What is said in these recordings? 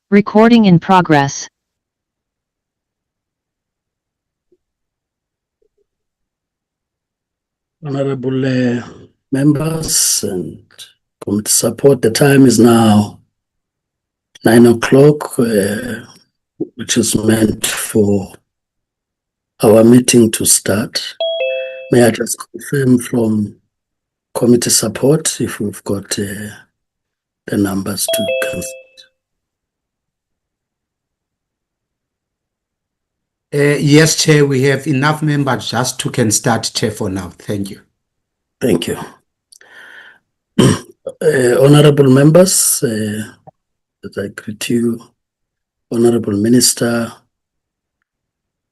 Recording in progress. Honorable members and committee support, the time is now 9 o'clock, which is meant for our meeting to start. May I just confirm from committee support if we've got the numbers to cancel? Yes, Chair, we have enough members just to can start, Chair, for now. Thank you. Thank you. Honorable members, as I greet you, Honorable Minister,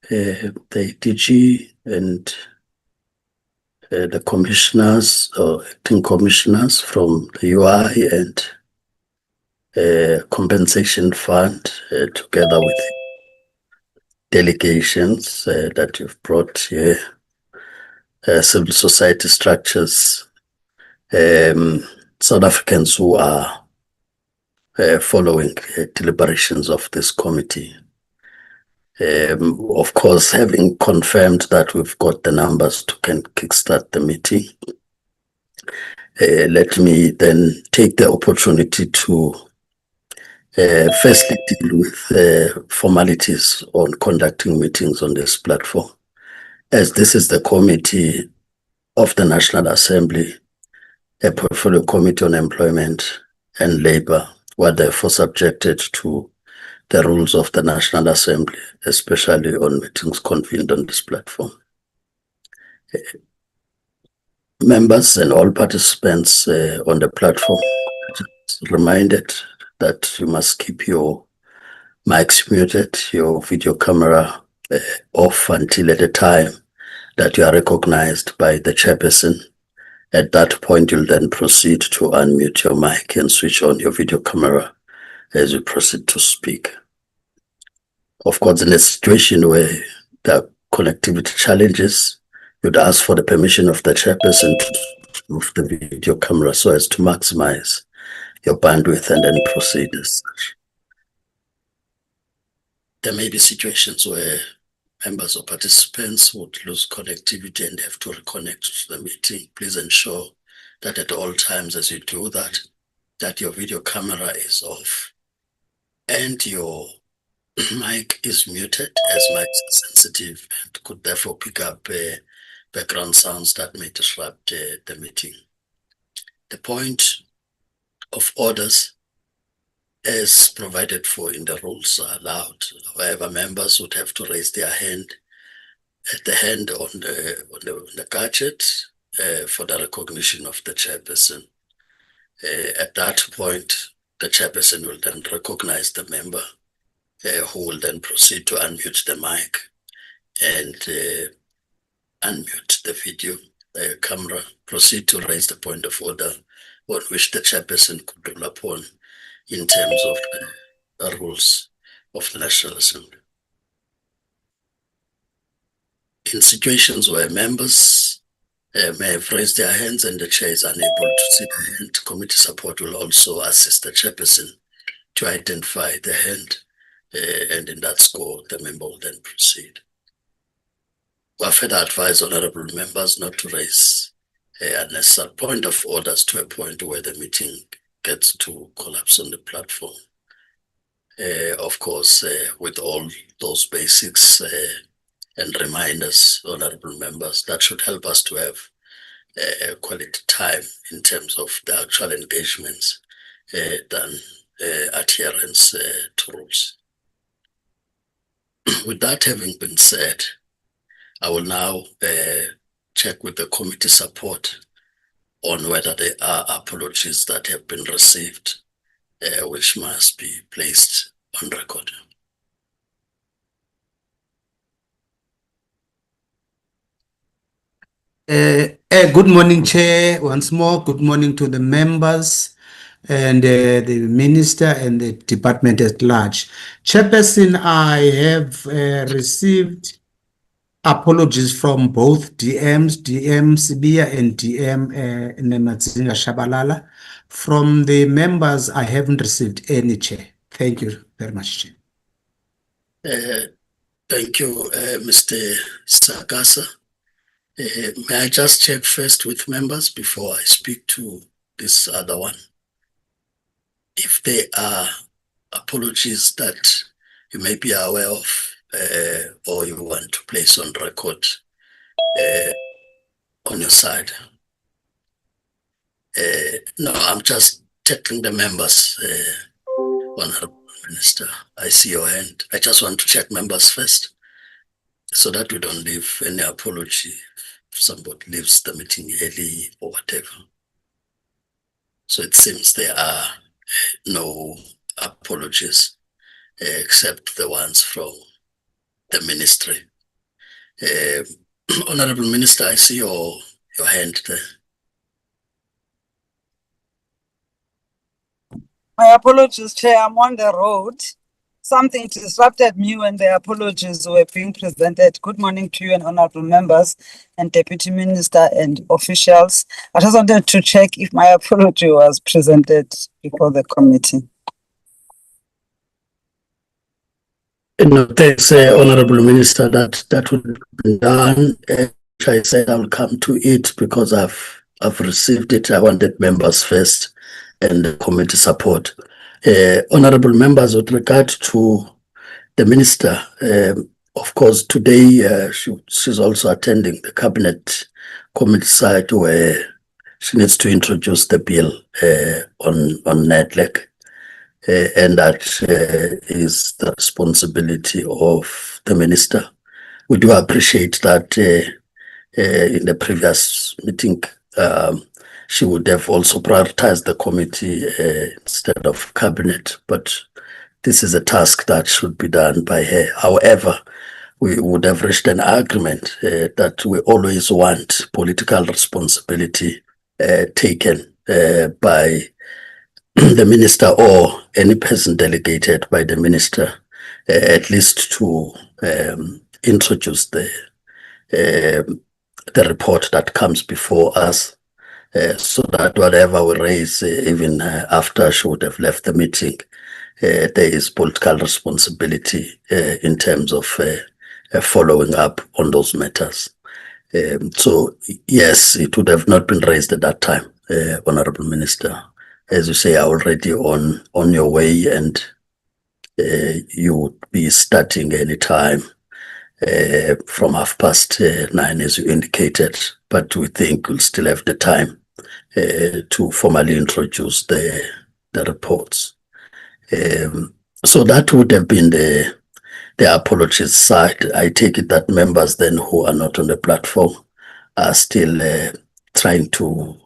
the DG and the commissioners or acting commissioners from the UI and compensation fund, together with delegations that you've brought here, civil society structures, South Africans who are following deliberations of this committee. Of course, having confirmed that we've got the numbers to can kickstart the meeting, let me then take the opportunity to firstly deal with formalities on conducting meetings on this platform. As this is the committee of the National Assembly, a portfolio committee on employment and labor, were therefore subjected to the rules of the National Assembly, especially on meetings convened on this platform. Members and all participants on the platform reminded that you must keep your mics muted, your video camera off until at the time that you are recognized by the chairperson. At that point, you'll then proceed to unmute your mic and switch on your video camera as you proceed to speak. Of course, in a situation where there are connectivity challenges, you'd ask for the permission of the chairperson to move the video camera so as to maximize your bandwidth and then proceed as such. There may be situations where members or participants would lose connectivity and have to reconnect to the meeting. Please ensure that at all times as you do that, that your video camera is off and your mic is muted, as mics are sensitive and could therefore pick up background sounds that may disrupt the meeting. The point of orders as provided for in the rules are allowed. However, members would have to raise their hand at the hand on the gadget for the recognition of the chairperson. At that point, the chairperson will then recognize the member who will then proceed to unmute the mic and unmute the video camera, proceed to raise the point of order on which the chairperson could rule upon in terms of the rules of the National Assembly. In situations where members may have raised their hands and the chair is unable to see the hand, committee support will also assist the chairperson to identify the hand, and in that score, the member will then proceed. We have further advised honorable members not to raise unnecessary point of orders to a point where the meeting gets to collapse on the platform. Of course, with all those basics and reminders, honorable members, that should help us to have quality time in terms of the actual engagements than adherence to rules. With that having been said, I will now check with the committee support on whether there are apologies that have been received, which must be placed on record. Good morning, Chair. Once more, good morning to the members and the Minister and the department at large. Chairperson, I have received apologies from both DMs, DM Sibia and DM Nematzinga Shabalala. From the members, I haven't received any, Chair. Thank you very much, Chair. Thank you, Mr. Sagasa. May I just check first with members before I speak to this other one? If there are apologies that you may be aware of or you want to place on record on your side. No, I'm just checking the members, Honorable Minister. I see your hand. I just want to check members first so that we don't leave any apology if somebody leaves the meeting early or whatever. So it seems there are no apologies except the ones from the ministry. Honorable Minister, I see your hand there. My apologies, Chair. I'm on the road. Something disrupted me when the apologies were being presented. Good morning to you and honorable members and Deputy Minister and officials. I just wanted to check if my apology was presented before the committee. No, thanks, Honorable Minister. That would be done. I said I'll come to it because I've received it. I wanted members first and committee support. Honorable members, with regard to the minister, of course, today she's also attending the cabinet committee side where she needs to introduce the bill on NEDLEC. And that is the responsibility of the minister. We do appreciate that in the previous meeting, she would have also prioritized the committee instead of cabinet, but this is a task that should be done by her. However, we would have reached an agreement that we always want political responsibility taken by the minister or any person delegated by the minister, at least to introduce the report that comes before us, so that whatever we raise, even after she would have left the meeting, there is political responsibility in terms of following up on those matters. So yes, it would have not been raised at that time, Honorable Minister. As you say, already on your way, and you would be starting any time from 9:30, as you indicated. But we think we'll still have the time to formally introduce the reports. So that would have been the apologies side. I take it that members then who are not on the platform are still trying to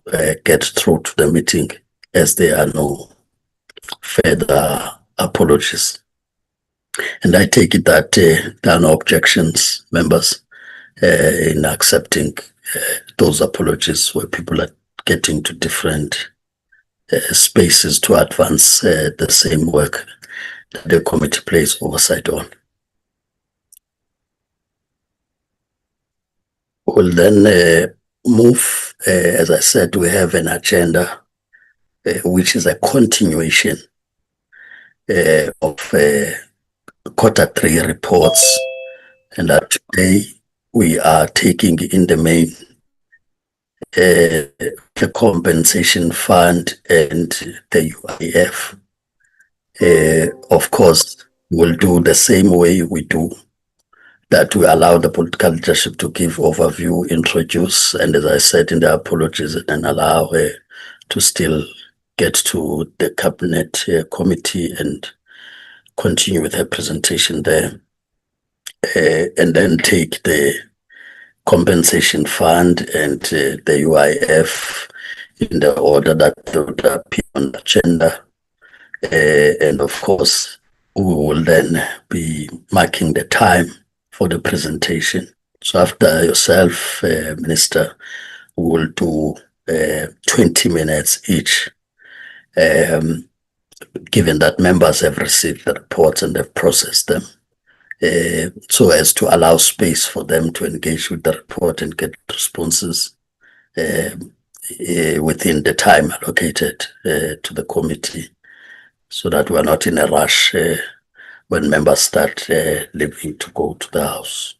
get through to the meeting, as there are no further apologies. And I take it that there are no objections, members, in accepting those apologies where people are getting to different spaces to advance the same work that the committee plays oversight on. We'll then move, as I said, we have an agenda which is a continuation of Q3 reports, and that today we are taking in the main the compensation fund and the UIF. Of course, we'll do the same way we do, that we allow the political leadership to give overview, introduce, and as I said in the apologies, and allow to still get to the cabinet committee and continue with her presentation there, and then take the compensation fund and the UIF in the order that they would appear on the agenda. And of course, we will then be marking the time for the presentation. So after yourself, Minister, we will do 20 minutes each, given that members have received the reports and have processed them, so as to allow space for them to engage with the report and get responses within the time allocated to the committee. so that we're not in a rush when members start leaving to go to the house.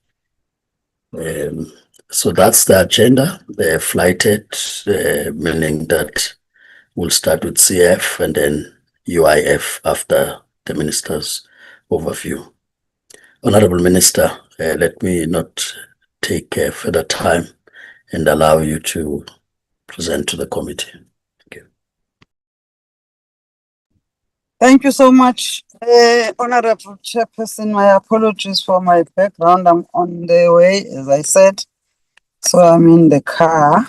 So that's the agenda. Flighted, meaning that we'll start with CF and then UIF after the minister's overview. Honorable Minister, let me not take further time and allow you to present to the committee. Thank you. Thank you so much, Honorable Chairperson. My apologies for my background. I'm on the way, as I said, so I'm in the car.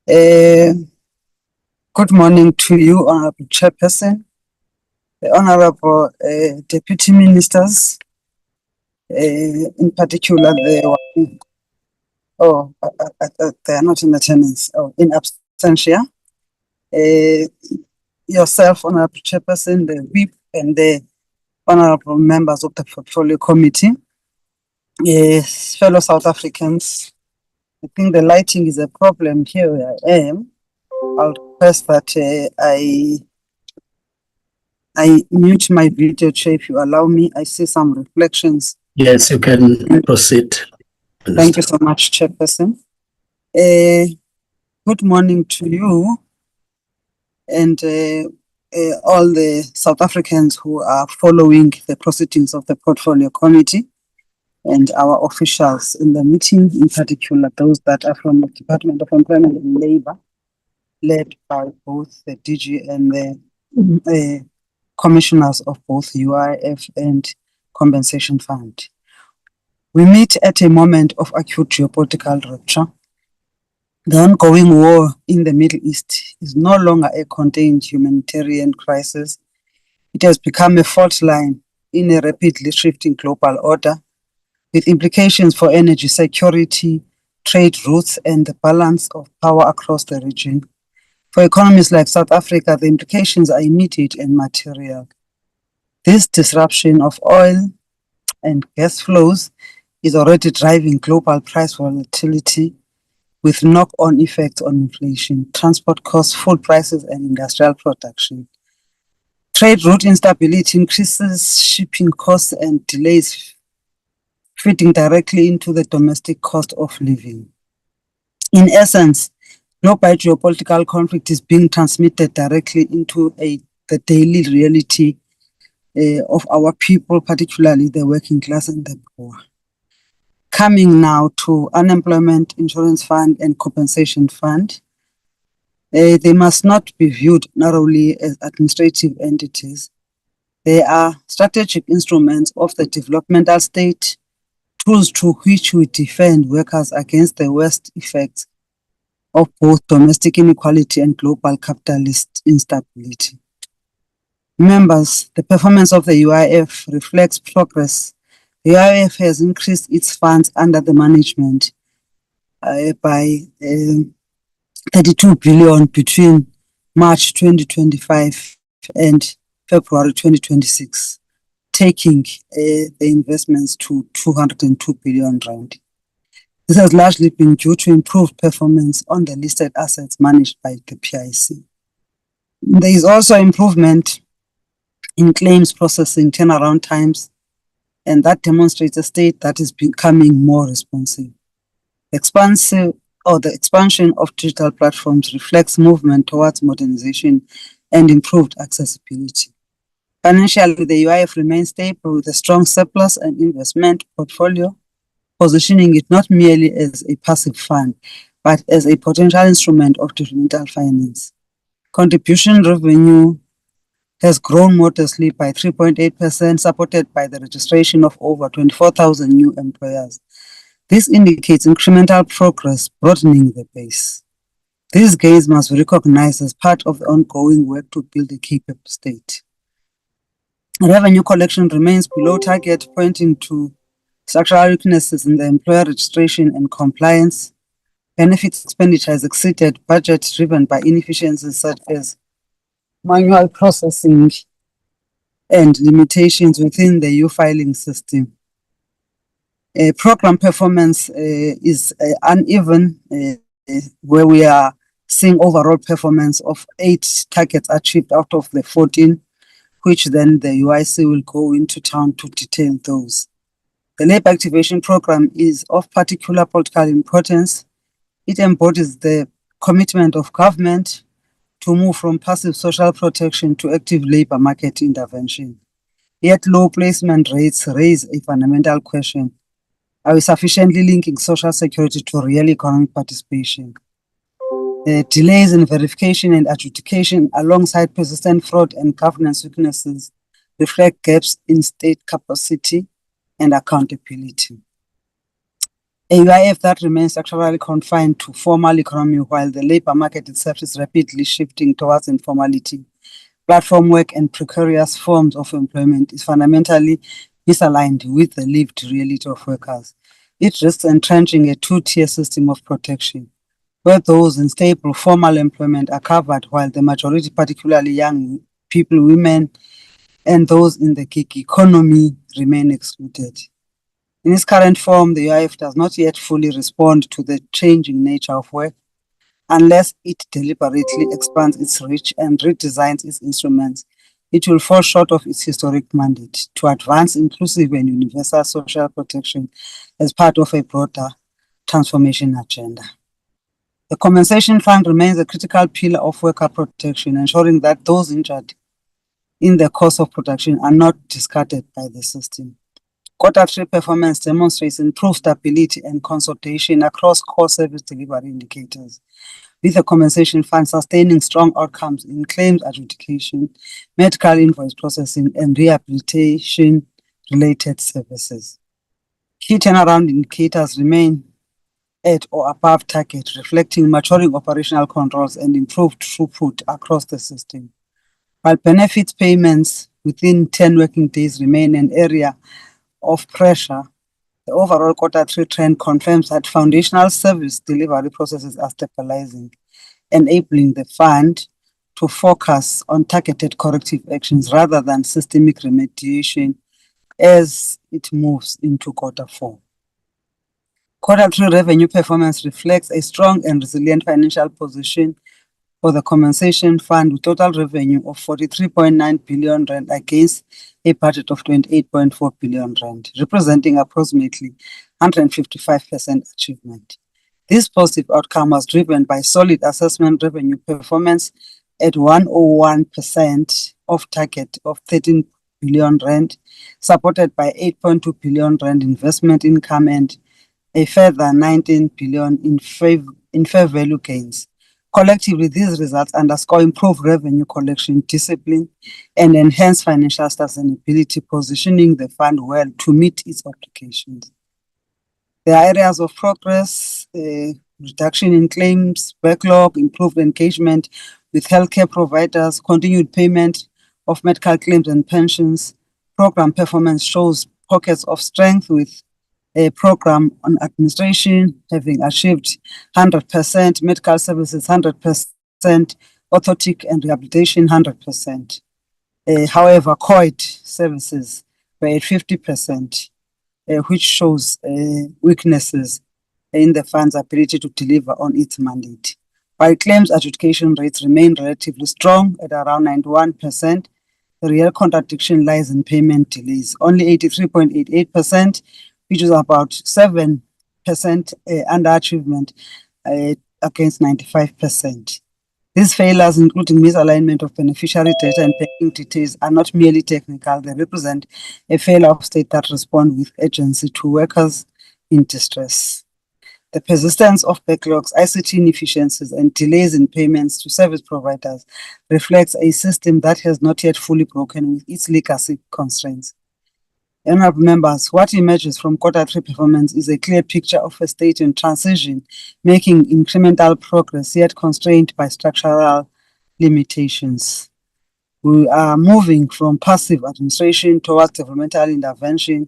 Good morning to you, Honorable Chairperson, the Honorable Deputy Ministers, in particular the they are not in attendance. In absentia. Yourself, Honorable Chairperson, the whip, and the honorable members of the Portfolio Committee. Yes, fellow South Africans, I think the lighting is a problem here where I am. I'll request that I mute my video, Chair, if you allow me. I see some reflections. Yes, you can proceed. Minister. Thank you so much, Chairperson. Good morning to you and all the South Africans who are following the proceedings of the Portfolio Committee and our officials in the meeting, in particular those that are from the Department of Employment and Labour, led by both the DG and the commissioners of both UIF and Compensation Fund. We meet at a moment of acute geopolitical rupture. The ongoing war in the Middle East is no longer a contained humanitarian crisis. It has become a fault line in a rapidly shifting global order, with implications for energy security, trade routes, and the balance of power across the region. For economies like South Africa, the implications are immediate and material. This disruption of oil and gas flows is already driving global price volatility, with knock-on effects on inflation, transport costs, food prices, and industrial production. Trade route instability increases shipping costs and delays, feeding directly into the domestic cost of living. In essence, global geopolitical conflict is being transmitted directly into the daily reality of our people, particularly the working class and the poor. Coming now to Unemployment Insurance Fund and Compensation Fund, they must not be viewed narrowly as administrative entities. They are strategic instruments of the developmental state, tools through which we defend workers against the worst effects of both domestic inequality and global capitalist instability. Members, the performance of the UIF reflects progress. The UIF has increased its funds under the management by 32 billion between March 2025 and February 2026, taking the investments to 202 billion rand. This has largely been due to improved performance on the listed assets managed by the PIC. There is also improvement in claims processing turnaround times, and that demonstrates a state that is becoming more responsive. The expansion of digital platforms reflects movement towards modernization and improved accessibility. Financially, the UIF remains stable with a strong surplus and investment portfolio, positioning it not merely as a passive fund, but as a potential instrument of developmental finance. Contribution revenue has grown modestly by 3.8%, supported by the registration of over 24,000 new employers. This indicates incremental progress, broadening the base. These gains must be recognized as part of the ongoing work to build a capable state. Revenue collection remains below target, pointing to structural weaknesses in the employer registration and compliance. Benefits expenditure has exceeded budget, driven by inefficiencies such as manual processing and limitations within the U-filing system. Program performance is uneven, where we are seeing overall performance of 8 targets achieved out of the 14 which then the UIC will go into town to detail those. The Labour Activation Program is of particular political importance. It embodies the commitment of government to move from passive social protection to active labour market intervention. Yet low placement rates raise a fundamental question. Are we sufficiently linking social security to real economic participation? Delays in verification and adjudication alongside persistent fraud and governance weaknesses reflect gaps in state capacity and accountability. A UIF that remains structurally confined to formal economy while the labour market itself is rapidly shifting towards informality, platform work and precarious forms of employment is fundamentally misaligned with the lived reality of workers. It risks entrenching a two-tier system of protection, where those in stable formal employment are covered while the majority, particularly young people, women, and those in the gig economy remain excluded. In its current form, the UIF does not yet fully respond to the changing nature of work unless it deliberately expands its reach and redesigns its instruments. It will fall short of its historic mandate to advance inclusive and universal social protection as part of a broader transformation agenda. The compensation fund remains a critical pillar of worker protection, ensuring that those injured in the course of production are not discarded by the system. Q3 performance demonstrates improved stability and consolidation across core service delivery indicators, with the compensation fund sustaining strong outcomes in claims adjudication, medical invoice processing, and rehabilitation-related services. Key turnaround indicators remain at or above target, reflecting maturing operational controls and improved throughput across the system. While benefits payments within 10 working days remain an area of pressure, the overall Q3 trend confirms that foundational service delivery processes are stabilizing, enabling the fund to focus on targeted corrective actions rather than systemic remediation as it moves into Q4. Q3 revenue performance reflects a strong and resilient financial position for the compensation fund with total revenue of 43.9 billion rand against a budget of 28.4 billion rand, representing approximately 155% achievement. This positive outcome was driven by solid assessment revenue performance at 101% of target of 13 billion rand, supported by 8.2 billion rand investment income and a further 19 billion in fair value gains. Collectively, these results underscore improved revenue collection discipline and enhanced financial sustainability, positioning the fund well to meet its obligations. There are areas of progress, reduction in claims, backlog, improved engagement with healthcare providers, continued payment of medical claims and pensions. Program performance shows pockets of strength with a program on administration having achieved 100%, medical services 100%, orthotic and rehabilitation 100%. However, COID services were at 50%, which shows weaknesses in the fund's ability to deliver on its mandate. While claims adjudication rates remain relatively strong at around 91%, the real contradiction lies in payment delays, only 83.88%, which is about 7% underachievement against 95%. These failures, including misalignment of beneficiary data and banking details, are not merely technical. They represent a failure of state that responds with urgency to workers in distress. The persistence of backlogs, ICT inefficiencies, and delays in payments to service providers reflects a system that has not yet fully broken with its legacy constraints. Honorable members, what emerges from Q3 performance is a clear picture of a state in transition, making incremental progress yet constrained by structural limitations. We are moving from passive administration towards developmental intervention,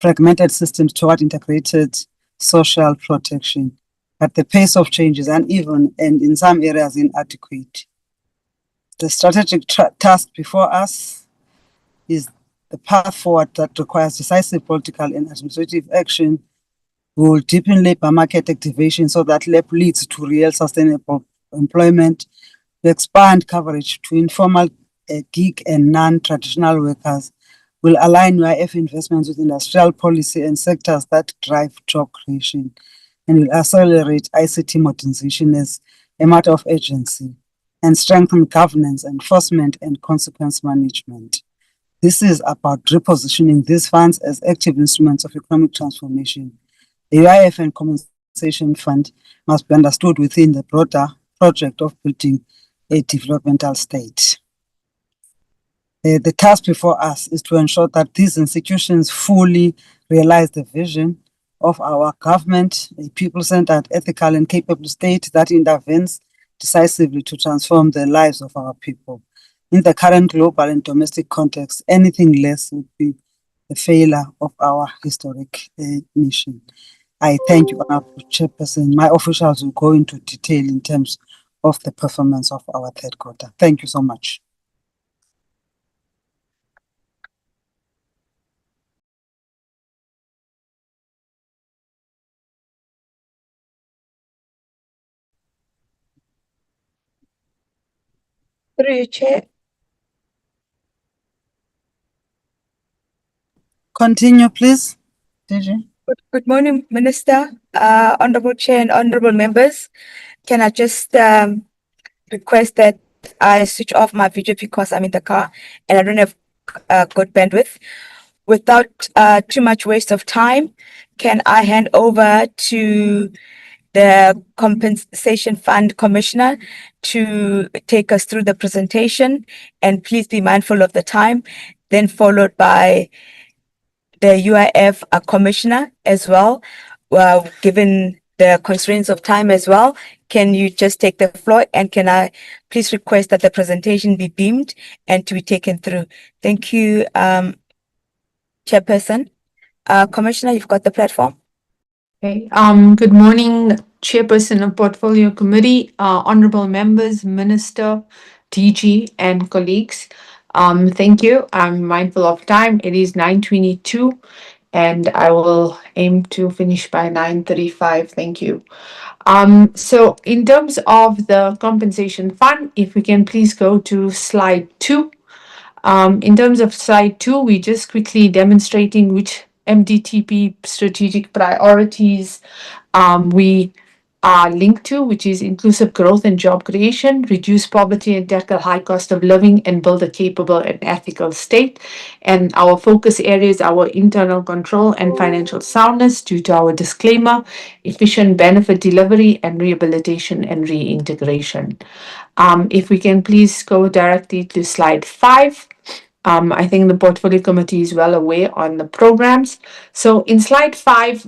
fragmented systems toward integrated social protection, but the pace of change is uneven and in some areas inadequate. The strategic task before us is the path forward that requires decisive political and administrative action. We will deepen labor market activation so that LAP leads to real sustainable employment. We expand coverage to informal gig and non-traditional workers will align UIF investments with industrial policy and sectors that drive job creation, and will accelerate ICT modernization as a matter of urgency and strengthen governance, enforcement, and consequence management. This is about repositioning these funds as active instruments of economic transformation. The UIF and Compensation Fund must be understood within the broader project of building a developmental state. The task before us is to ensure that these institutions fully realize the vision of our government, a people-centered, ethical, and capable state that intervenes decisively to transform the lives of our people. In the current global and domestic context, anything less would be the failure of our historic mission. I thank you, Honorable Chairperson. My officials will go into detail in terms of the performance of our third quarter. Thank you so much. Through you, Chair. Continue, please, DG. Good morning, Minister, Honorable Chair, and honorable members. Can I just request that I switch off my video because I'm in the car and I don't have good bandwidth. Without too much waste of time, can I hand over to the Compensation Fund Commissioner to take us through the presentation, and please be mindful of the time, then followed by the UIF Commissioner as well. Given the constraints of time as well, can you just take the floor, and can I please request that the presentation be beamed and to be taken through? Thank you, Chairperson. Commissioner, you've got the platform. Okay. Good morning, Chairperson of Portfolio Committee, honorable members, Minister, DG, and colleagues. Thank you. I'm mindful of time. It is 9:22, and I will aim to finish by 9:35. Thank you. So in terms of the compensation fund, if we can please go to slide 2. In terms of slide 2, we just quickly demonstrating which MDTP strategic priorities we are linked to, which is inclusive growth and job creation, reduce poverty and tackle high cost of living, and build a capable and ethical state. And our focus areas, our internal control and financial soundness due to our disclaimer, efficient benefit delivery, and rehabilitation and reintegration. If we can please go directly to slide 5. I think the Portfolio Committee is well aware on the programs. So in slide 5,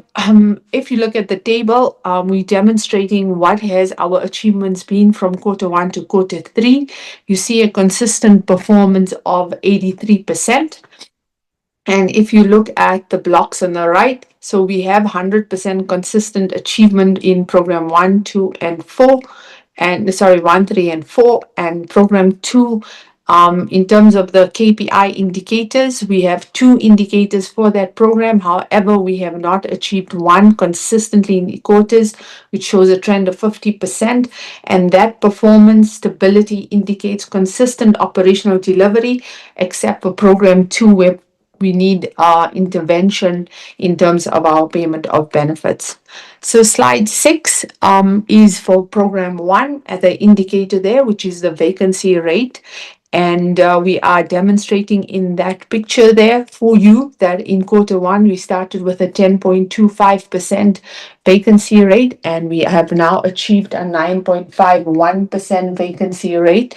if you look at the table, we're demonstrating what has our achievements been from quarter 1 to quarter 3. You see a consistent performance of 83%. And if you look at the blocks on the right, so we have 100% consistent achievement in program 1, 2, and 4. And sorry, 1, 3, and 4, and program 2. In terms of the KPI indicators, we have 2 indicators for that program. However, we have not achieved one consistently in the quarters, which shows a trend of 50%. And that performance stability indicates consistent operational delivery, except for program 2, where we need intervention in terms of our payment of benefits. So slide 6 is for program 1 at the indicator there, which is the vacancy rate. And we are demonstrating in that picture there for you that in quarter 1, we started with a 10.25% vacancy rate, and we have now achieved a 9.51% vacancy rate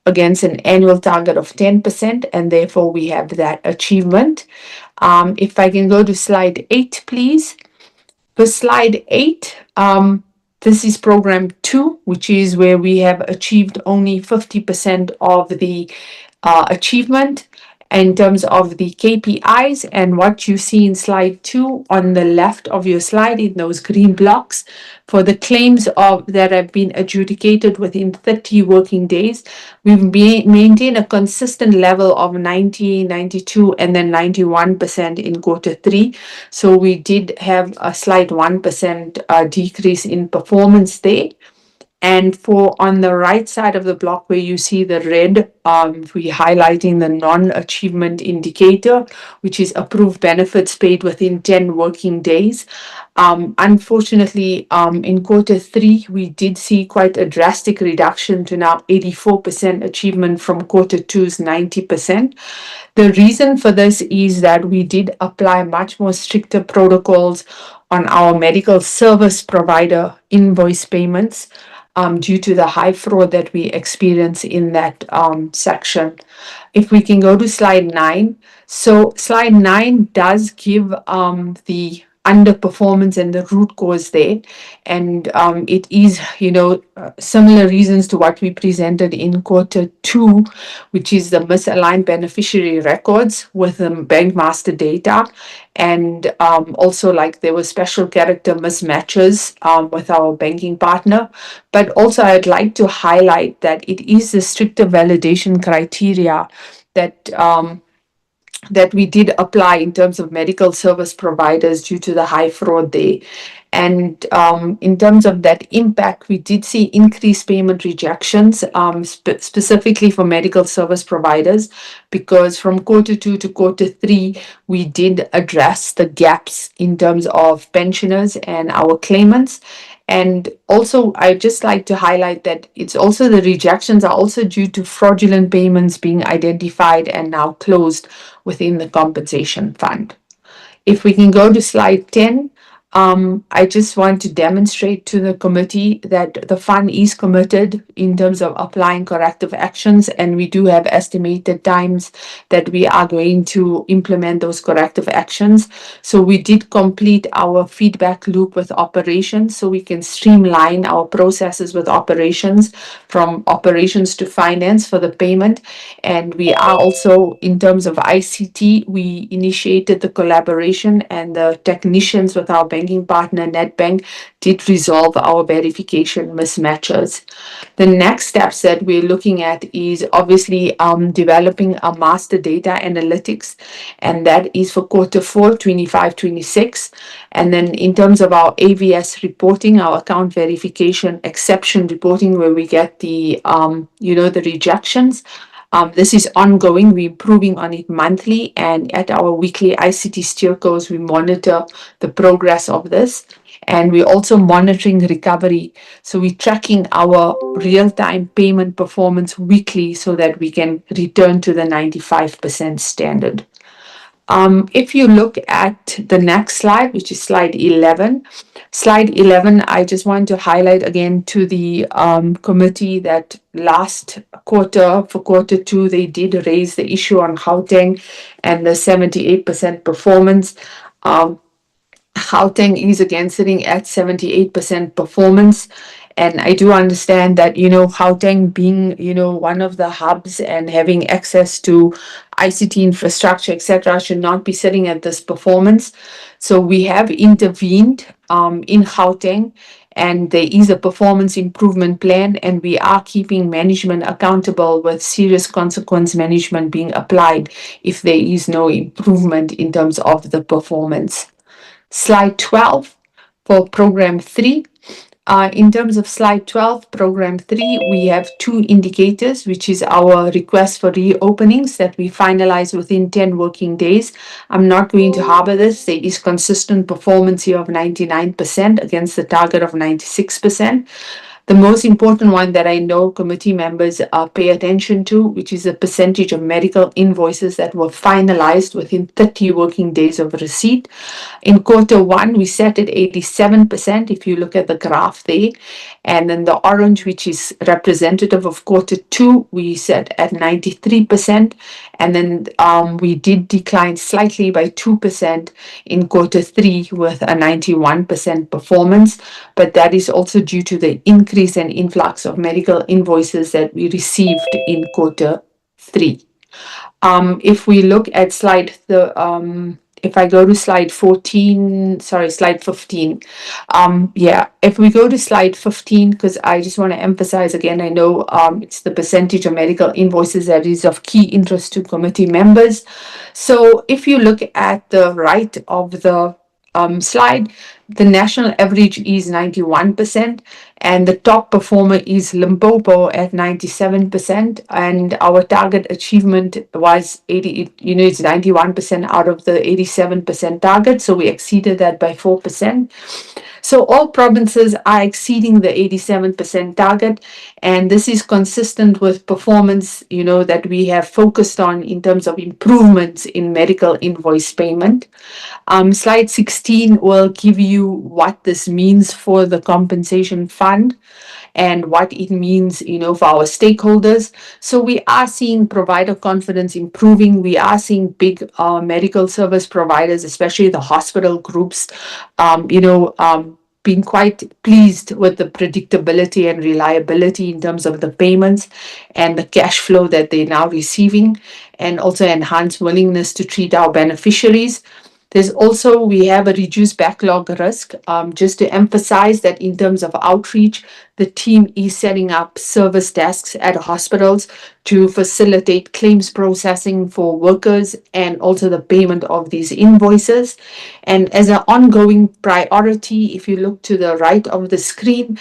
against an annual target of 10%, and therefore we have that achievement. If I can go to slide 8, please. For slide 8, this is program 2, which is where we have achieved only 50% of the achievement in terms of the KPIs. And what you see in slide 2 on the left of your slide in those green blocks, for the claims that have been adjudicated within 30 working days, we've maintained a consistent level of 90, 92, and then 91% in quarter 3. So we did have a slight 1% decrease in performance there. And for on the right side of the block where you see the red, we're highlighting the non-achievement indicator, which is approved benefits paid within 10 working days. Unfortunately, in Q3, we did see quite a drastic reduction to now 84% achievement from Q2's 90%. The reason for this is that we did apply much more stricter protocols on our medical service provider invoice payments due to the high fraud that we experience in that section. If we can go to slide 9. So slide 9 does give the underperformance and the root cause there. And it is, similar reasons to what we presented in Q2, which is the misaligned beneficiary records with the bank master data. And also like there were special character mismatches with our banking partner. But also I'd like to highlight that it is the stricter validation criteria that we did apply in terms of medical service providers due to the high fraud there. And in terms of that impact, we did see increased payment rejections, specifically for medical service providers, because from Q2 to Q3, we did address the gaps in terms of pensioners and our claimants. And also, I'd just like to highlight that it's also the rejections are also due to fraudulent payments being identified and now closed within the compensation fund. If we can go to slide 10, I just want to demonstrate to the committee that the fund is committed in terms of applying corrective actions, and we do have estimated times that we are going to implement those corrective actions. So we did complete our feedback loop with operations, so we can streamline our processes with operations, from operations to finance for the payment. And we are also, in terms of ICT, we initiated the collaboration, and the technicians with our banking partner NetBank did resolve our verification mismatches. The next steps that we're looking at is obviously developing a master data analytics, and that is for Q4 25-26. And then in terms of our AVS reporting, our account verification exception reporting, where we get the the rejections. This is ongoing. We're improving on it monthly, and at our weekly ICT steercos, we monitor the progress of this. And we're also monitoring recovery. So we're tracking our real-time payment performance weekly so that we can return to the 95% standard. If you look at the next slide, which is slide 11, I just want to highlight again to the committee that last quarter, for Q2, they did raise the issue on Gauteng and the 78% performance. Gauteng is again sitting at 78% performance. And I do understand that, Gauteng being, one of the hubs and having access to ICT infrastructure, etc., should not be sitting at this performance. So we have intervened in Gauteng, and there is a performance improvement plan, and we are keeping management accountable with serious consequence management being applied if there is no improvement in terms of the performance. Slide 12 for program 3. In terms of slide 12, program 3, we have 2 indicators, which is our request for reopenings that we finalize within 10 working days. I'm not going to harbor this. There is consistent performance here of 99% against the target of 96%. The most important one that I know committee members pay attention to, which is the percentage of medical invoices that were finalized within 30 working days of receipt. In Q1, we set at 87%, if you look at the graph there. And then the orange, which is representative of Q2, we set at 93%. And then we did decline slightly by 2% in Q3 with a 91% performance. But that is also due to the increase and influx of medical invoices that we received in Q3. If we look at if I go to slide 15. If we go to slide 15, because I just want to emphasize again, I know it's the percentage of medical invoices that is of key interest to committee members. So if you look at the right of the slide, the national average is 91%, And the top performer is Limpopo at 97%, and our target achievement was 80, it's 91% out of the 87% target, so we exceeded that by 4%. So all provinces are exceeding the 87% target, and this is consistent with performance, that we have focused on in terms of improvements in medical invoice payment. Slide 16 will give you what this means for the compensation fund and what it means, for our stakeholders. So we are seeing provider confidence improving. We are seeing big medical service providers, especially the hospital groups, being quite pleased with the predictability and reliability in terms of the payments and the cash flow that they're now receiving, and also enhanced willingness to treat our beneficiaries. We have a reduced backlog risk. Just to emphasize that in terms of outreach, the team is setting up service desks at hospitals to facilitate claims processing for workers and also the payment of these invoices. And as an ongoing priority, if you look to the right of the screen,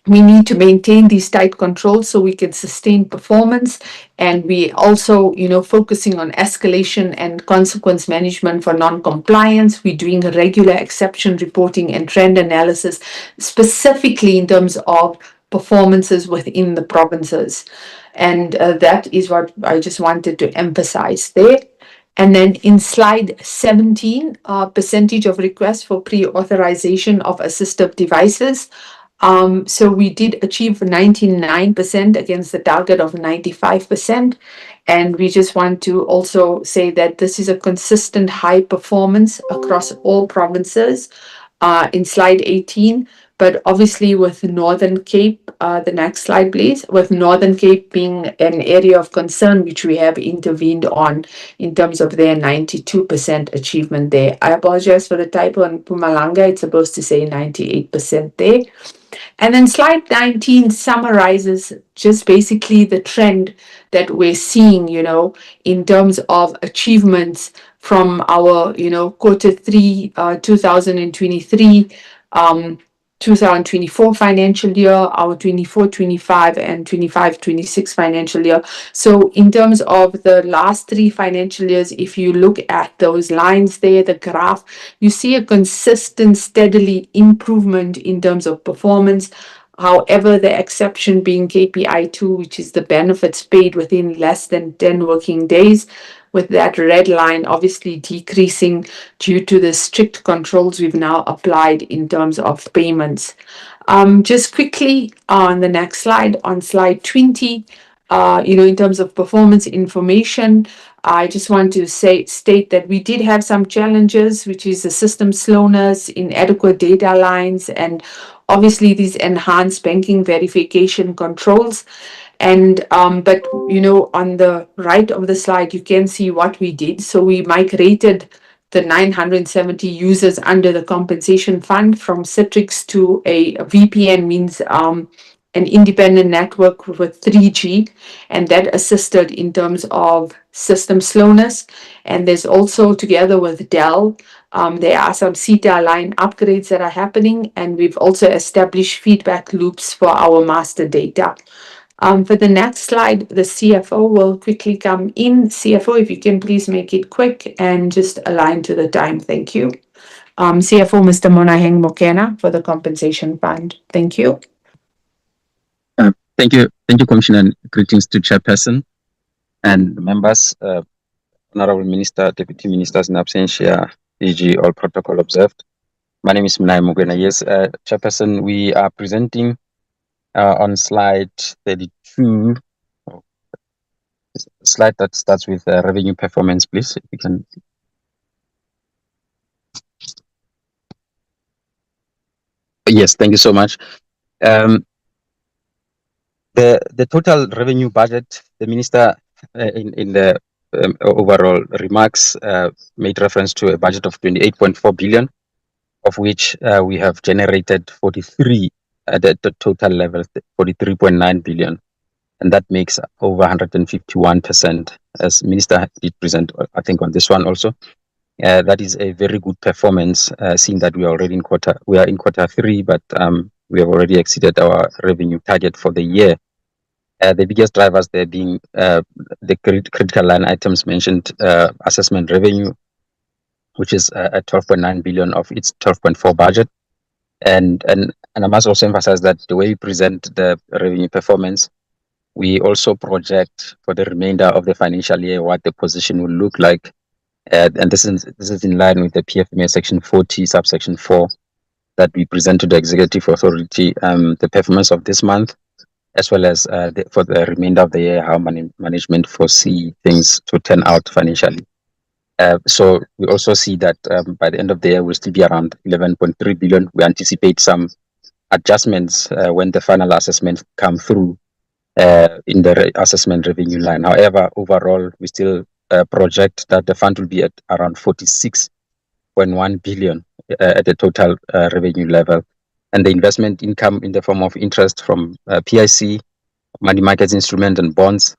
we need to maintain these tight controls so we can sustain performance. And we also, focusing on escalation and consequence management for non-compliance. We're doing a regular exception reporting and trend analysis, specifically in terms of performances within the provinces. And that is what I just wanted to emphasize there. And then in slide 17, percentage of requests for pre-authorization of assistive devices. So we did achieve 99% against the target of 95%. And we just want to also say that this is a consistent high performance across all provinces in slide 18. But obviously with Northern Cape, the next slide, please, with Northern Cape being an area of concern, which we have intervened on in terms of their 92% achievement there. I apologize for the typo in Mpumalanga. It's supposed to say 98% there. And then slide 19 summarizes just basically the trend that we're seeing, in terms of achievements from our, quarter three, 2023, 2024 financial year, our 24-25 and 25-26 financial year. So in terms of the last 3 financial years, if you look at those lines there, the graph, you see a consistent, steadily improvement in terms of performance. However, the exception being KPI 2, which is the benefits paid within less than 10 working days, with that red line obviously decreasing due to the strict controls we've now applied in terms of payments. Just quickly on the next slide, on slide 20, in terms of performance information, I just want to state that we did have some challenges, which is the system slowness, inadequate data lines, and obviously these enhanced banking verification controls. And but on the right of the slide, you can see what we did. So we migrated the 970 users under the compensation fund from Citrix to a VPN, means an independent network with 3G, and that assisted in terms of system slowness. And there's also, together with Dell, there are some CETA line upgrades that are happening, and we've also established feedback loops for our master data. For the next slide, the CFO will quickly come in. CFO, if you can please make it quick and just align to the time. Thank you. CFO, Mr. Monaheng Mokena, for the compensation fund. Thank you. Thank you, Commissioner, and greetings to Chairperson and members, Honorable Minister, Deputy Ministers in absentia, DG, all protocol observed. My name is Munai Mugwena. Yes, Chairperson, we are presenting on slide 32, slide that starts with revenue performance, please. If you can. Yes, thank you so much. The total revenue budget, the Minister in the overall remarks made reference to a budget of 28.4 billion, of which we have generated 43 at the total level, 43.9 billion. And that makes over 151%, as Minister did present, I think, on this one also. That is a very good performance, seeing that we are already in quarter 3, but we have already exceeded our revenue target for the year. The biggest drivers there being the critical line items mentioned, assessment revenue, which is at 12.9 billion of its 12.4 budget. And I must also emphasize that the way we present the revenue performance, we also project for the remainder of the financial year what the position will look like. And this is in line with the PFMA section 40, subsection 4, that we present to the executive authority the performance of this month, as well as for the remainder of the year, how management foresee things to turn out financially. So we also see that by the end of the year, we'll still be around 11.3 billion. We anticipate some adjustments when the final assessments come through in the assessment revenue line. However, overall, we still project that the fund will be at around 46.1 billion at the total revenue level. And the investment income in the form of interest from PIC, money market instrument and bonds,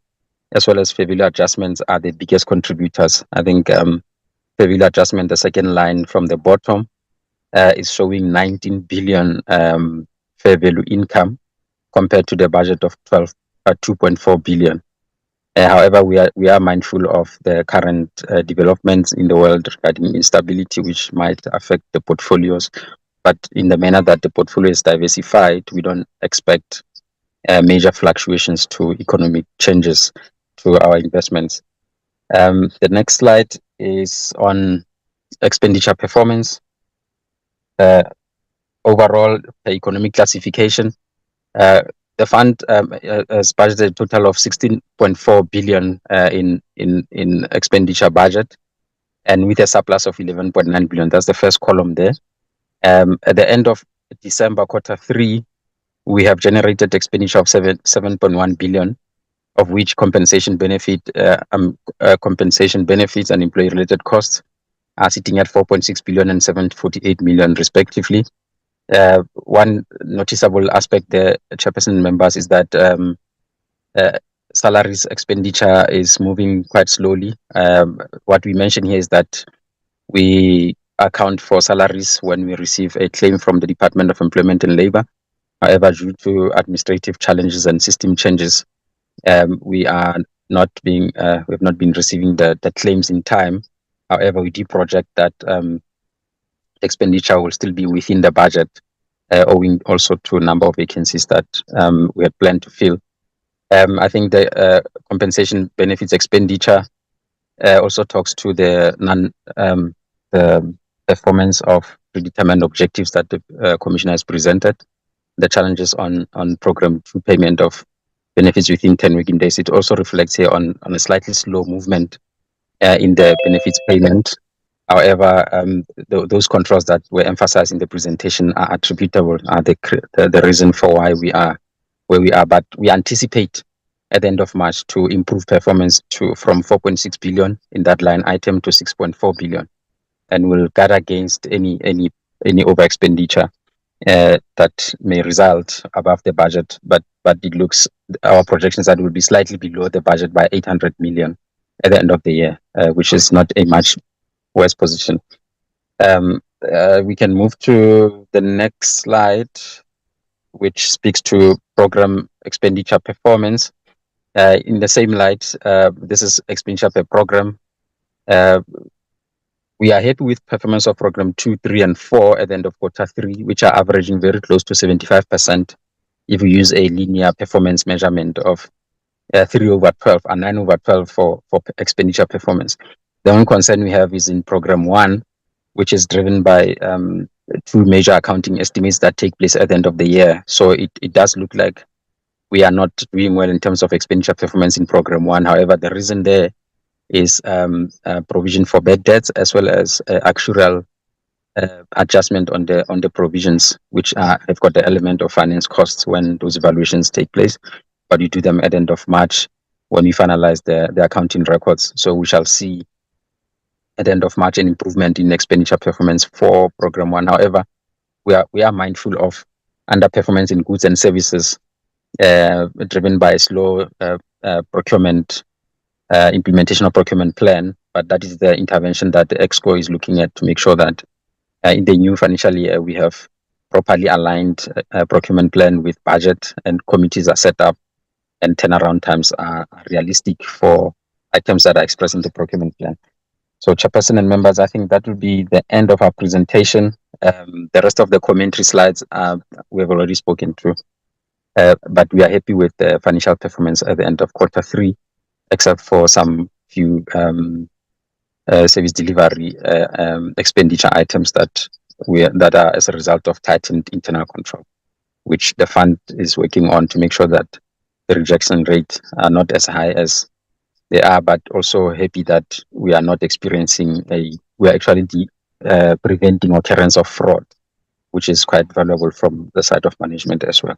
as well as fair value adjustments are the biggest contributors. I think fair value adjustment, the second line from the bottom, is showing 19 billion fair value income compared to the budget of 2.4 billion. However, we are mindful of the current developments in the world regarding instability, which might affect the portfolios. But in the manner that the portfolio is diversified, we don't expect major fluctuations to economic changes to our investments. The next slide is on expenditure performance. Overall, the economic classification, the fund has budgeted a total of 16.4 billion in expenditure budget, and with a surplus of 11.9 billion. That's the first column there. At the end of December Q3, we have generated expenditure of 7.1 billion, of which compensation benefits and employee-related costs are sitting at 4.6 billion and 748 million respectively. One noticeable aspect there, Chairperson members, is that salaries expenditure is moving quite slowly. What we mention here is that we account for salaries when we receive a claim from the Department of Employment and Labour. However, due to administrative challenges and system changes, we have not been receiving the claims in time. However, we do project that expenditure will still be within the budget, owing also to a number of vacancies that we had planned to fill. I think the compensation benefits expenditure also talks to the performance of predetermined objectives that the Commissioner has presented, the challenges on program 2 payment of benefits within 10 working days. It also reflects here on a slightly slow movement in the benefits payment. However, those controls that were emphasized in the presentation are attributable, are the reason for why we are where we are. But we anticipate at the end of March to improve performance from 4.6 billion in that line item to 6.4 billion, and will guard against any over expenditure that may result above the budget. But it looks, our projections that will be slightly below the budget by 800 million at the end of the year, which is not a much worse position. We can move to the next slide, which speaks to program expenditure performance. In the same light, this is expenditure per program. We are happy with performance of program 2, 3, and 4 at the end of Q3, which are averaging very close to 75% if we use a linear performance measurement of 3/12 and 9/12 for expenditure performance. The only concern we have is in program 1, which is driven by 2 major accounting estimates that take place at the end of the year. So it does look like we are not doing well in terms of expenditure performance in program 1. However, the reason there is provision for bad debts, as well as actuarial adjustment on the provisions, which have got the element of finance costs when those evaluations take place. But you do them at the end of March when we finalize the accounting records. So we shall see at the end of March an improvement in expenditure performance for program 1. However, we are mindful of underperformance in goods and services, driven by slow procurement implementation of procurement plan. But that is the intervention that the EXCO is looking at to make sure that in the new financial year we have properly aligned procurement plan with budget, and committees are set up, and turnaround times are realistic for items that are expressed in the procurement plan. So, Chairperson and members, I think that will be the end of our presentation. The rest of the commentary slides we have already spoken to, but we are happy with the financial performance at the end of Q3, except for some few service delivery expenditure items that are as a result of tightened internal control, which the fund is working on to make sure that the rejection rates are not as high as they are, but also happy that we are not experiencing we are actually preventing occurrence of fraud, which is quite valuable from the side of management as well.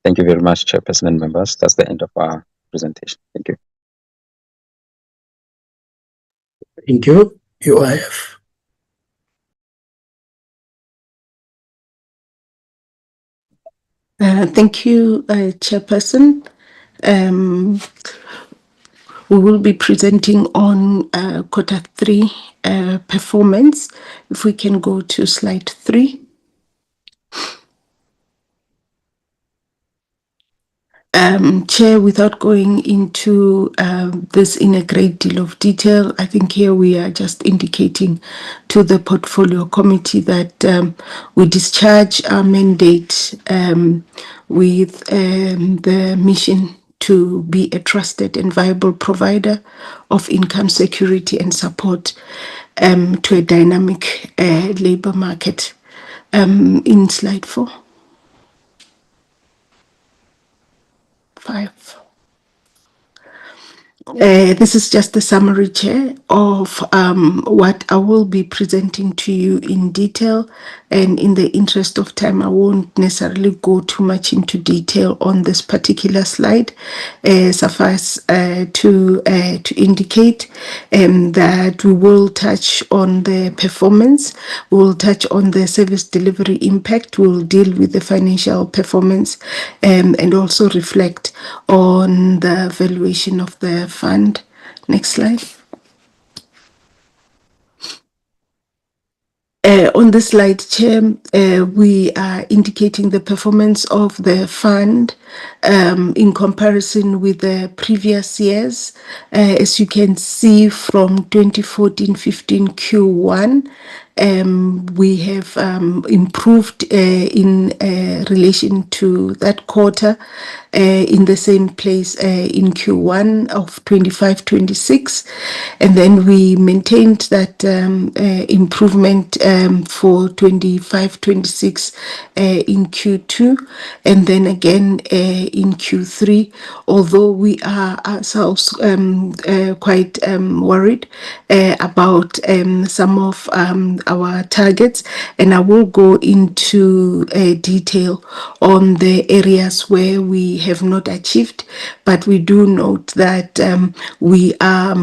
Thank you very much, Chairperson and members. That's the end of our presentation. Thank you. Thank you. UIF. Thank you, Chairperson. We will be presenting on Q3 performance. If we can go to slide 3. Chair, without going into this in a great deal of detail, I think here we are just indicating to the portfolio committee that we discharge our mandate with the mission to be a trusted and viable provider of income security and support to a dynamic labor market. In slide 4. 5. This is just a summary, Chair, of what I will be presenting to you in detail. And in the interest of time, I won't necessarily go too much into detail on this particular slide. Suffice to indicate that we will touch on the performance, we will touch on the service delivery impact, we will deal with the financial performance, and also reflect on the valuation of the fund. Next slide. On this slide, Chair, we are indicating the performance of the fund in comparison with the previous years. As you can see from 2014-15 Q1, we have improved in relation to that quarter in the same place in Q1 of 25-26, and then we maintained that improvement for 25-26 in Q2, and then again in Q3, although we are ourselves quite worried about some of our targets, and I will go into detail on the areas where we have not achieved, but we do note that we are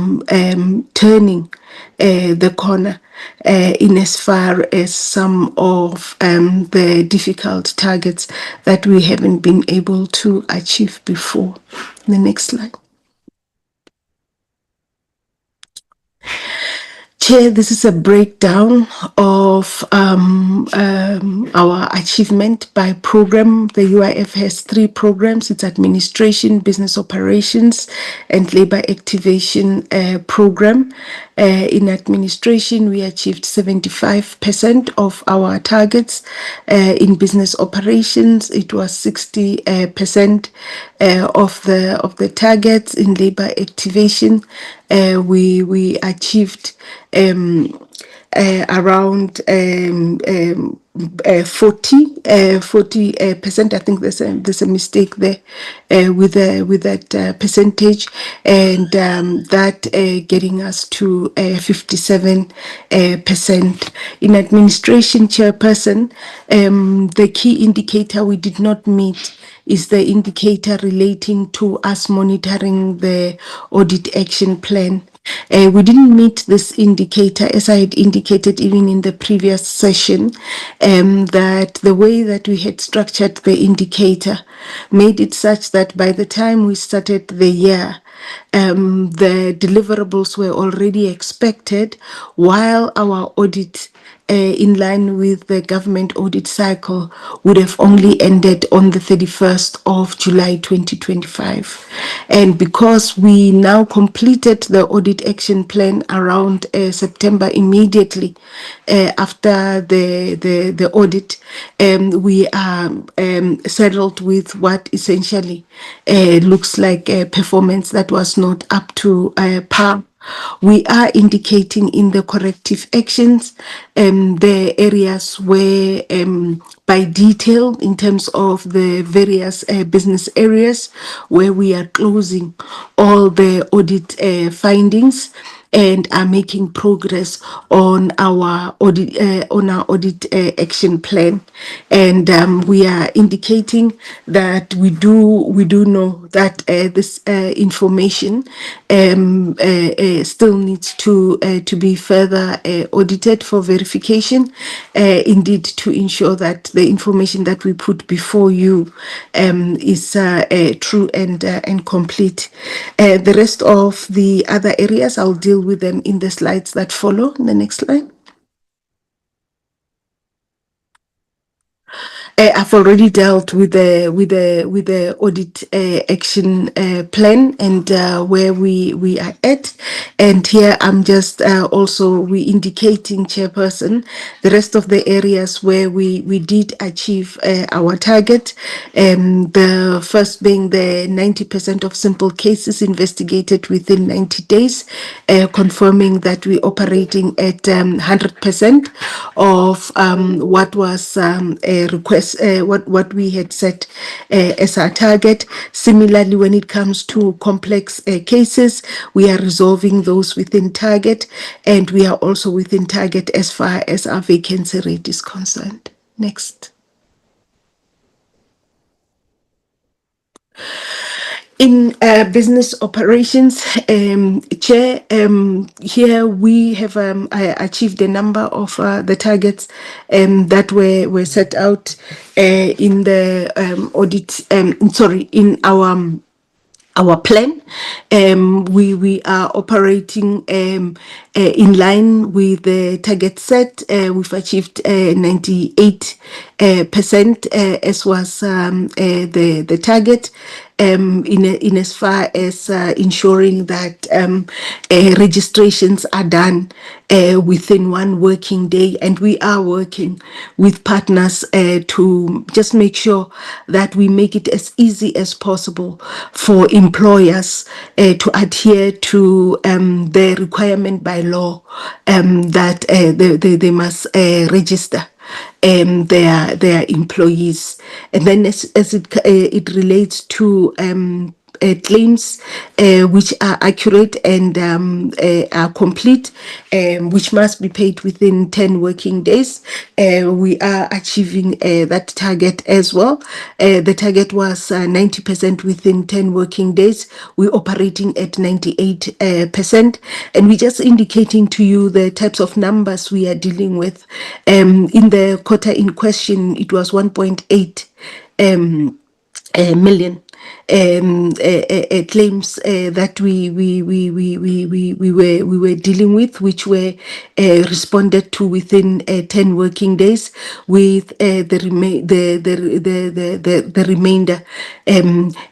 turning the corner in as far as some of the difficult targets that we haven't been able to achieve before. The next slide. Chair, this is a breakdown of our achievement by program. The UIF has 3 programs. It's administration, business operations, and labor activation program. In administration, we achieved 75% of our targets. In business operations, it was 60% of the targets. In labor activation, we achieved around 40%. I think there's a mistake there with that percentage, and that getting us to 57%. In administration, Chairperson, the key indicator we did not meet is the indicator relating to us monitoring the audit action plan. We didn't meet this indicator, as I had indicated even in the previous session, that the way that we had structured the indicator made it such that by the time we started the year, the deliverables were already expected, while our audit in line with the government audit cycle, would have only ended on the 31st of July 2025. And because we now completed the audit action plan around September immediately after the audit, we are settled with what essentially looks like a performance that was not up to par. We are indicating in the corrective actions the areas where by detail in terms of the various business areas where we are closing all the audit findings and are making progress on our audit action plan. And we are indicating that we do know that this information still needs to be further audited for verification, indeed to ensure that the information that we put before you is true and complete. The rest of the other areas, I'll deal with them in the slides that follow. The next slide. I've already dealt with the audit action plan and where we are at, and here I'm just also indicating, Chairperson, the rest of the areas where we did achieve our target. The first being the 90% of simple cases investigated within 90 days, confirming that we're operating at 100% of what was a request, what we had set as our target. Similarly, when it comes to complex cases, we are resolving those within target, and we are also within target as far as our vacancy rate is concerned. Next. In business operations, Chair, here we have achieved a number of the targets that were set out in the audit, in our plan. We are operating in line with the target set. We've achieved 98% as was the target. In as far as ensuring that registrations are done within 1 working day, and we are working with partners to just make sure that we make it as easy as possible for employers to adhere to the requirement by law that they must register their employees. And then as it relates to claims which are accurate and are complete, which must be paid within 10 working days. We are achieving that target as well. The target was 90% within 10 working days. We're operating at 98%. And we're just indicating to you the types of numbers we are dealing with. In the quarter in question, it was 1.8 million claims that we were dealing with, which were responded to within 10 working days, with the remainder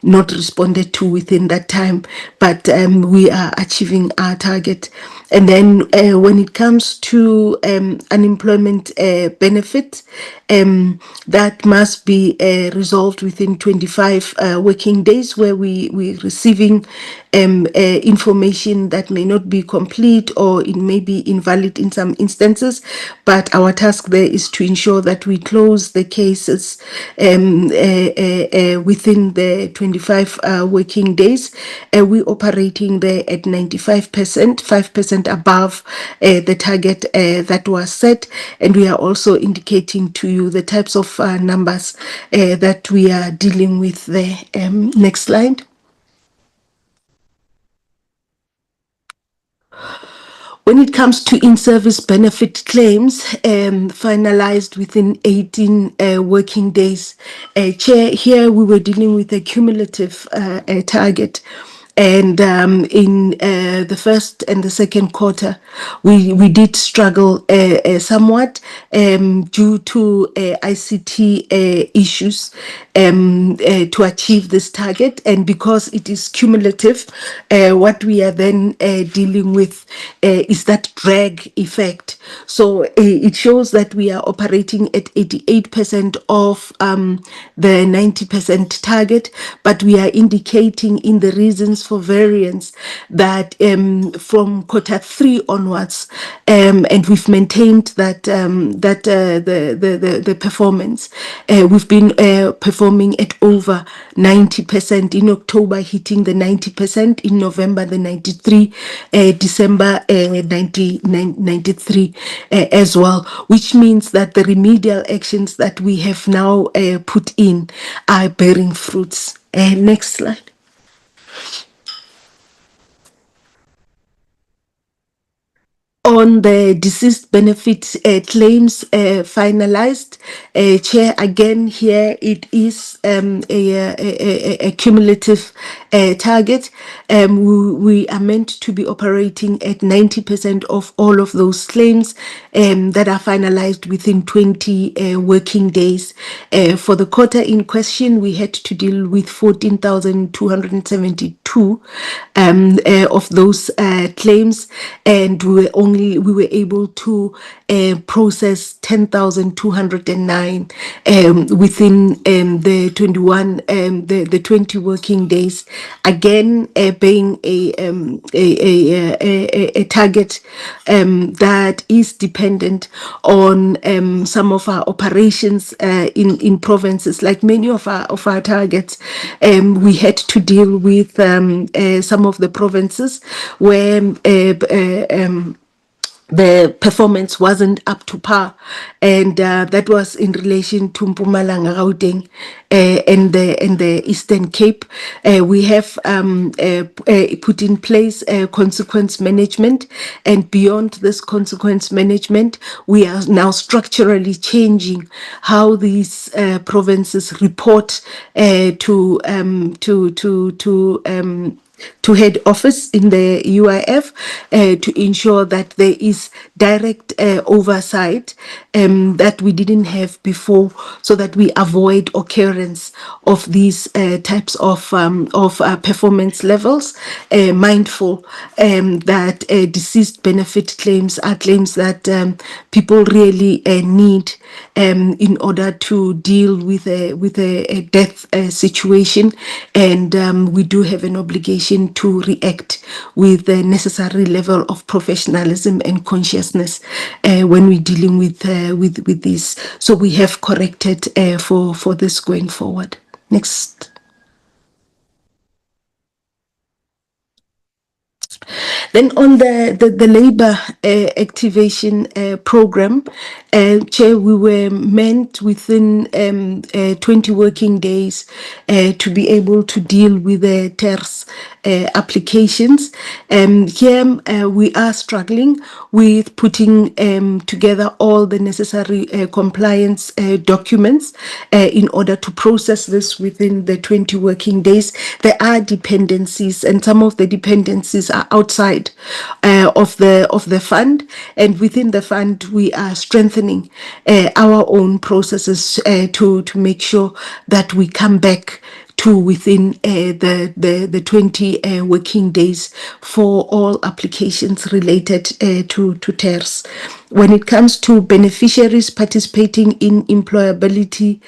not responded to within that time. But we are achieving our target. And then when it comes to unemployment benefits, that must be resolved within 25 working days, where we're receiving information that may not be complete or it may be invalid in some instances. But our task there is to ensure that we close the cases within the 25 working days. We're operating there at 95%, 5% above the target that was set. And we are also indicating to you the types of numbers that we are dealing with there. Next slide. When it comes to in-service benefit claims, finalized within 18 working days, Chair, here we were dealing with a cumulative target And in the first and the second quarter, we did struggle somewhat due to ICT issues to achieve this target. And because it is cumulative, what we are then dealing with is that drag effect. So it shows that we are operating at 88% of the 90% target, but we are indicating in the reasons for variance that from quarter 3 onwards, and we've maintained that the performance, we've been performing at over 90%, in October hitting the 90%, in November the 93, December 93 as well, which means that the remedial actions that we have now put in are bearing fruits. Next slide. On the deceased benefit claims finalized, Chair, again here it is a cumulative target. We are meant to be operating at 90% of all of those claims that are finalized within 20 working days. For the quarter in question, we had to deal with 14,272 of those claims, and we were able to process 10,209 within the 20 working days. Again, being a target that is dependent on some of our operations in provinces. Like many of our targets, we had to deal with some of the provinces where the performance wasn't up to par, and that was in relation to Mpumalanga, Gauteng, and the Eastern Cape. We have put in place consequence management, and beyond this consequence management, we are now structurally changing how these provinces report to head office in the UIF to ensure that there is direct oversight that we didn't have before, so that we avoid occurrence of these types of performance levels, mindful that deceased benefit claims are claims that people really need in order to deal with a death situation, and we do have an obligation to react with the necessary level of professionalism and consciousness when we're dealing with this. So we have corrected for this going forward. Next. Then on the labor activation program, Chair, we were meant within 20 working days to be able to deal with the TERS applications. Here we are struggling with putting together all the necessary compliance documents in order to process this within the 20 working days. There are dependencies, and some of the dependencies are outside of the fund, and within the fund we are strengthening our own processes to make sure that we come back to within the 20 working days for all applications related to TERS. When it comes to beneficiaries participating in employability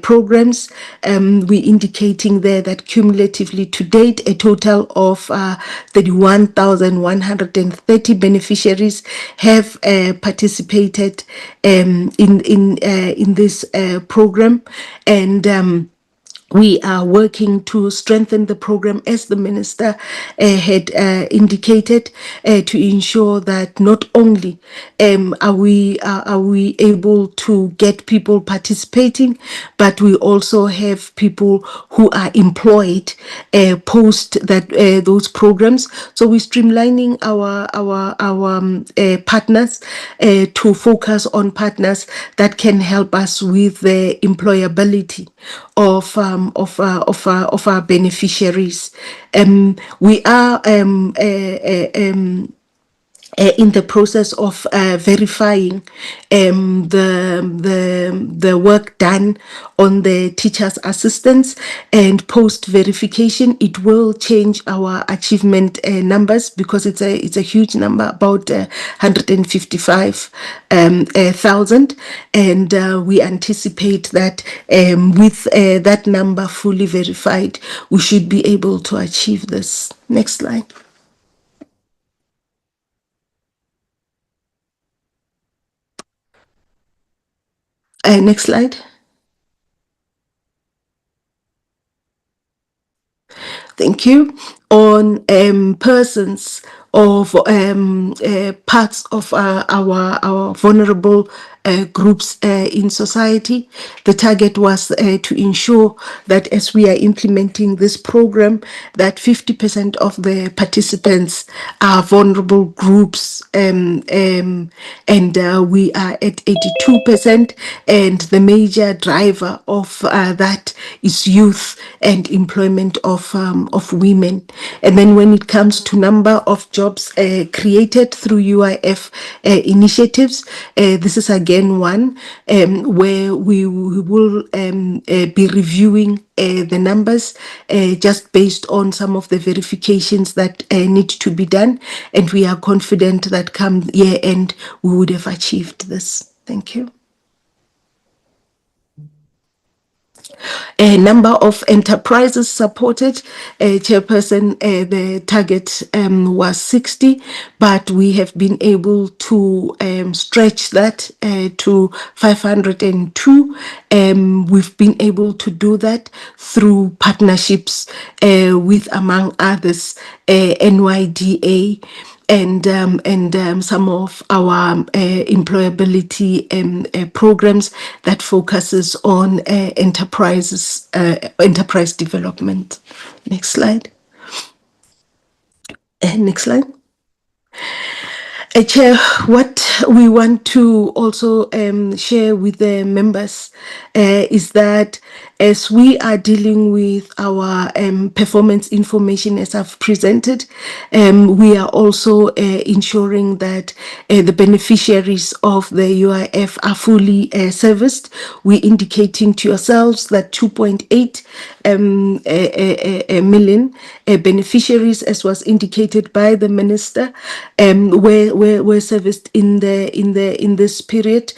programs, we're indicating there that cumulatively to date, a total of 31,130 beneficiaries have participated in this program, and we are working to strengthen the program, as the Minister had indicated, to ensure that not only are we able to get people participating, but we also have people who are employed post that those programs. So we're streamlining our partners to focus on partners that can help us with the employability of our beneficiaries. We are in the process of verifying the work done on the teachers' assistants, and post verification it will change our achievement numbers, because it's a huge number, about 155,000, and we anticipate that with that number fully verified, we should be able to achieve this. Next slide. Next slide. Thank you. On persons of parts of our vulnerable groups in society. The target was to ensure that as we are implementing this program, that 50% of the participants are vulnerable groups, and we are at 82%, and the major driver of that is youth and employment of women. And then when it comes to number of jobs created through UIF initiatives, this is again one where we will be reviewing the numbers just based on some of the verifications that need to be done, and we are confident that come year end we would have achieved this. Thank you. A number of enterprises supported. Chairperson, the target was 60, but we have been able to stretch that to 502. We've been able to do that through partnerships with, among others, NYDA, and some of our employability programs that focuses on enterprise development. Next slide. Next slide. Chair, what we want to also share with the members is that as we are dealing with our performance information as I've presented, we are also ensuring that the beneficiaries of the UIF are fully serviced. We're indicating to yourselves that 2.8 million beneficiaries, as was indicated by the minister, were serviced in this period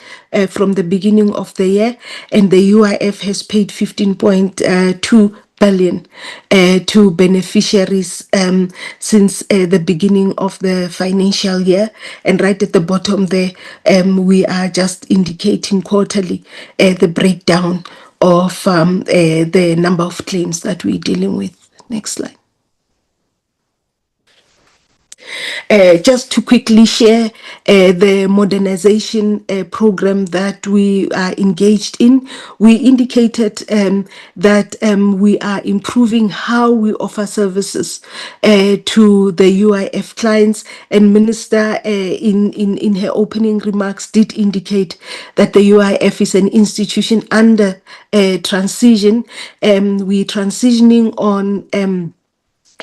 from the beginning of the year, and the UIF has paid 15.2 billion to beneficiaries since the beginning of the financial year. And right at the bottom there, we are just indicating quarterly the breakdown of the number of claims that we're dealing with. Next slide. Just to quickly share the modernization program that we are engaged in, we indicated that we are improving how we offer services to the UIF clients, and Minister in her opening remarks did indicate that the UIF is an institution under transition. We're transitioning on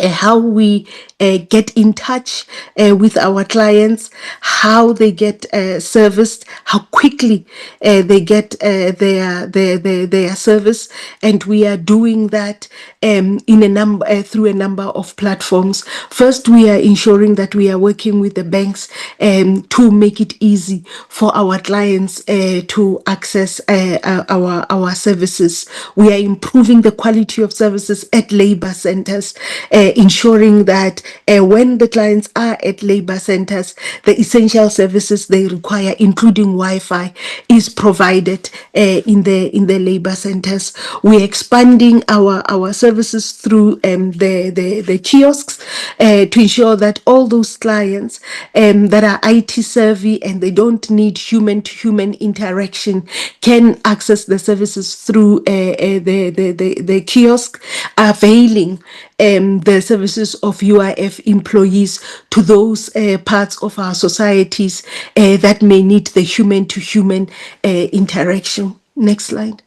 how we get in touch with our clients, how they get serviced, how quickly they get their service, and we are doing that in a number through a number of platforms. First, we are ensuring that we are working with the banks to make it easy for our clients to access our services. We are improving the quality of services at labor centers, ensuring that when the clients are at labor centers, the essential services they require, including Wi-Fi, is provided in the labor centers. We're expanding our services through the kiosks to ensure that all those clients that are IT savvy and they don't need human-to-human interaction can access the services through the kiosk, availing the services of UIF employees to those parts of our societies that may need the human-to-human interaction. Next slide.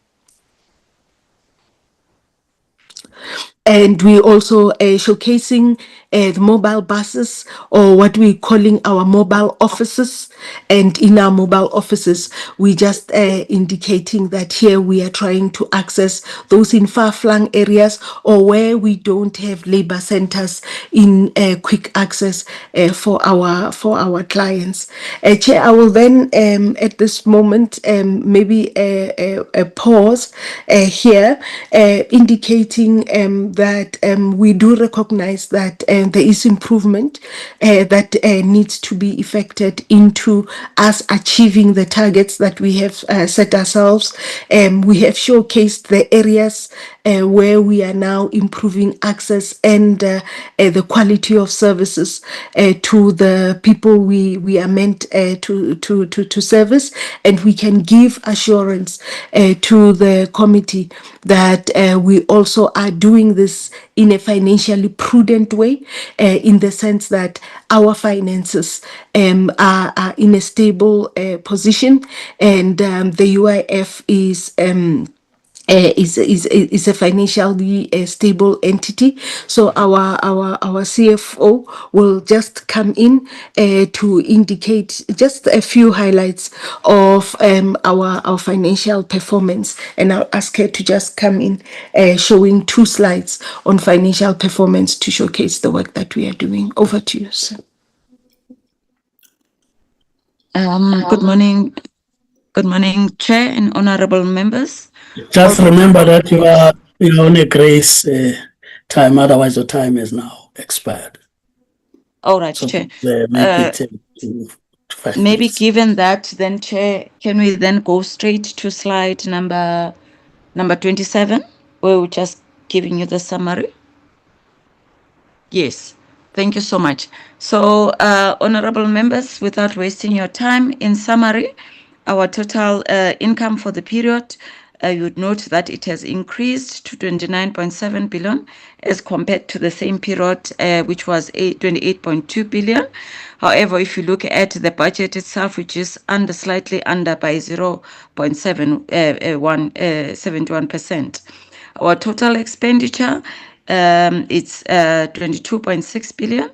And we also showcasing the mobile buses, or what we're calling our mobile offices. And in our mobile offices, we just indicating that here we are trying to access those in far-flung areas, or where we don't have labor centers in quick access for our clients. Chair, I will then at this moment maybe a pause here, indicating that we do recognize that there is improvement that needs to be effected into us achieving the targets that we have set ourselves. We have showcased the areas where we are now improving access and the quality of services to the people we are meant to service, and we can give assurance to the committee that we also are doing this in a financially prudent way, in the sense that our finances are in a stable position, and the UIF is a financially stable entity. So our CFO will just come in to indicate just a few highlights of our financial performance, and I'll ask her to just come in showing 2 slides on financial performance to showcase the work that we are doing. Over to you, sir. Good morning, Chair and honorable members. Just remember that you are on a grace time, otherwise your time is now expired. All right, So Chair. make it to 5 Maybe minutes. given that, then Chair, can we then go straight to slide number 27, where we're just giving you the summary? Yes. Thank you so much. So, honorable members, without wasting your time, in summary, our total income for the period, you would note that it has increased to 29.7 billion as compared to the same period, which was 28.2 billion. However, if you look at the budget itself, which is slightly under by 0.71%. Our total expenditure, it's 22.6 billion.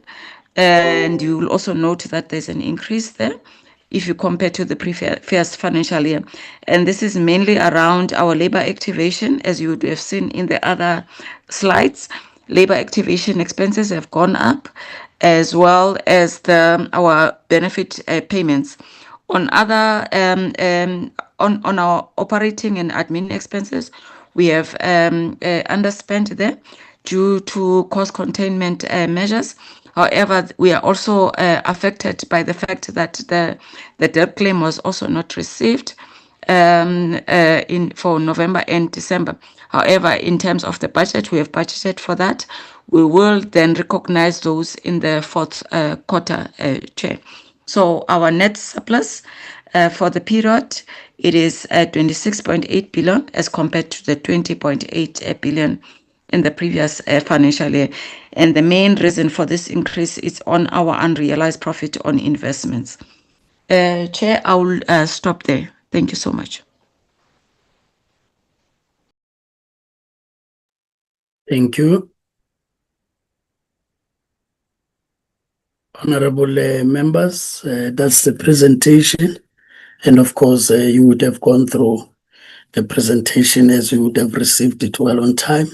And you will also note that there's an increase there if you compare to the previous financial year. And this is mainly around our labor activation, as you would have seen in the other slides. Labor activation expenses have gone up, as well as our benefit payments. On other on our operating and admin expenses, we have underspent there due to cost containment measures. However, we are also affected by the fact that the debt claim was also not received for November and December. However, in terms of the budget, we have budgeted for that. We will then recognize those in the fourth quarter, Chair. So our net surplus for the period, it is 26.8 billion as compared to the 20.8 billion in the previous financial year. And the main reason for this increase is on our unrealized profit on investments. Chair, I will stop there. Thank you so much. Thank you. Honorable members, that's the presentation. And of course, you would have gone through the presentation as you would have received it well on time,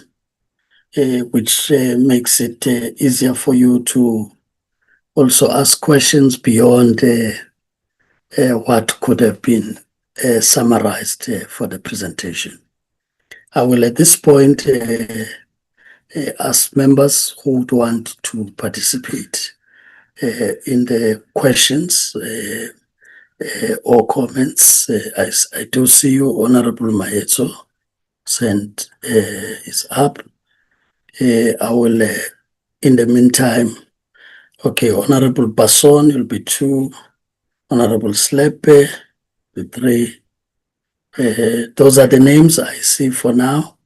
which makes it easier for you to also ask questions beyond what could have been summarized for the presentation. I will at this point ask members who would want to participate in the questions or comments. I do see you, Honorable Maetso, send is up. I will, in the meantime, okay, Honorable Basson will be 2, Honorable Slepe, the 3. Those are the names I see for now.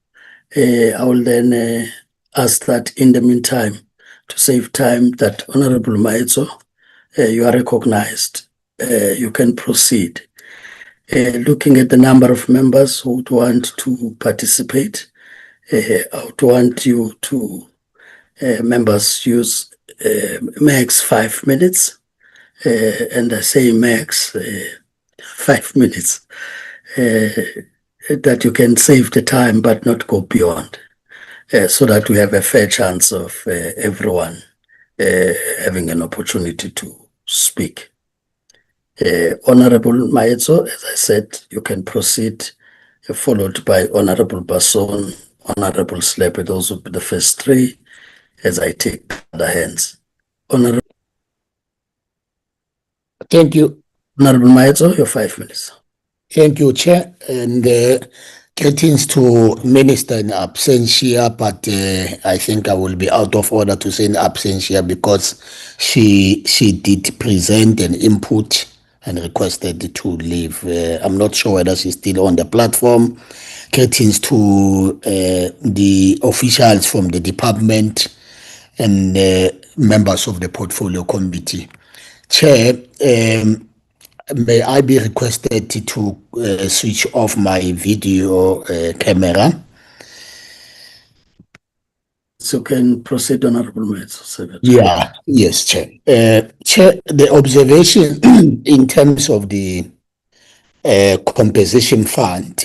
I will then ask that in the meantime, to save time, that Honorable Maetso, you are recognized. You can proceed. Looking at the number of members who would want to participate, I would want you to members use max 5 minutes, and I say max 5 minutes, that you can save the time but not go beyond, so that we have a fair chance of everyone having an opportunity to speak. Honorable Maezo, as I said, you can proceed, followed by Honorable Basson, Honorable Slepe. Those will be the first three as I take the hands. Honorable Thank you. Maezo, your 5 minutes. Thank you, Chair. And greetings to Minister in absentia, but I think I will be out of order to say in absentia because she did present an input and requested to leave. I'm not sure whether she's still on the platform. Greetings to the officials from the department and members of the portfolio committee. Chair, may I be requested to switch off my video camera? So can proceed, Honorable Maezo. Yeah, yes, Chair. Chair, the observation in terms of the compensation fund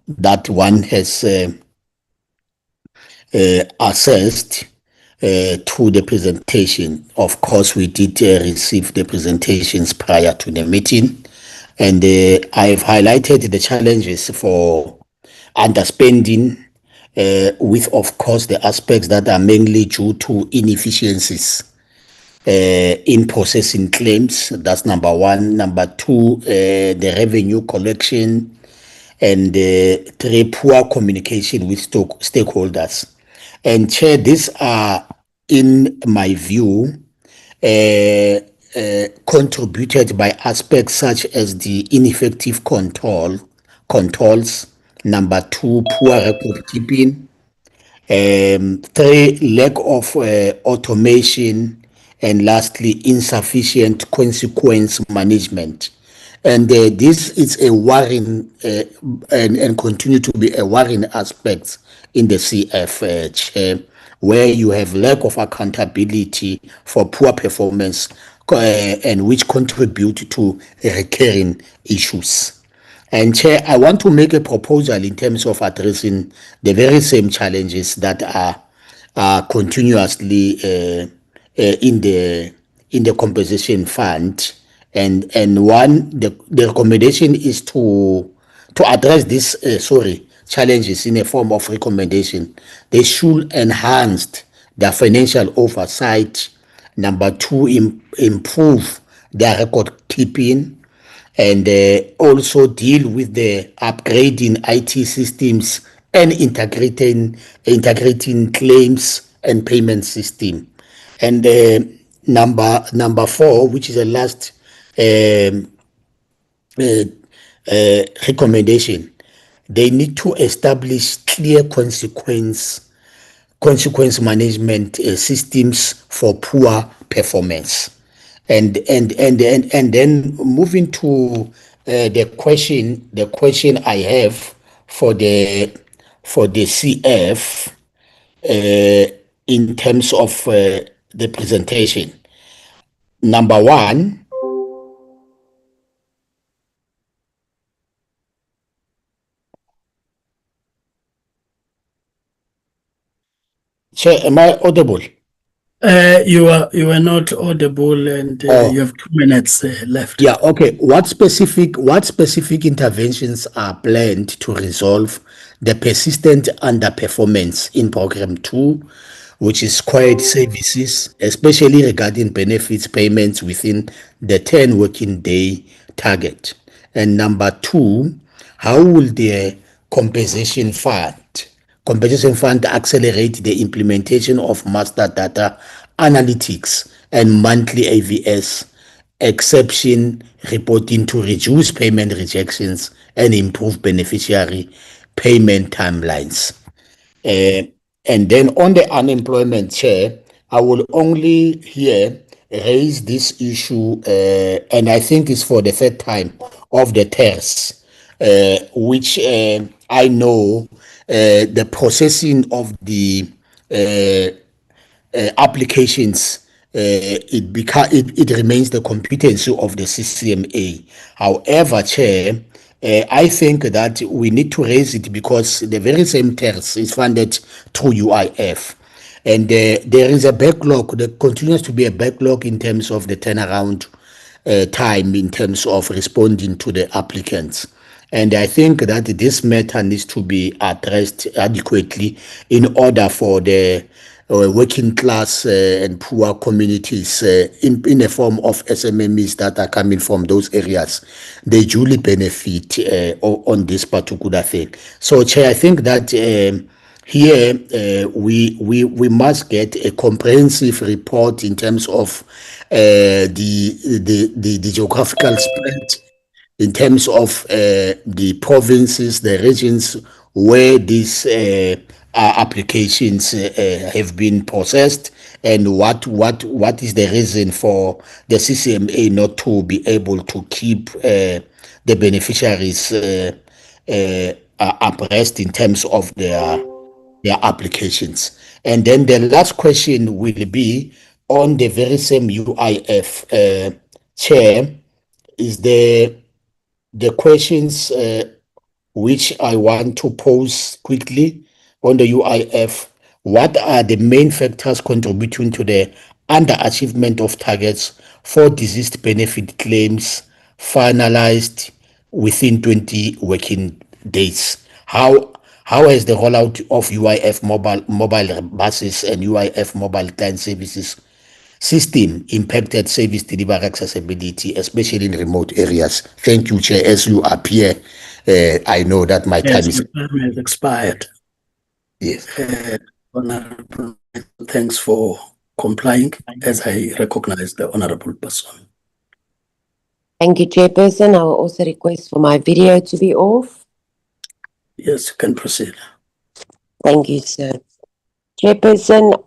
that one has assessed to the presentation. Of course, we did receive the presentations prior to the meeting, and I've highlighted the challenges for underspending, with, of course, the aspects that are mainly due to inefficiencies in processing claims. That's number one. Number two, the revenue collection, and three, poor communication with stakeholders. And Chair, these are, in my view, contributed by aspects such as the ineffective controls. Number two, poor record keeping. Three, lack of automation, and lastly, insufficient consequence management. And this is a worrying and continue to be a worrying aspect in the CF, Chair, where you have lack of accountability for poor performance and which contribute to recurring issues. And Chair, I want to make a proposal in terms of addressing the very same challenges that are continuously in the compensation fund. And one, the recommendation is to address these challenges in a form of recommendation. They should enhance their financial oversight. Number two, improve their record keeping, and also deal with the upgrading IT systems and integrating claims and payment system. And number four, which is the last recommendation, they need to establish clear consequence management systems for poor performance. And then moving to the question I have for the CF in terms of the presentation. Number one, Chair, am I audible? You are not audible, and you have 2 minutes left. Yeah, okay. What specific interventions are planned to resolve the persistent underperformance in program 2, which is quiet services, especially regarding benefits payments within the 10 working day target? And number two, how will the compensation fund accelerate the implementation of master data analytics and monthly AVS exception reporting to reduce payment rejections and improve beneficiary payment timelines? And then on the unemployment, Chair, I will only here raise this issue, and I think it's for the third time, of the TERS, which I know the processing of the applications, it remains the competency of the CCMA. However, Chair, I think that we need to raise it because the very same tax is funded through UIF. And there is a backlog, there continues to be a backlog in terms of the turnaround time, in terms of responding to the applicants. And I think that this matter needs to be addressed adequately in order for the working class and poor communities in a form of SMMEs that are coming from those areas. They duly benefit on this particular thing. So, Chair, I think that here we must get a comprehensive report in terms of the geographical spread, in terms of the provinces, the regions where these applications have been processed, and what is the reason for the CCMA not to be able to keep the beneficiaries abreast in terms of their applications. And then the last question will be on the very same UIF, Chair, is the questions which I want to pose quickly on the UIF. What are the main factors contributing to the underachievement of targets for diseased benefit claims finalized within 20 working days? How has the rollout of UIF mobile buses and UIF mobile client services system impacted service delivery accessibility, especially in remote areas? Thank you, Chair. As you appear, I know that my time Yes, is. the time has expired. Yes. Honorable, thanks for complying as I recognize the honorable person. Thank you, Chairperson. I will also request for my video to be off. Yes, you can proceed. Thank you, sir. Chairperson,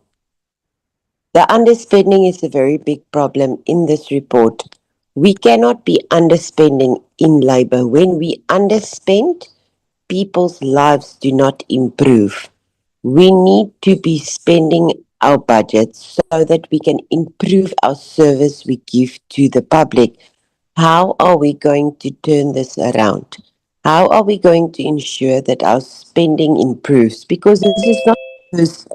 the underspending is a very big problem in this report. We cannot be underspending in labor. When we underspend, people's lives do not improve. We need to be spending our budgets so that we can improve our service we give to the public. How are we going to turn this around? How are we going to ensure that our spending improves? Because this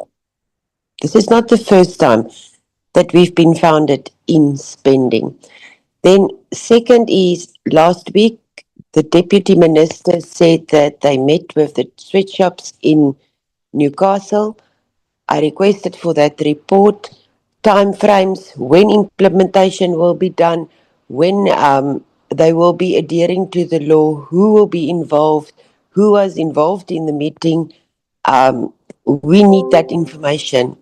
is not the first time that we've been founded in spending. Then second is, last week, the Deputy Minister said that they met with the sweatshops in Newcastle. I requested for that report, timeframes, when implementation will be done, when they will be adhering to the law, who will be involved, who was involved in the meeting. We need that information.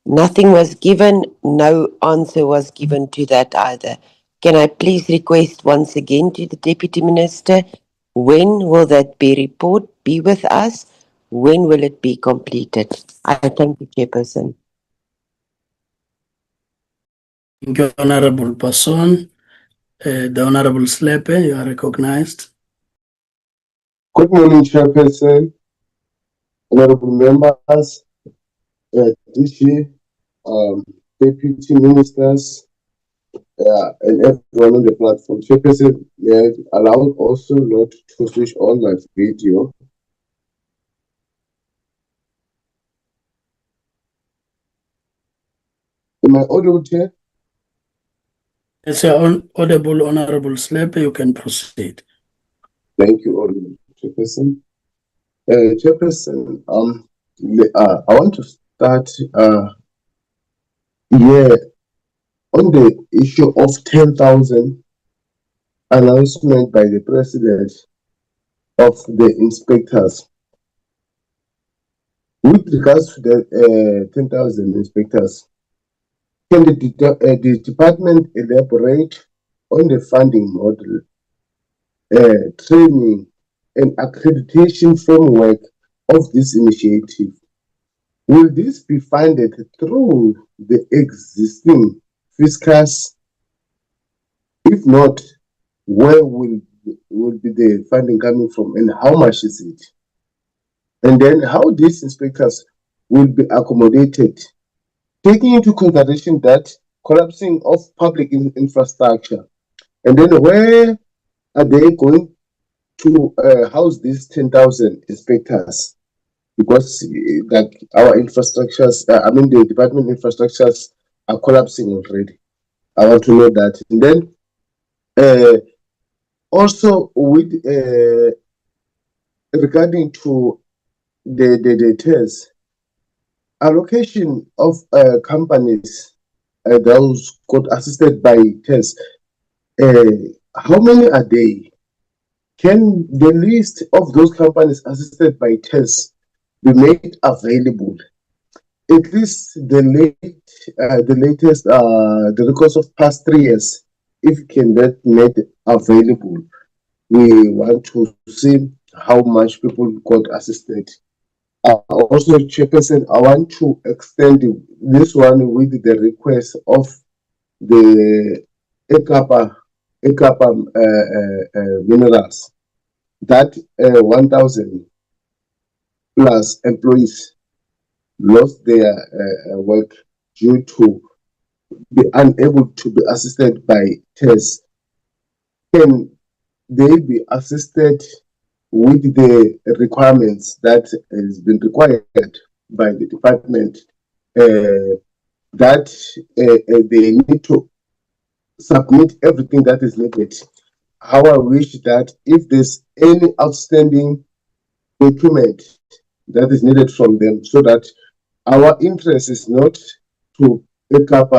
Nothing was given, no answer was given to that either. Can I please request once again to the Deputy Minister, when will that report be with us? When will it be completed? I thank you, Chairperson. Thank you, honorable person. The honorable Slepe, you are recognized. Good morning, Chairperson, honorable members, DG, deputy ministers, and everyone on the platform. Chairperson, may I allow also not to switch on my video. Am I audible, Chair? As your audible, honorable Slepe, you can proceed. Thank you, honorable Chairperson. Chairperson, I want to start here on the issue of 10,000 announcement by the president of the inspectors. With regards to the 10,000 inspectors, can the department elaborate on the funding model, training and accreditation framework of this initiative? Will this be funded through the existing fiscus? If not, where will be the funding coming from and how much is it? And then how these inspectors will be accommodated, taking into consideration that collapsing of public infrastructure. And then where are they going to house these 10,000 inspectors? Because like our infrastructures, the department infrastructures are collapsing already. I want to know that. And then also with regarding to the TES, allocation of companies, those got assisted by TES, how many are they? Can the list of those companies assisted by TES be made available? At least the latest, the records of past 3 years, if can that made available. We want to see how much people got assisted. Also, Chairperson, I want to extend this one with the request of the Ekapa minerals that 1,000 plus employees lost their work due to be unable to be assisted by TES. Can they be assisted with the requirements that has been required by the department, that they need to submit everything that is needed? How I wish that if there's any outstanding document that is needed from them, so that our interest is not to pick up,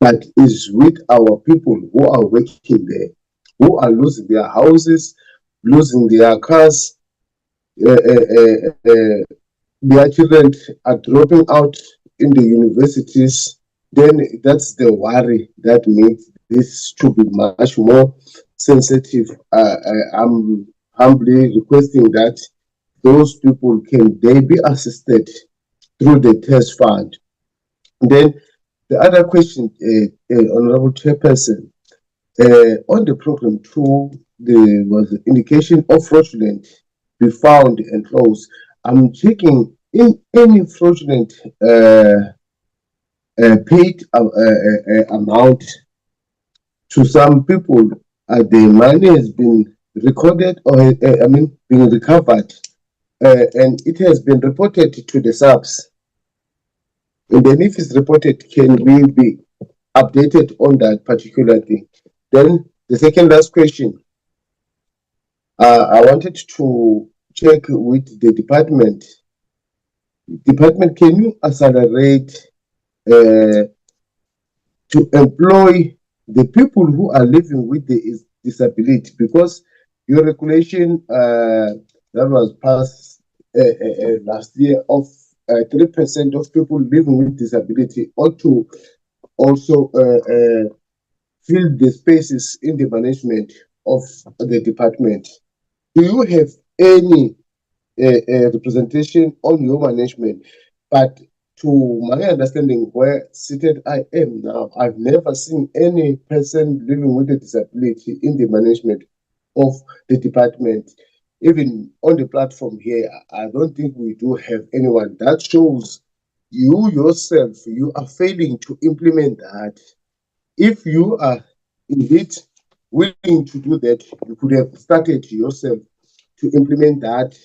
but is with our people who are working there, who are losing their houses, losing their cars, their children are dropping out in the universities. Then that's the worry that makes this to be much more sensitive. I'm humbly requesting that those people can they be assisted through the test fund. Then the other question, Honorable Chairperson, on the program 2, there was an indication of fraudulent be found and closed. I'm checking in any fraudulent paid amount to some people. The money has been recorded or been recovered, and it has been reported to the subs. And then if it's reported, can we be updated on that particular thing? Then the second last question, I wanted to check with the department. Department, can you accelerate to employ the people who are living with the disability? Because your regulation that was passed last year of 3% of people living with disability ought to also fill the spaces in the management of the department. Do you have any representation on your management? But to my understanding, where seated I am now, I've never seen any person living with a disability in the management of the department. Even on the platform here, I don't think we do have anyone. That shows you yourself, you are failing to implement that. If you are indeed willing to do that, you could have started yourself to implement that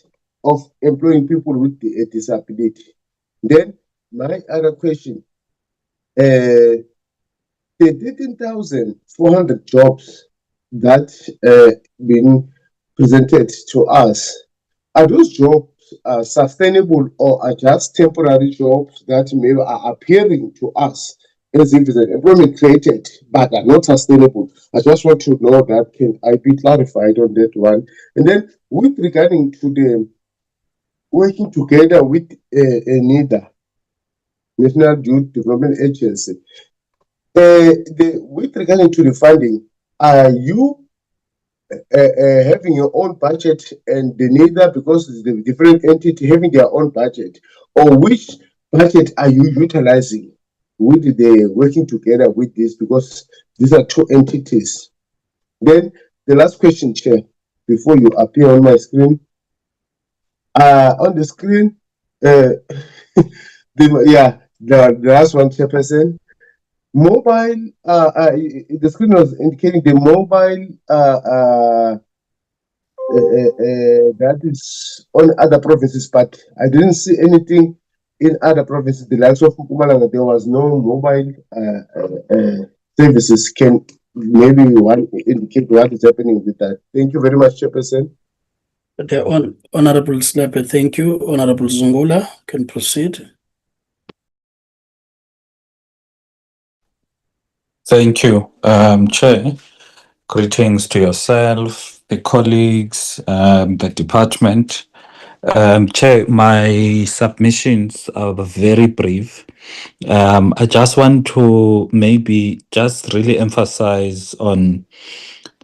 of employing people with a disability. Then my other question, the 13,400 jobs that been presented to us, are those jobs sustainable or are just temporary jobs that maybe are appearing to us as if it's an employment created but are not sustainable? I just want to know that. Can I be clarified on that one? And then with regarding to the working together with NIDA, National Youth Development Agency, with regarding to the funding, are you having your own budget and the NIDA, because it's the different entity having their own budget, or which budget are you utilizing with the working together with this, because these are two entities? Then the last question, Chair, before you appear on my screen, On the screen, the last one, Chairperson. Mobile, the screen was indicating the mobile that is on other provinces, but I didn't see anything in other provinces. The likes of Mpumalanga, there was no mobile services. Can maybe one indicate what is happening with that? Thank you very much, Chairperson. The Honorable Slepe, thank you. Honorable Zungula, can proceed. Thank you, Chair. Greetings to yourself, the colleagues, the department. Chair, my submissions are very brief. I just want to maybe just really emphasize on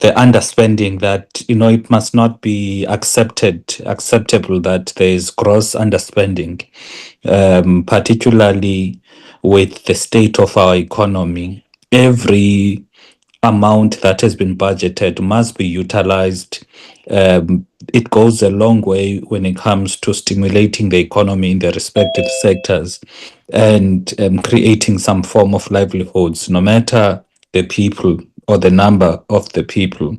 the understanding that, it must not be acceptable that there is gross underspending, particularly with the state of our economy. Every amount that has been budgeted must be utilized. It goes a long way when it comes to stimulating the economy in the respective sectors and creating some form of livelihoods, no matter the people or the number of the people,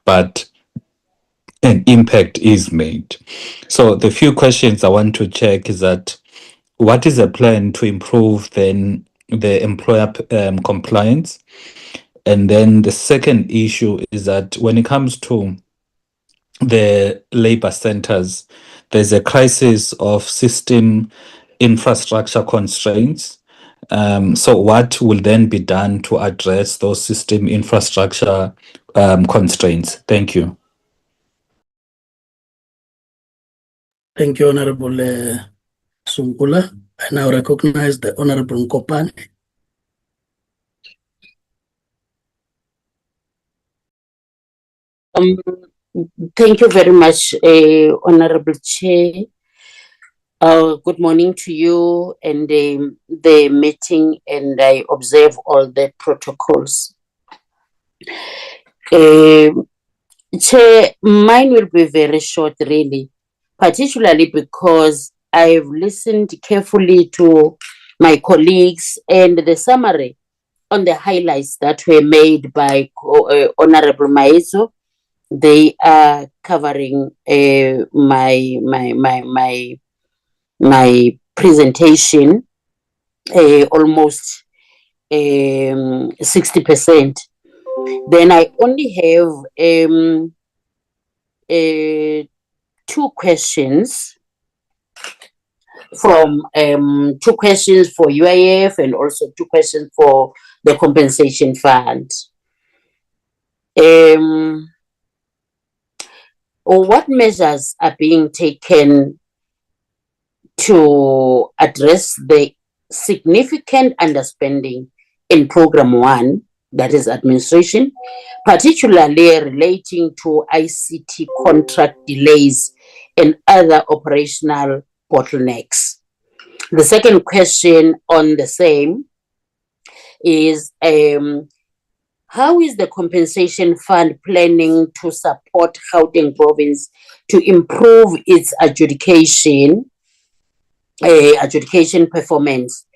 but an impact is made. So the few questions I want to check is that what is a plan to improve then the employer compliance? And then the second issue is that when it comes to the labor centers, there's a crisis of system infrastructure constraints. So what will then be done to address those system infrastructure constraints? Thank you. Thank you, Honorable Zungula. I now recognize the Honorable Nkopane. Thank you very much, Honorable Chair. Good morning to you and the meeting, and I observe all the protocols. Chair, mine will be very short, really, particularly because I've listened carefully to my colleagues and the summary on the highlights that were made by Honorable Maeso. They are covering my presentation almost 60%. Then I only have two questions for UIF and also two questions for the compensation fund. What measures are being taken to address the significant underspending in Program 1, that is administration, particularly relating to ICT contract delays and other operational bottlenecks? The second question on the same is, how is the compensation fund planning to support Gauteng province to improve its adjudication performance,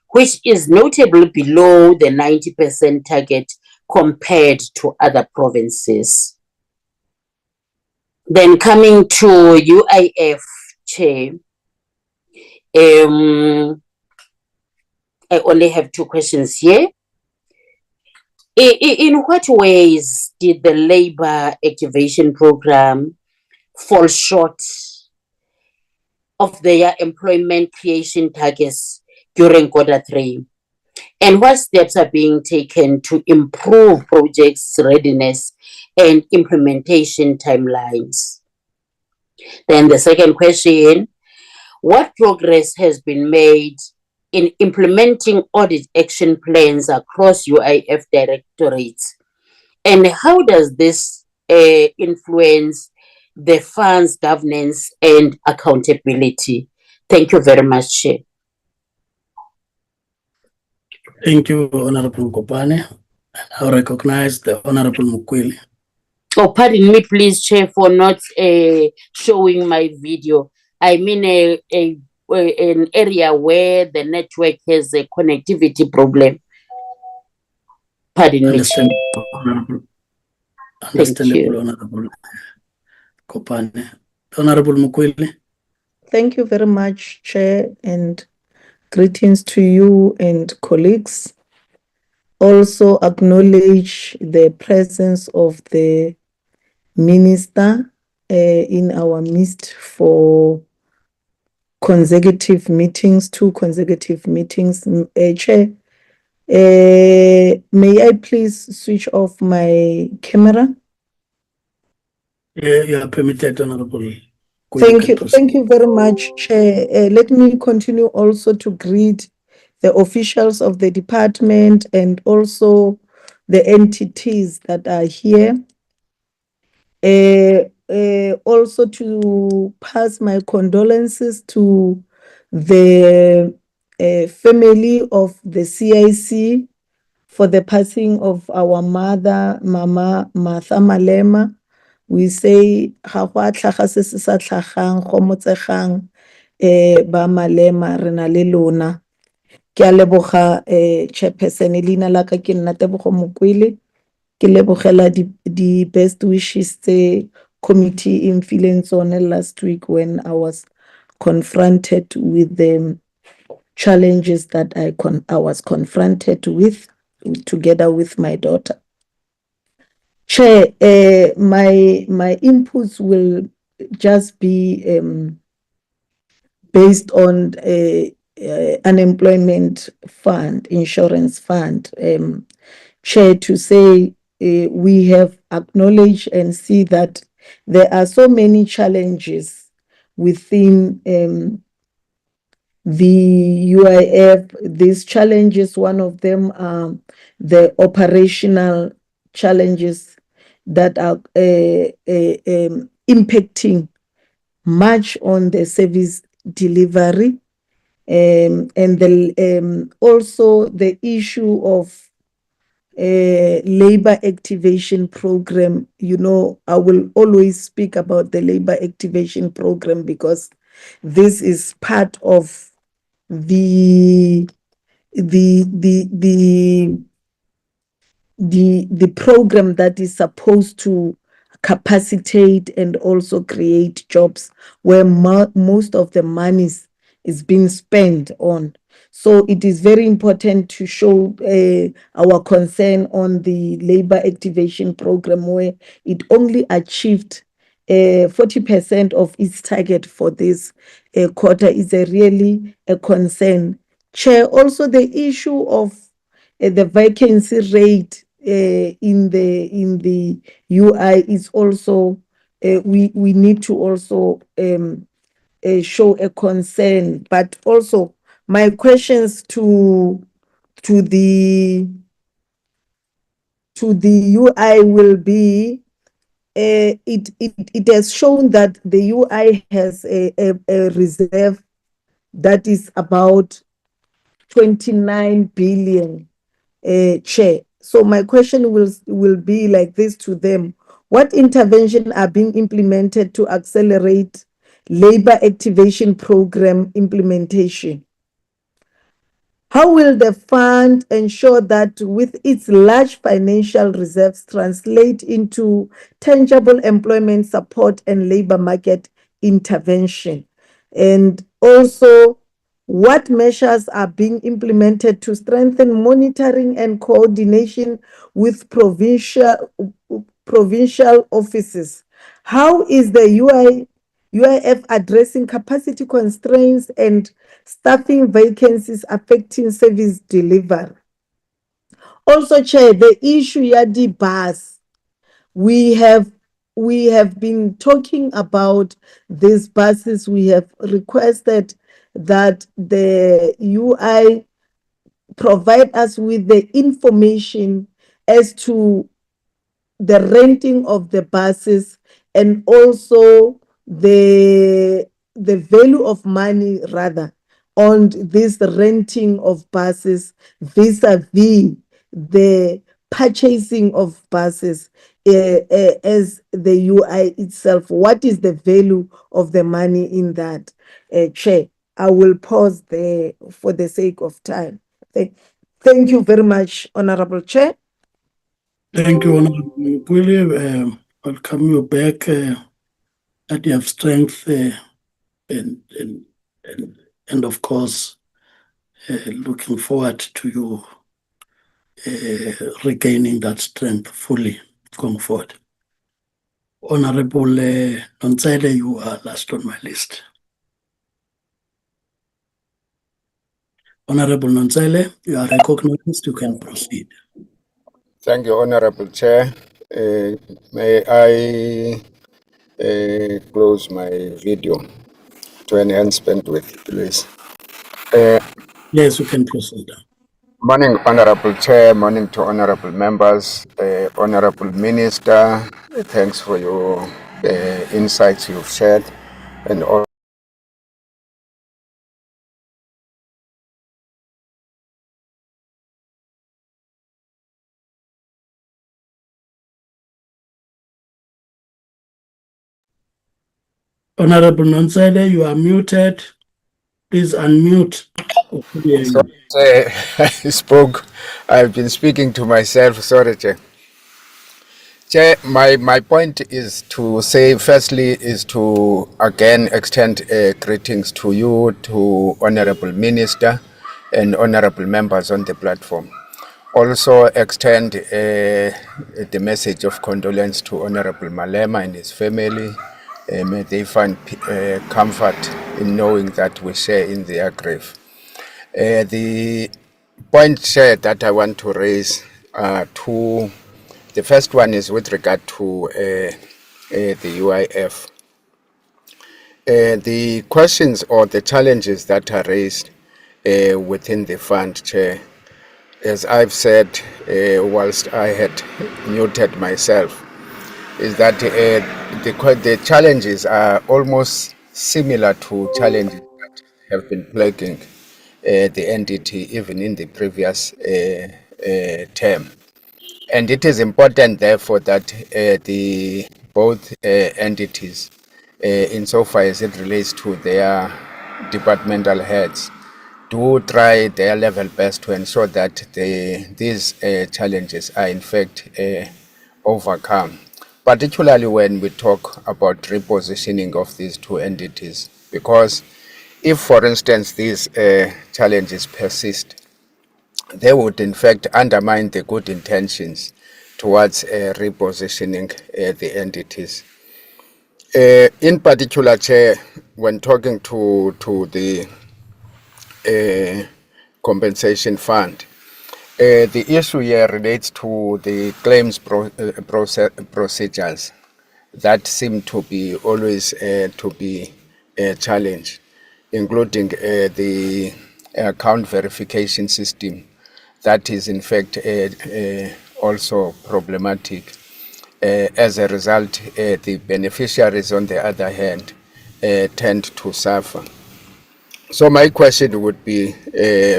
which is notably below the 90% target compared to other provinces? Then coming to UIF, Chair, I only have two questions here. In what ways did the labor activation program fall short of their employment creation targets during Q3? And what steps are being taken to improve projects' readiness and implementation timelines? Then the second question, what progress has been made in implementing audit action plans across UIF directorates? And how does this influence the fund's governance and accountability? Thank you very much, Chair. Thank you, Honorable Nkopane. I recognize the Honorable Mukwili. Oh, pardon me, please, Chair, for not showing my video. I mean an area where the network has a connectivity problem. Pardon me. Understandable, Honorable. Understandable, Honorable Kopane. Honorable Mukwele. Thank you very much, Chair, and greetings to you and colleagues. Also acknowledge the presence of the Minister in our midst for consecutive meetings, 2 consecutive meetings. Chair, may I please switch off my camera? Yeah, you are permitted, Honorable. Thank you. Thank you very much, Chair. Let me continue also to greet the officials of the department and also the entities that are here. Also to pass my condolences to the family of the CIC for the passing of our mother, Mama Martha Malema. We say ga go a tlhaga se se sa tlhagang go motsegang ba Malema re na le lona. Ke a leboga chairperson leina la ka ke nna Tebogo Mokwele ke lebogela di best wishes tse committee in fileng tsone last week when I was confronted with the challenges that I was confronted with together with my daughter. Chair, my inputs will just be based on unemployment fund, insurance fund. Chair, to say we have acknowledged and see that there are so many challenges within the UIF. These challenges, one of them are the operational challenges that are impacting much on the service delivery, and also the issue of labor activation program. You know, I will always speak about the labor activation program because this is part of the program that is supposed to capacitate and also create jobs where most of the monies is being spent on. So it is very important to show our concern on the labor activation program where it only achieved 40% of its target for this quarter is really a concern. Chair, also the issue of the vacancy rate in the UI is also we need to also show a concern. But also my questions to the UI will be it has shown that the UI has a reserve that is about 29 billion. Chair. So my question will be like this to them. What intervention are being implemented to accelerate labor activation program implementation? How will the fund ensure that with its large financial reserves translate into tangible employment support and labor market intervention? And also, what measures are being implemented to strengthen monitoring and coordination with provincial offices? How is the UIF addressing capacity constraints and staffing vacancies affecting service delivery? Also, Chair, the issue ya di bus. We have been talking about these buses. We have requested that the UI provide us with the information as to the renting of the buses and also the value of money rather on this renting of buses vis-a-vis the purchasing of buses. as the UI itself? What is the value of the money in that? Chair, I will pause there for the sake of time. Thank you very much, Honorable Chair. Thank you, Honorable Mkwili. Welcome you back. That you have strength and of course, looking forward to you regaining that strength fully going forward. Honorable Nontsele, you are last on my list. Honorable Nontsele, you are recognized. You can proceed. Thank you, Honorable Chair. May I close my video to enhance bandwidth, please? Yes, you can proceed. Morning, Honorable Chair. Morning to honorable members. Honorable Minister, thanks for your insights you've shared. And all Honorable Nontsele, you are muted. Please unmute. so, I spoke. I've been speaking to myself. Sorry, Chair. Chair, my point is to say, firstly, is to again extend greetings to you, to Honorable Minister, and honorable members on the platform. Also extend the message of condolence to Honorable Malema and his family. May they find comfort in knowing that we share in their grief. The point shared that I want to raise two. The first one is with regard to the UIF. The questions or the challenges that are raised within the fund, Chair, as I've said, whilst I had muted myself, is that the challenges are almost similar to challenges that have been plaguing the entity even in the previous term. And it is important, therefore, that the both entities, insofar as it relates to their departmental heads, do try their level best to ensure that these challenges are in fact overcome, particularly when we talk about repositioning of these two entities. Because if, for instance, these challenges persist, they would in fact undermine the good intentions towards repositioning the entities. In particular, Chair, when talking to the compensation fund, the issue here relates to the claims procedures that seem to be always to be challenged, including the account verification system that is in fact also problematic. As a result, the beneficiaries on the other hand tend to suffer. So my question would be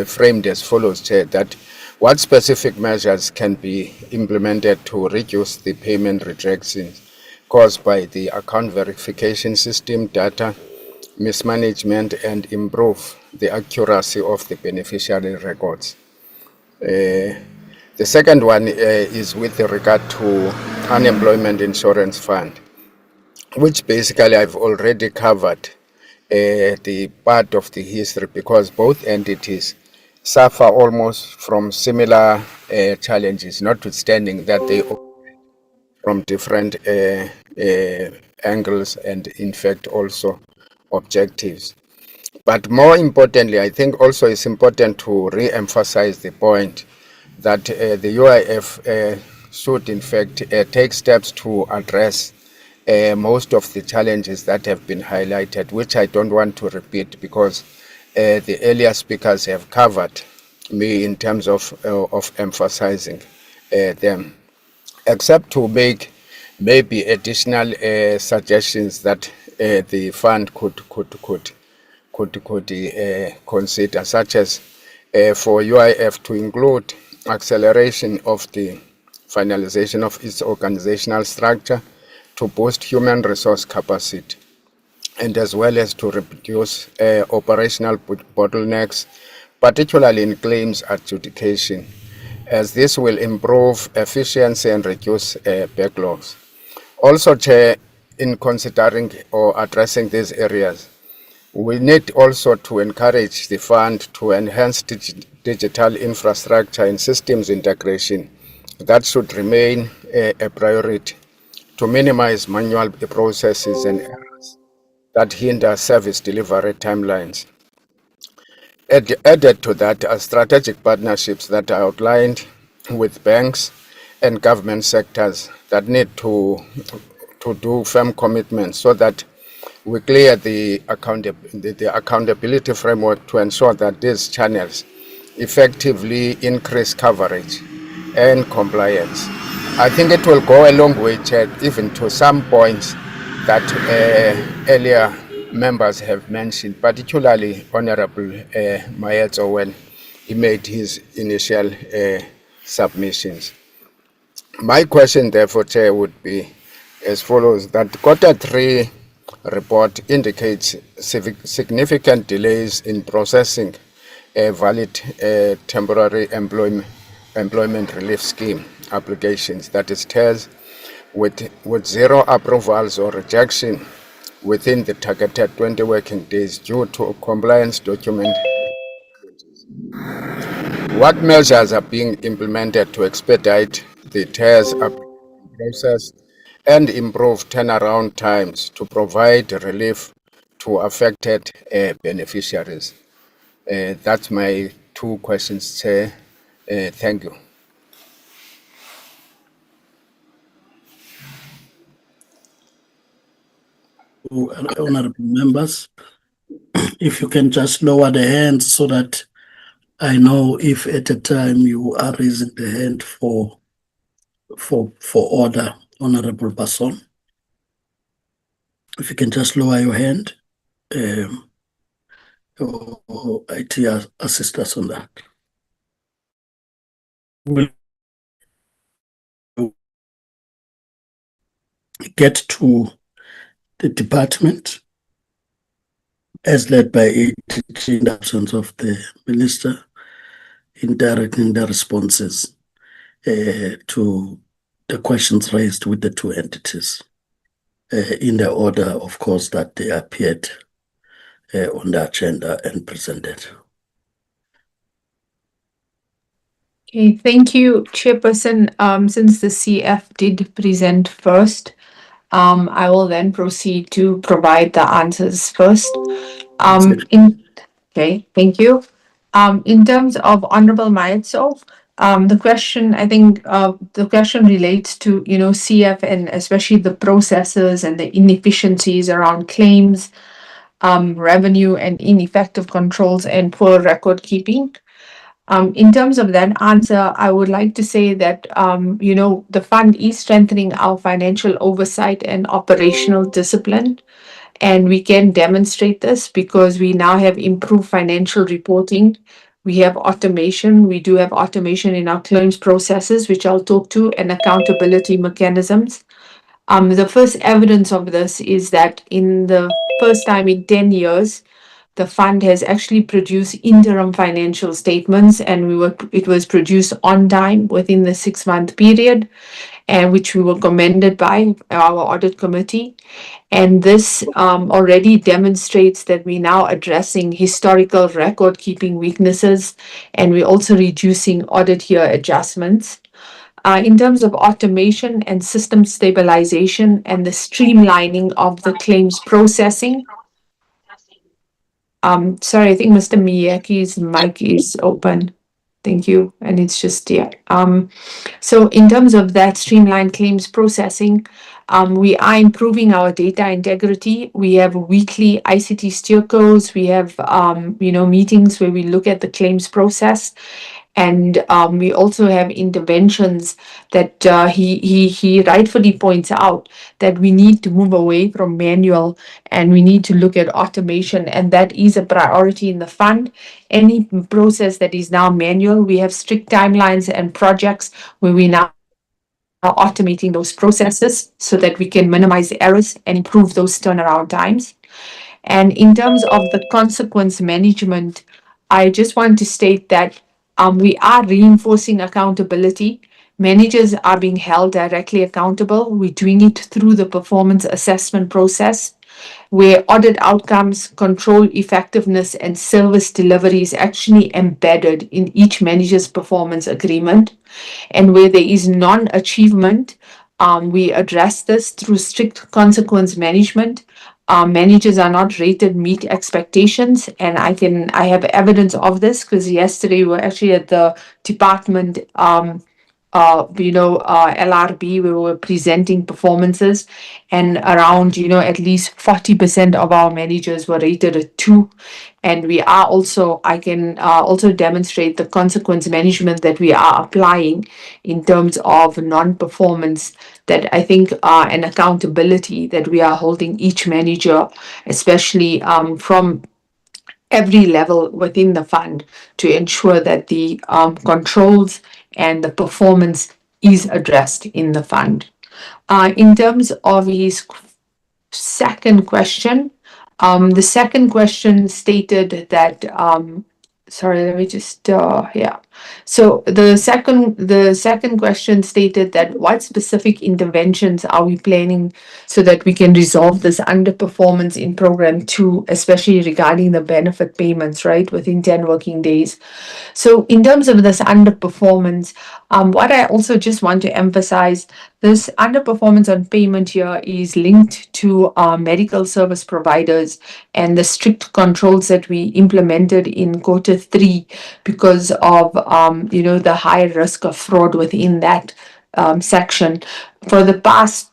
framed as follows, Chair, that what specific measures can be implemented to reduce the payment rejections caused by the account verification system data mismanagement and improve the accuracy of the beneficiary records? The second one is with regard to unemployment insurance fund, which basically I've already covered the part of the history, because both entities suffer almost from similar challenges, notwithstanding that they from different angles and in fact also objectives. But more importantly, I think also it's important to re-emphasize the point that the UIF should in fact take steps to address most of the challenges that have been highlighted, which I don't want to repeat because the earlier speakers have covered me in terms of emphasizing them, except to make maybe additional suggestions that the fund could consider, such as for UIF to include acceleration of the finalization of its organizational structure to boost human resource capacity, and as well as to reduce operational bottlenecks, particularly in claims adjudication, as this will improve efficiency and reduce backlogs. Also, Chair, in considering or addressing these areas, we need also to encourage the fund to enhance digital infrastructure and systems integration. That should remain a priority to minimize manual processes and errors that hinder service delivery timelines. Added to that are strategic partnerships that are outlined with banks and government sectors that need to do firm commitments so that we clear the accountability framework to ensure that these channels effectively increase coverage and compliance. I think it will go a long way, Chair, even to some points that earlier members have mentioned, particularly Honorable Mayeto when he made his initial submissions. My question, therefore, Chair, would be as follows: that Q3 report indicates significant delays in processing a valid temporary employment relief scheme applications, that is TERS, with zero approvals or rejection within the targeted 20 working days due to compliance document. What measures are being implemented to expedite the TERS application process and improve turnaround times to provide relief to affected beneficiaries? That's my two questions, Chair. Thank you. Honorable members, if you can just lower the hands so that I know if at a time you are raising the hand for order, Honorable Basson. If you can just lower your hand, or IT assist us on that. We'll get to the department as led by ATG in the absence of the minister in directing the responses to the questions raised with the two entities in the order, of course, that they appeared on the agenda and presented. Okay, thank you, Chairperson. Since the CF did present first, I will then proceed to provide the answers first. Okay, thank you. In terms of Honorable Maetso, the question, I think, the question relates to, CF and especially the processes and the inefficiencies around claims, revenue and ineffective controls and poor record keeping. In terms of that answer, I would like to say that, the fund is strengthening our financial oversight and operational discipline. And we can demonstrate this because we now have improved financial reporting. We have automation. We do have automation in our claims processes, which I'll talk to, and accountability mechanisms. The first evidence of this is that in the first time in 10 years, the fund has actually produced interim financial statements, and it was produced on time within the 6-month period, and which we were commended by our audit committee. And this already demonstrates that we're now addressing historical record keeping weaknesses, and we're also reducing audit year adjustments. In terms of automation and system stabilization and the streamlining of the claims processing. Sorry, I think Mr. Miyake's mic is open. Thank you. And it's just, yeah. So in terms of that streamlined claims processing, we are improving our data integrity. We have weekly ICT steer codes. We have, meetings where we look at the claims process. And we also have interventions that he rightfully points out that we need to move away from manual and we need to look at automation. And that is a priority in the fund. Any process that is now manual, we have strict timelines and projects where we now automating those processes so that we can minimize the errors and improve those turnaround times. And in terms of the consequence management, I just want to state that we are reinforcing accountability. Managers are being held directly accountable. We're doing it through the performance assessment process, where audit outcomes, control effectiveness, and service delivery is actually embedded in each manager's performance agreement. And where there is non-achievement, we address this through strict consequence management. Managers are not rated meet expectations, and I have evidence of this because yesterday we were actually at the department LRB, we were presenting performances, and around, at least 40% of our managers were rated a 2. And we are also, I can also demonstrate the consequence management that we are applying in terms of non-performance, that I think and accountability that we are holding each manager, especially from every level within the fund, to ensure that the controls and the performance is addressed in the fund. In terms of his second question, the second question stated that sorry, let me just yeah. So the second question stated that what specific interventions are we planning so that we can resolve this underperformance in program 2, especially regarding the benefit payments, right, within 10 working days. So in terms of this underperformance, what I also just want to emphasize, this underperformance on payment here is linked to medical service providers and the strict controls that we implemented in quarter 3 because of the high risk of fraud within that section. For the past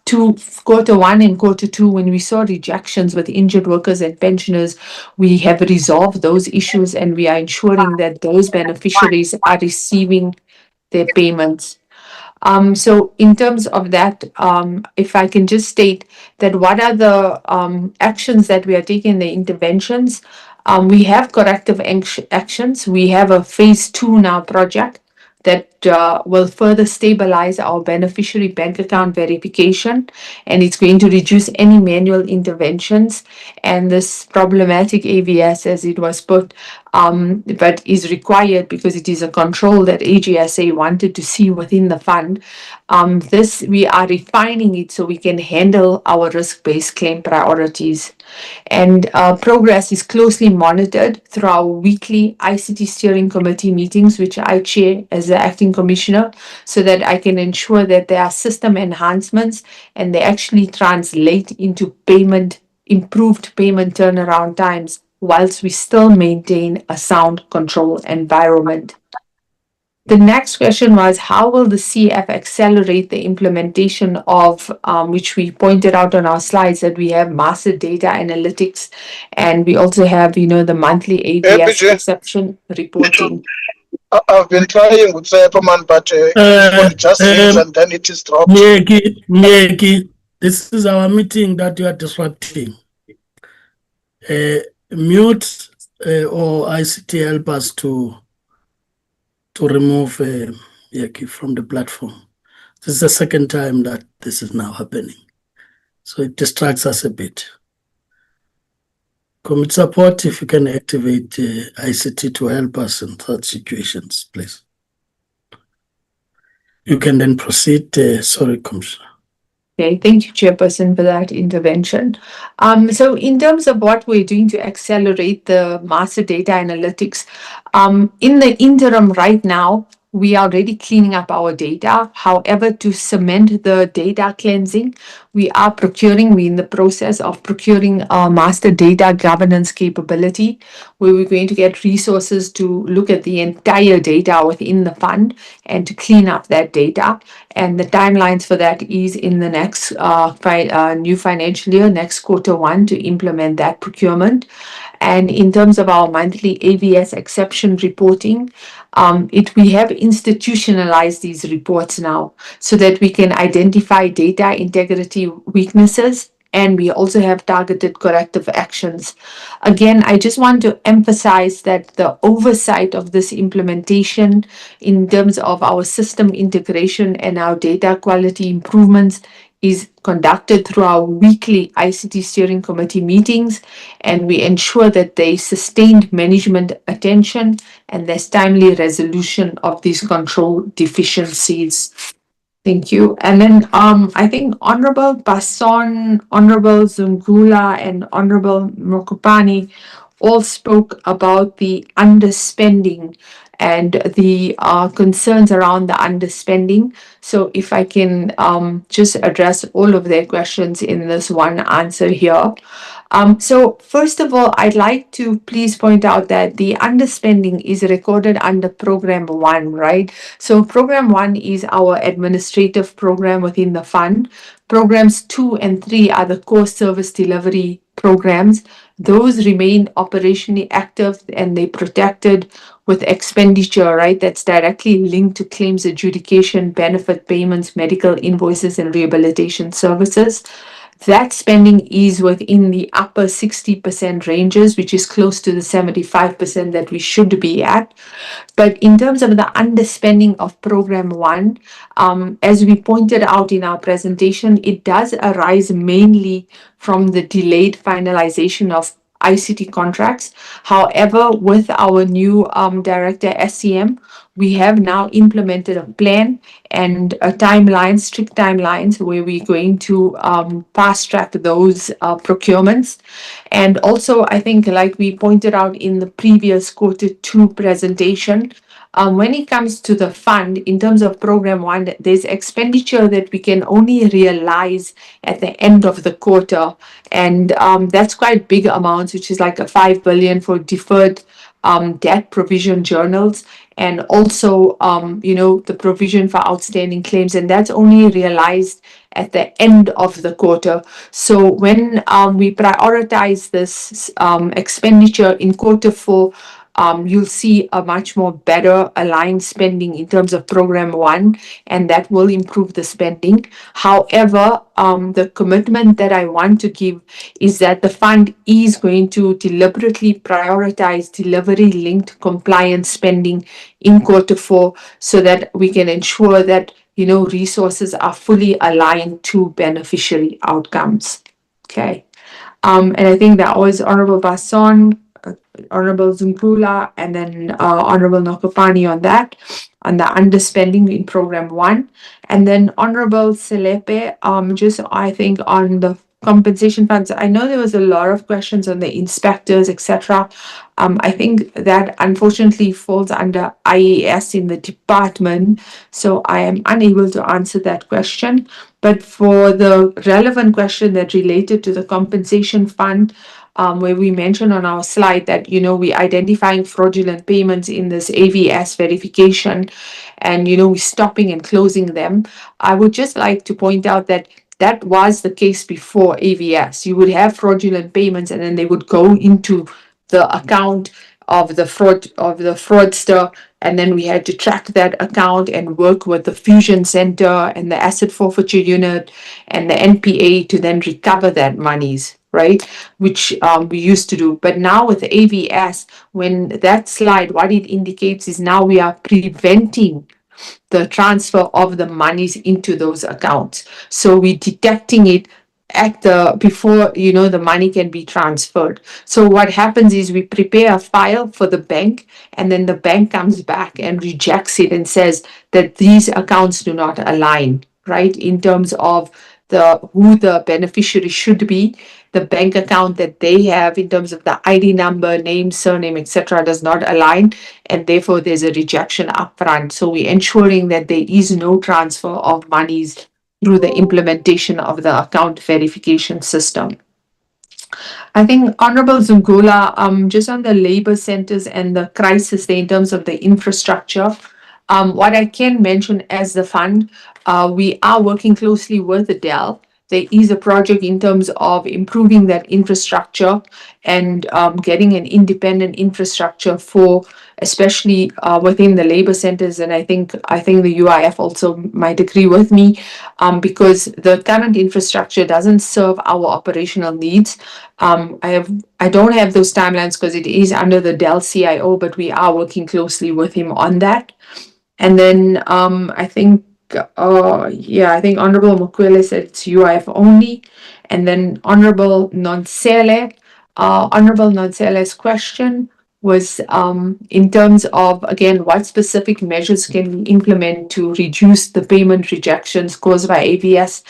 quarter 1 and quarter 2, when we saw rejections with injured workers and pensioners, we have resolved those issues and we are ensuring that those beneficiaries are receiving their payments. So in terms of that, if I can just state that what are the actions that we are taking, the interventions, we have corrective actions. We have a phase 2 now project that will further stabilize our beneficiary bank account verification, and it's going to reduce any manual interventions and this problematic AVS, as it was put, but is required because it is a control that AGSA wanted to see within the fund. This, we are refining it so we can handle our risk-based claim priorities. And progress is closely monitored through our weekly ICT steering committee meetings, which I chair as the acting commissioner, so that I can ensure that there are system enhancements and they actually translate into improved payment turnaround times, whilst we still maintain a sound control environment. The next question was, how will the CF accelerate the implementation of, which we pointed out on our slides, that we have master data analytics, and we also have, the monthly ABS exception reporting. I've been trying with Cyberman, but it just rings and then it is dropped. Nyeki, this is our meeting that you are disrupting. Mute or ICT help us to remove Nyeki from the platform. This is the second time that this is now happening. So it distracts us a bit. Commit support, if you can activate ICT to help us in such situations, please. You can then proceed. Sorry, Commissioner. Okay, thank you, Chairperson, for that intervention. So in terms of what we're doing to accelerate the master data analytics, in the interim right now, we are already cleaning up our data. However, to cement the data cleansing, we're in the process of procuring a master data governance capability, where we're going to get resources to look at the entire data within the fund and to clean up that data. And the timelines for that is in the next new financial year, next quarter 1, to implement that procurement. And in terms of our monthly AVS exception reporting, we have institutionalized these reports now so that we can identify data integrity weaknesses and we also have targeted corrective actions. Again, I just want to emphasize that the oversight of this implementation in terms of our system integration and our data quality improvements is conducted through our weekly ICT steering committee meetings, and we ensure that there is sustained management attention and there's timely resolution of these control deficiencies. Thank you. And then I think Honorable Basson, Honorable Zungula, and Honorable Mokopani all spoke about the underspending and the concerns around the underspending. So if I can just address all of their questions in this one answer here. So first of all, I'd like to please point out that the underspending is recorded under Program 1, right? So Program 1 is our administrative program within the fund. Programs 2 and 3 are the core service delivery programs. Those remain operationally active and they protected with expenditure, right? That's directly linked to claims adjudication, benefit payments, medical invoices, and rehabilitation services. That spending is within the upper 60% ranges, which is close to the 75% that we should be at. But in terms of the underspending of Program 1, as we pointed out in our presentation, it does arise mainly from the delayed finalization of ICT contracts. However, with our new director, SCM, we have now implemented a plan and a timeline, strict timelines, where we're going to fast track those procurements. And also, I think, like we pointed out in the previous Q2 presentation, when it comes to the fund, in terms of Program 1, there's expenditure that we can only realize at the end of the quarter. And that's quite big amounts, which is like a 5 billion for deferred debt provision journals, and also, the provision for outstanding claims. And that's only realized at the end of the quarter. So when we prioritize this expenditure in Q4, you'll see a much more better aligned spending in terms of Program 1, and that will improve the spending. However, the commitment that I want to give is that the fund is going to deliberately prioritize delivery-linked compliance spending in Q4 so that we can ensure that resources are fully aligned to beneficiary outcomes. Okay. And I think that was Honorable Basson, Honorable Zungula, and then Honorable Nokopani on that, on the underspending in Program 1. And then Honorable Selepe, just I think on the compensation funds. I know there was a lot of questions on the inspectors, etc. I think that unfortunately falls under IAS in the department, so I am unable to answer that question. But for the relevant question that related to the compensation fund, where we mentioned on our slide that, we're identifying fraudulent payments in this AVS verification and, we're stopping and closing them. I would just like to point out that that was the case before AVS. You would have fraudulent payments and then they would go into the account of the fraudster, and then we had to track that account and work with the fusion center and the asset forfeiture unit and the NPA to then recover that monies, right? Which we used to do. But now with the AVS, when that slide, what it indicates is now we are preventing the transfer of the monies into those accounts. So we're detecting it at before the money can be transferred. So what happens is we prepare a file for the bank, and then the bank comes back and rejects it and says that these accounts do not align, right, in terms of who the beneficiary should be. The bank account that they have in terms of the ID number, name, surname, etc. does not align, and therefore there's a rejection upfront. So we're ensuring that there is no transfer of monies through the implementation of the account verification system. I think Honorable Zungula, just on the labor centers and the crisis there in terms of the infrastructure, what I can mention as the fund, we are working closely with the DEL there is a project in terms of improving that infrastructure and getting an independent infrastructure for, especially within the labor centers. And I think the UIF also might agree with me, because the current infrastructure doesn't serve our operational needs. I don't have those timelines because it is under the Dell CIO, but we are working closely with him on that. And then I think Honorable Mukwele said it's UIF only. And then Honorable Nonsele's question was in terms of, again, what specific measures can we implement to reduce the payment rejections caused by AVS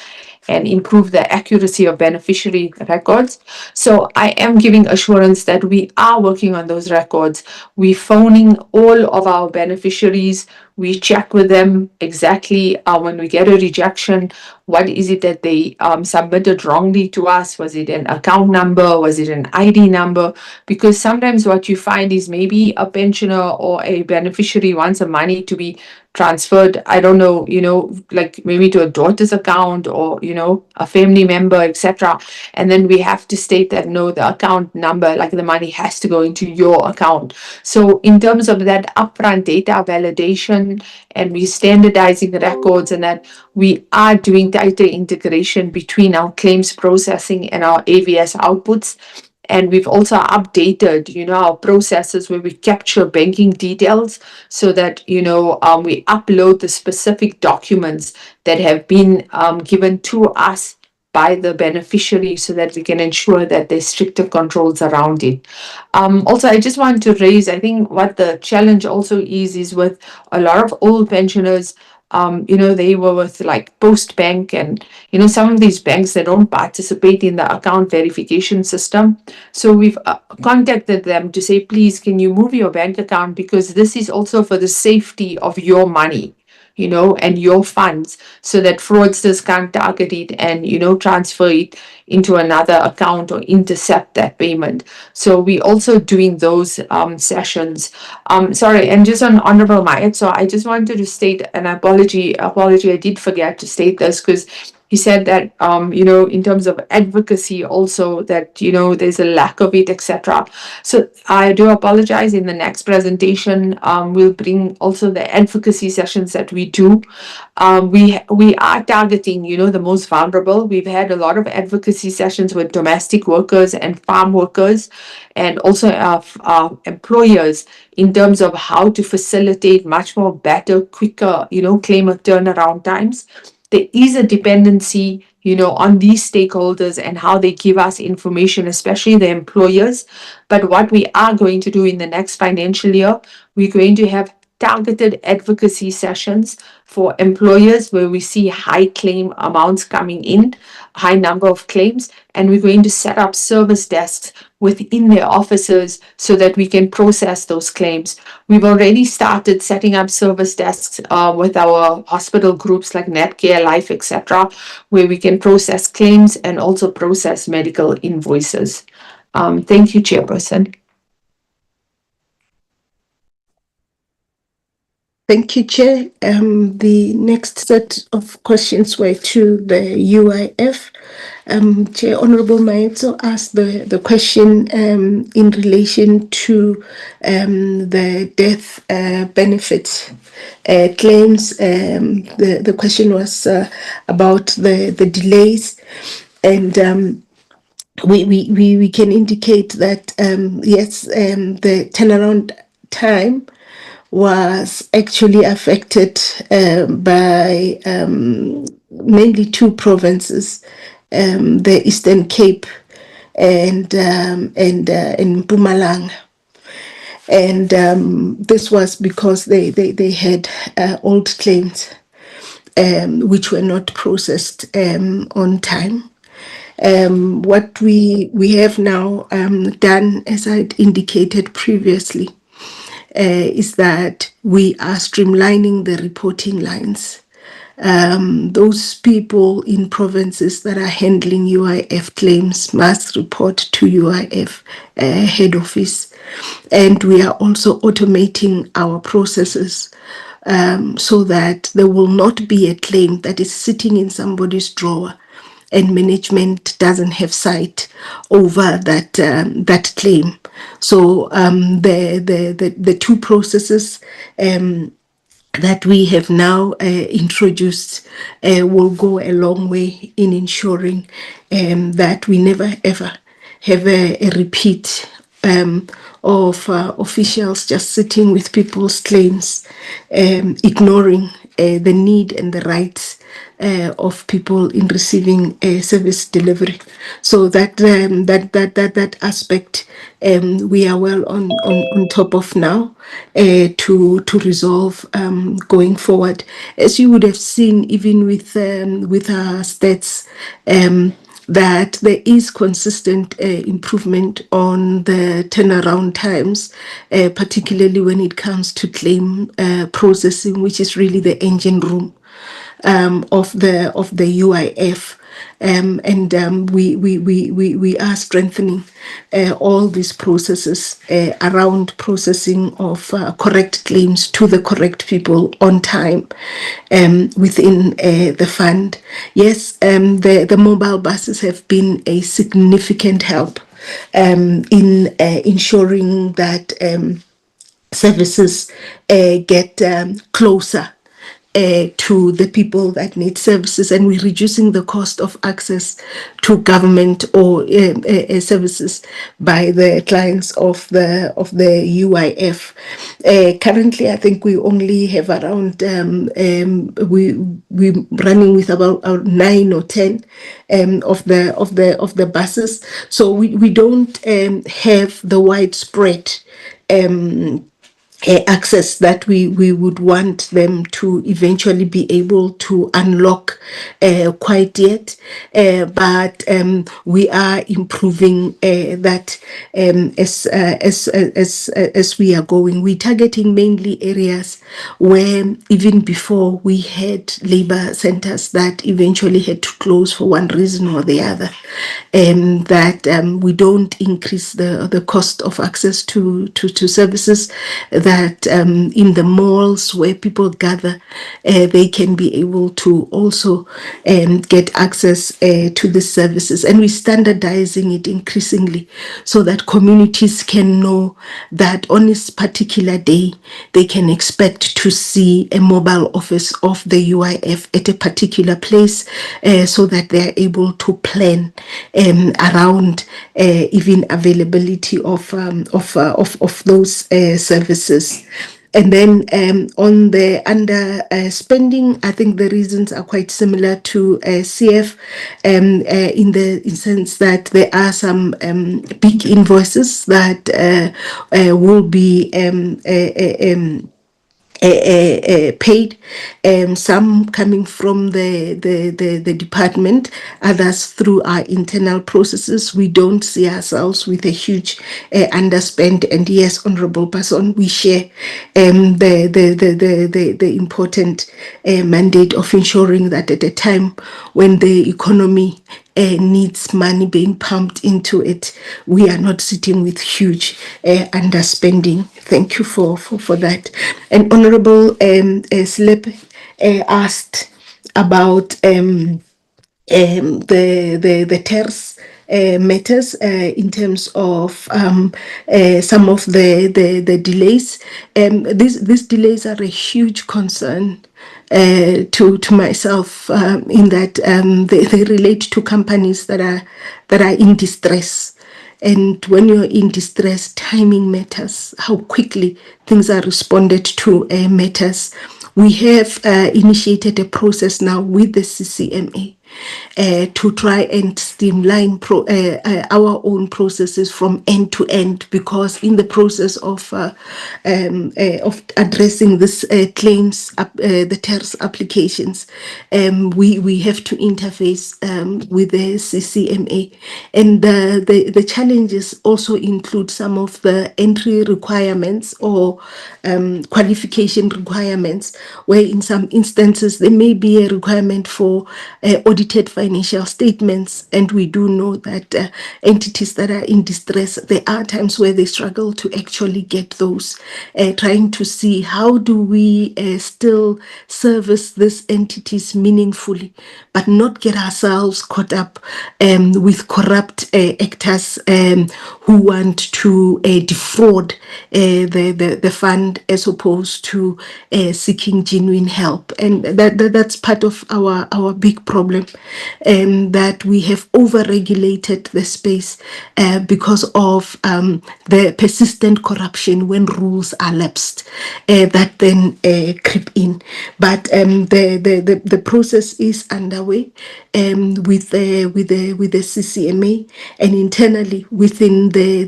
and improve the accuracy of beneficiary records. So I am giving assurance that we are working on those records. We're phoning all of our beneficiaries. We check with them exactly when we get a rejection, what is it that they submitted wrongly to us? Was it an account number? Was it an ID number? Because sometimes what you find is maybe a pensioner or a beneficiary wants the money to be transferred, I don't know, like maybe to a daughter's account or, a family member, etc. And then we have to state that no, the account number, like the money has to go into your account. So in terms of that upfront data validation, and we standardizing the records, and that we are doing tighter integration between our claims processing and our AVS outputs. And we've also updated, our processes where we capture banking details so that, we upload the specific documents that have been given to us by the beneficiary so that we can ensure that there's stricter controls around it. Also, I just want to raise, I think what the challenge also is with a lot of old pensioners. They were with like Post Bank and, some of these banks that don't participate in the account verification system. So we've contacted them to say, please, can you move your bank account? Because this is also for the safety of your money, and your funds, so that fraudsters can't target it and, transfer it into another account or intercept that payment. So we're also doing those sessions. Sorry, and just on Honorable Mayat, so I just wanted to state an apology, I did forget to state this because he said that, in terms of advocacy also that, there's a lack of it, etc. So I do apologize. In the next presentation, we'll bring also the advocacy sessions that we do. We are targeting, the most vulnerable. We've had a lot of advocacy sessions with domestic workers and farm workers and also employers in terms of how to facilitate much more better, quicker, claim turnaround times. There is a dependency, on these stakeholders and how they give us information, especially the employers. But what we are going to do in the next financial year, we're going to have targeted advocacy sessions for employers where we see high claim amounts coming in, high number of claims, and we're going to set up service desks within their offices so that we can process those claims. We've already started setting up service desks with our hospital groups like Netcare, Life, etc., where we can process claims and also process medical invoices. Thank you, Chairperson. Thank you, Chair. The next set of questions were to the UIF. Chair Honorable Maetso asked the question in relation to the death benefit claims. The question was about the delays, and we can indicate that yes, the turnaround time was actually affected by mainly two provinces, the Eastern Cape and Mpumalanga. And this was because they had old claims which were not processed on time. What we have now done, as I'd indicated previously, is that we are streamlining the reporting lines. Those people in provinces that are handling UIF claims must report to UIF head office. And we are also automating our processes so that there will not be a claim that is sitting in somebody's drawer and management doesn't have sight over that claim. So the two processes that we have now introduced will go a long way in ensuring that we never ever have a repeat of officials just sitting with people's claims, ignoring the need and the rights of people in receiving service delivery. So that aspect we are well on top of now to resolve going forward. As you would have seen, even with our stats, that there is consistent improvement on the turnaround times, particularly when it comes to claim processing, which is really the engine room of the UIF. We are strengthening all these processes around processing of correct claims to the correct people on time within the fund. Yes, the mobile buses have been a significant help in ensuring that services get closer to the people that need services, and we're reducing the cost of access to government or services by the clients of the UIF. Currently, I think we only have around we running with about 9 or 10 of the buses, so we don't have the widespread access that we would want them to eventually be able to unlock quite yet, but we are improving that as we are going. We're targeting mainly areas where even before we had labor centers that eventually had to close for one reason or the other, that we don't increase the cost of access to services, that in the malls where people gather, they can be able to also get access to the services. And we're standardizing it increasingly so that communities can know that on this particular day, they can expect to see a mobile office of the UIF at a particular place, so that they are able to plan around even availability of those services. And then on the under spending, I think the reasons are quite similar to CF, in the sense that there are some big invoices that will be paid, some coming from the department, others through our internal processes. We don't see ourselves with a huge underspend. And yes, Honorable Person, we share the important mandate of ensuring that at a time when the economy needs money being pumped into it, we are not sitting with huge underspending. Thank you for that. And Honorable Slip asked about the TERS matters in terms of some of the delays. These delays are a huge concern to myself, in that they relate to companies that are in distress. And when you're in distress, timing matters. How quickly things are responded to matters. We have initiated a process now with the CCMA to try and streamline our own processes from end to end, because in the process of addressing this claims, the TERS applications, we have to interface with the CCMA, and the challenges also include some of the entry requirements or qualification requirements, where in some instances there may be a requirement for audited financial statements, and we do know that entities that are in distress, there are times where they struggle to actually get those. Trying to see how do we still service these entities meaningfully, but not get ourselves caught up with corrupt actors who want to defraud the fund as opposed to seeking genuine help. And that's part of our big problem, that we have over-regulated the space because of the persistent corruption when rules are lapsed that then creep in. But the process is underway with the CCMA and internally within the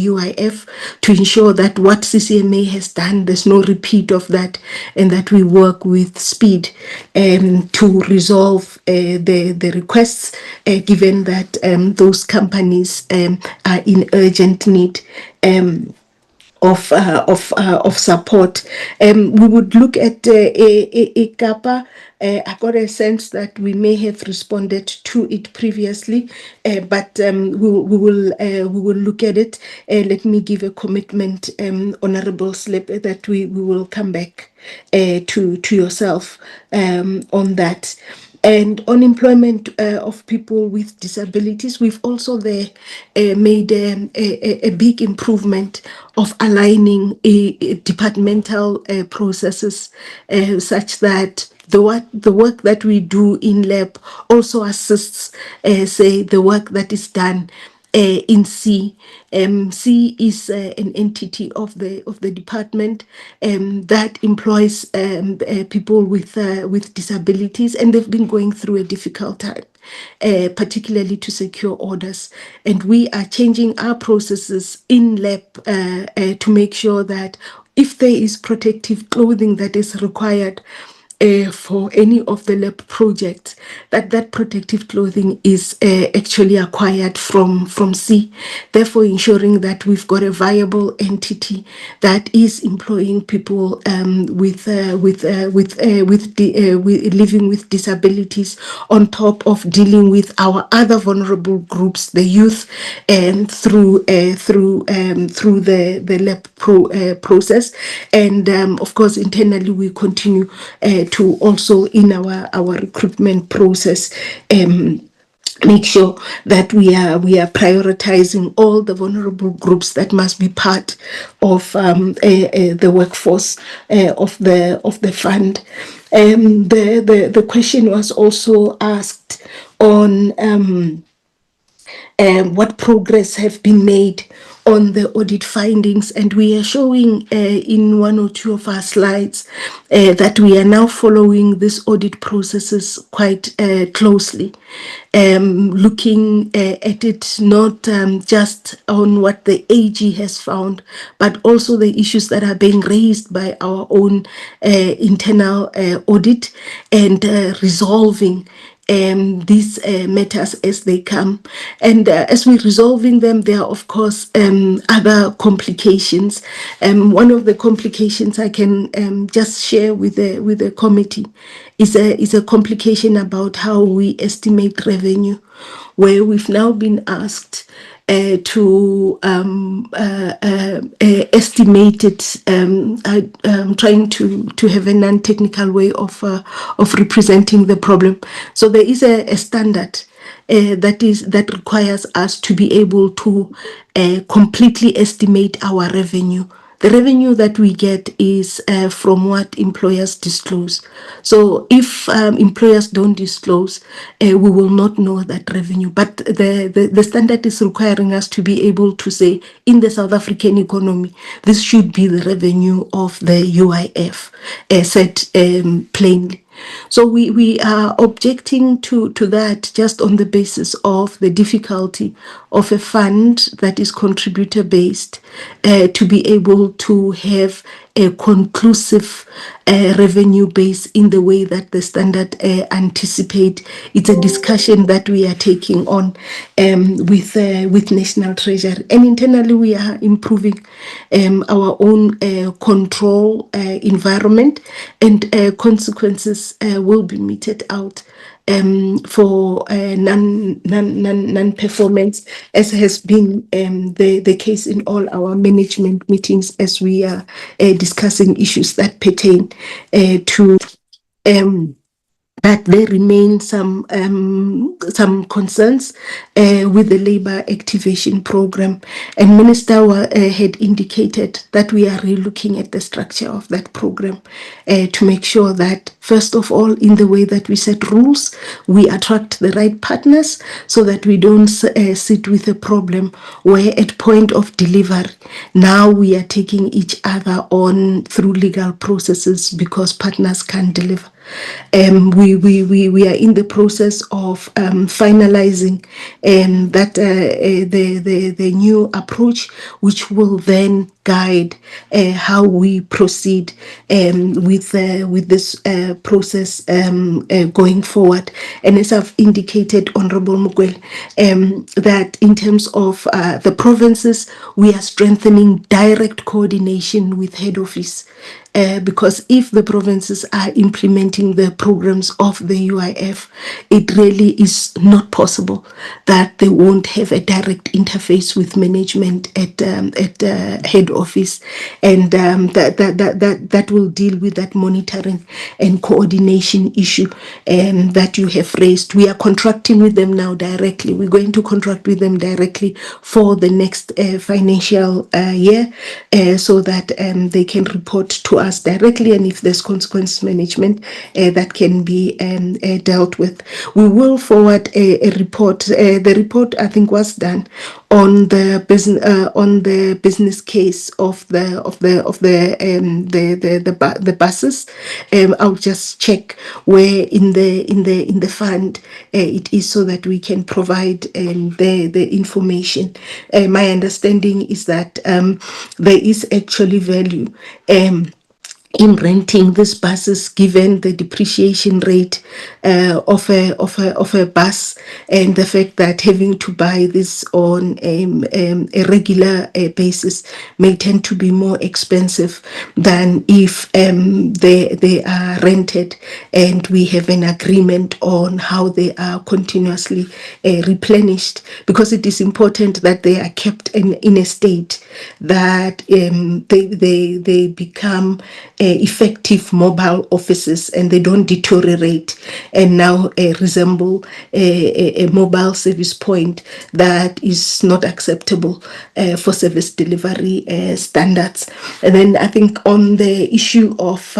UIF to ensure that what CCMA has done, there's no repeat of that, and that we work with speed to resolve the requests, given that those companies are in urgent need of support. We would look at EKAPA. I got a sense that we may have responded to it previously, but we will look at it. Let me give a commitment, Honorable Slip, that we will come back to yourself on that. And on employment of people with disabilities, we've also there made a big improvement of aligning departmental processes such that the work that we do in lab also assists, say, the work that is done in C. C is an entity of the department that employs people with disabilities, and they've been going through a difficult time, particularly to secure orders. And we are changing our processes in lab to make sure that if there is protective clothing that is required for any of the lab projects, that protective clothing is actually acquired from C, therefore ensuring that we've got a viable entity that is employing people living with disabilities, on top of dealing with our other vulnerable groups, the youth, and through the lab process. And of course, internally we continue to also in our recruitment process make sure that we are prioritizing all the vulnerable groups that must be part of the workforce of the fund. The question was also asked on what progress have been made on the audit findings, and we are showing in one or two of our slides that we are now following these audit processes quite closely, looking at it not just on what the AG has found, but also the issues that are being raised by our own internal audit, and resolving these matters as they come. And as we're resolving them, there are of course other complications. One of the complications I can just share with the committee is a complication about how we estimate revenue, where we've now been asked to estimate it. I'm trying to have a non-technical way of representing the problem. So there is a standard that requires us to be able to completely estimate our revenue. The revenue that we get is from what employers disclose. So if employers don't disclose, we will not know that revenue. But the standard is requiring us to be able to say, in the South African economy, this should be the revenue of the UIF, said plainly. So we are objecting to that just on the basis of the difficulty of a fund that is contributor based to be able to have a conclusive revenue base in the way that the standard anticipate. It's a discussion that we are taking on with National Treasury, and internally we are improving our own control environment, and consequences will be meted out for non-performance, as has been the case in all our management meetings as we are discussing issues that pertain to but there remain some concerns with the labor activation program, and Minister had indicated that we are relooking at the structure of that program to make sure that, first of all, in the way that we set rules, we attract the right partners so that we don't sit with a problem where at point of delivery, now we are taking each other on through legal processes because partners can't deliver. We are in the process of finalizing that the new approach, which will then guide how we proceed with this process going forward. And as I've indicated, Honorable Mugwele, that in terms of the provinces, we are strengthening direct coordination with head office. Because if the provinces are implementing the programs of the UIF, it really is not possible that they won't have a direct interface with management at head office, and that will deal with that monitoring and coordination issue that you have raised. We are contracting with them now directly. We're going to contract with them directly for the next financial year, so that they can report to us directly, and if there's consequence management that can be dealt with. We will forward a report. The report, I think, was done on the business case of the buses. I'll just check where in the fund it is, so that we can provide the information. My understanding is that there is actually value in renting these buses, given the depreciation rate of a bus, and the fact that having to buy this on a regular basis may tend to be more expensive than if they are rented, and we have an agreement on how they are continuously replenished, because it is important that they are kept in a state that they become effective mobile offices and they don't deteriorate and now resemble a mobile service point that is not acceptable for service delivery standards. And then I think on the issue of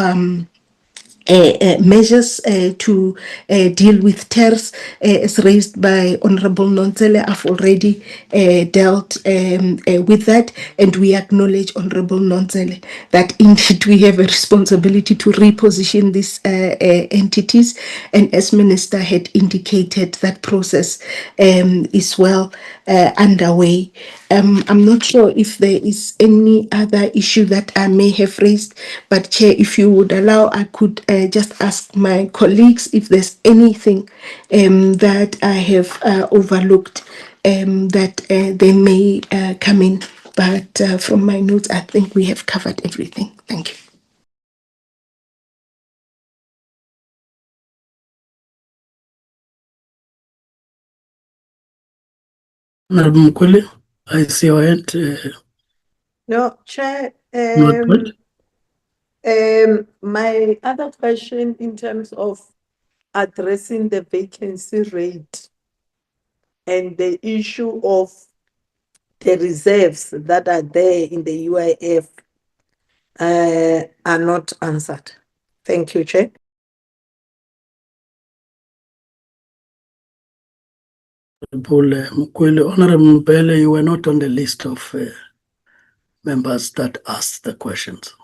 measures to deal with TERS, as raised by Honorable Nontsele. I've already dealt with that, and we acknowledge, Honorable Nontsele, that indeed we have a responsibility to reposition these entities, and as Minister had indicated, that process is well underway. I'm not sure if there is any other issue that I may have raised, but Chair, if you would allow, I could just ask my colleagues if there's anything that I have overlooked that they may come in. But from my notes, I think we have covered everything. Thank you. Honorable Mugwele, I see your hand. No, Chair. Not good. My other question in terms of addressing the vacancy rate and the issue of the reserves that are there in the UIF are not answered. Thank you, Chair. Honorable Mugwele, Honorable Mbele, you were not on the list of members that asked the questions.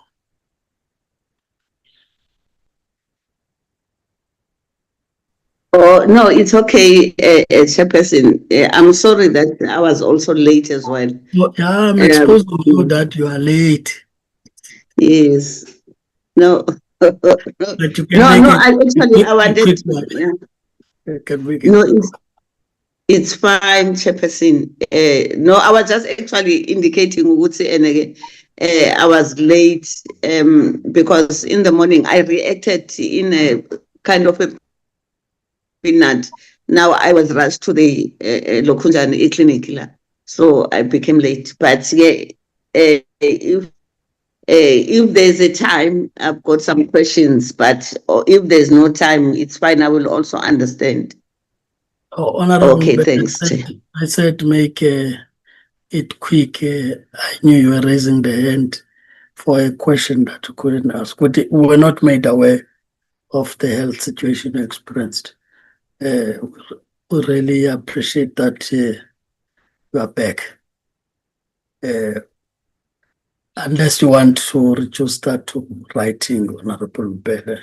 Oh, no, it's okay, Chairperson. I'm sorry that I was also late as well. Oh, yeah, I'm exposing you that you are late. Yes. No. But you can No, make no, it I actually, I wanted quick to, one. yeah. Can make it No, quick. it's fine, Chairperson. No, I was just actually indicating Utsi, and again, I was late because in the morning I reacted in a kind of a Finland. Now I was rushed to the Lokunjani clinic, so I became late. But yeah, if there's a time, I've got some questions. But if there's no time, it's fine. I will also understand. Oh, Honorable Okay, Mbele, thanks. I said make it quick. I knew you were raising the hand for a question that you couldn't ask. We were not made aware of the health situation you experienced. We really appreciate that you are back. Unless you want to reduce that to writing, Honorable Mbele,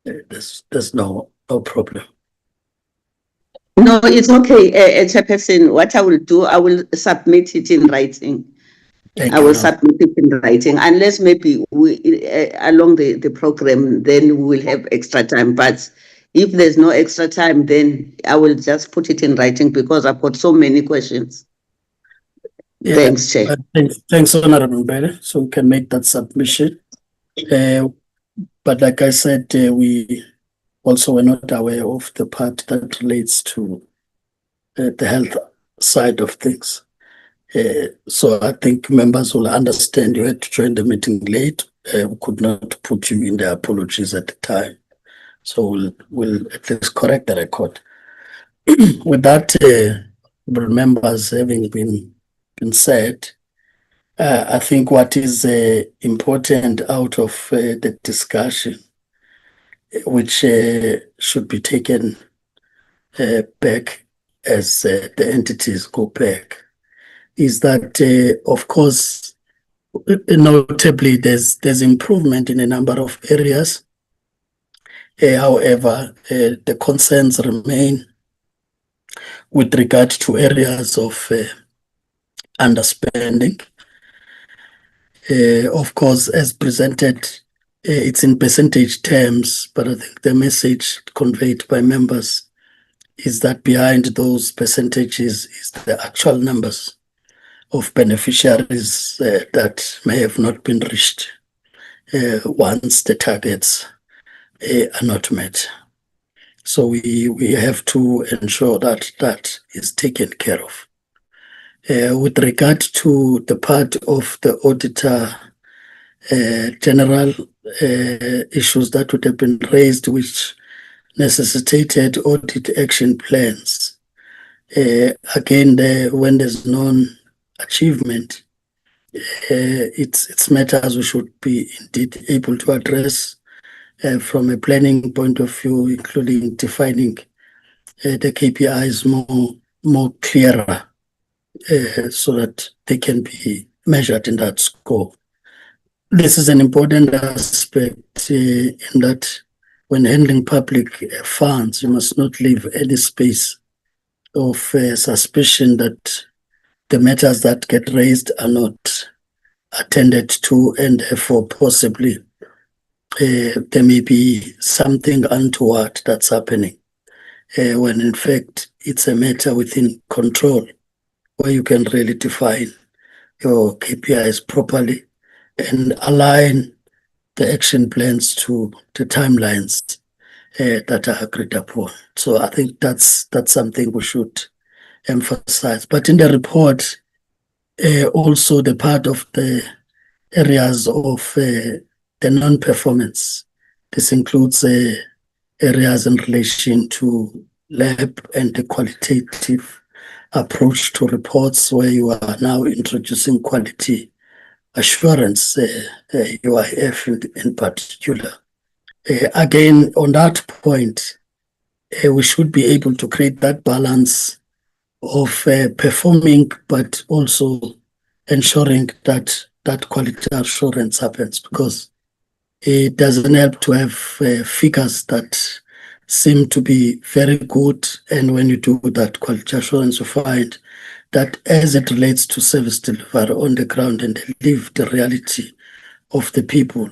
there's no problem. No, it's okay, Chairperson. What I will do, I will submit it in writing. I will submit it in writing, unless maybe we along the program, then we will have extra time. But if there's no extra time, then I will just put it in writing because I've got so many questions. Yeah, thanks, Chair. Thanks, Honorable Mbele. So we can make that submission. But like I said, we also were not aware of the part that relates to the health side of things. So I think members will understand you had to join the meeting late. We could not put you in the apologies at the time. So we'll at least correct the record. With that, members having been said, I think what is important out of the discussion, which should be taken back as the entities go back, is that, of course, notably there's improvement in a number of areas. However, the concerns remain with regard to areas of underspending. Of course, as presented, it's in percentage terms, but I think the message conveyed by members is that behind those percentages is the actual numbers of beneficiaries that may have not been reached once the targets are not met. So we have to ensure that that is taken care of. With regard to the part of the auditor general issues that would have been raised, which necessitated audit action plans. Again, when there's non-achievement, it's matters we should be indeed able to address from a planning point of view, including defining the KPIs more clearer so that they can be measured in that scope. This is an important aspect in that when handling public funds, you must not leave any space of suspicion that the matters that get raised are not attended to, and therefore possibly there may be something untoward that's happening when in fact it's a matter within control where you can really define your KPIs properly and align the action plans to the timelines that are agreed upon. So I think that's something we should emphasize. But in the report, also the part of the areas of the non-performance, this includes areas in relation to lab and the qualitative approach to reports, where you are now introducing quality assurance, UIF in particular. Again, on that point, we should be able to create that balance of performing, but also ensuring that that quality assurance happens, because it doesn't help to have figures that seem to be very good, and when you do that quality assurance, you find that as it relates to service delivery on the ground and the lived reality of the people,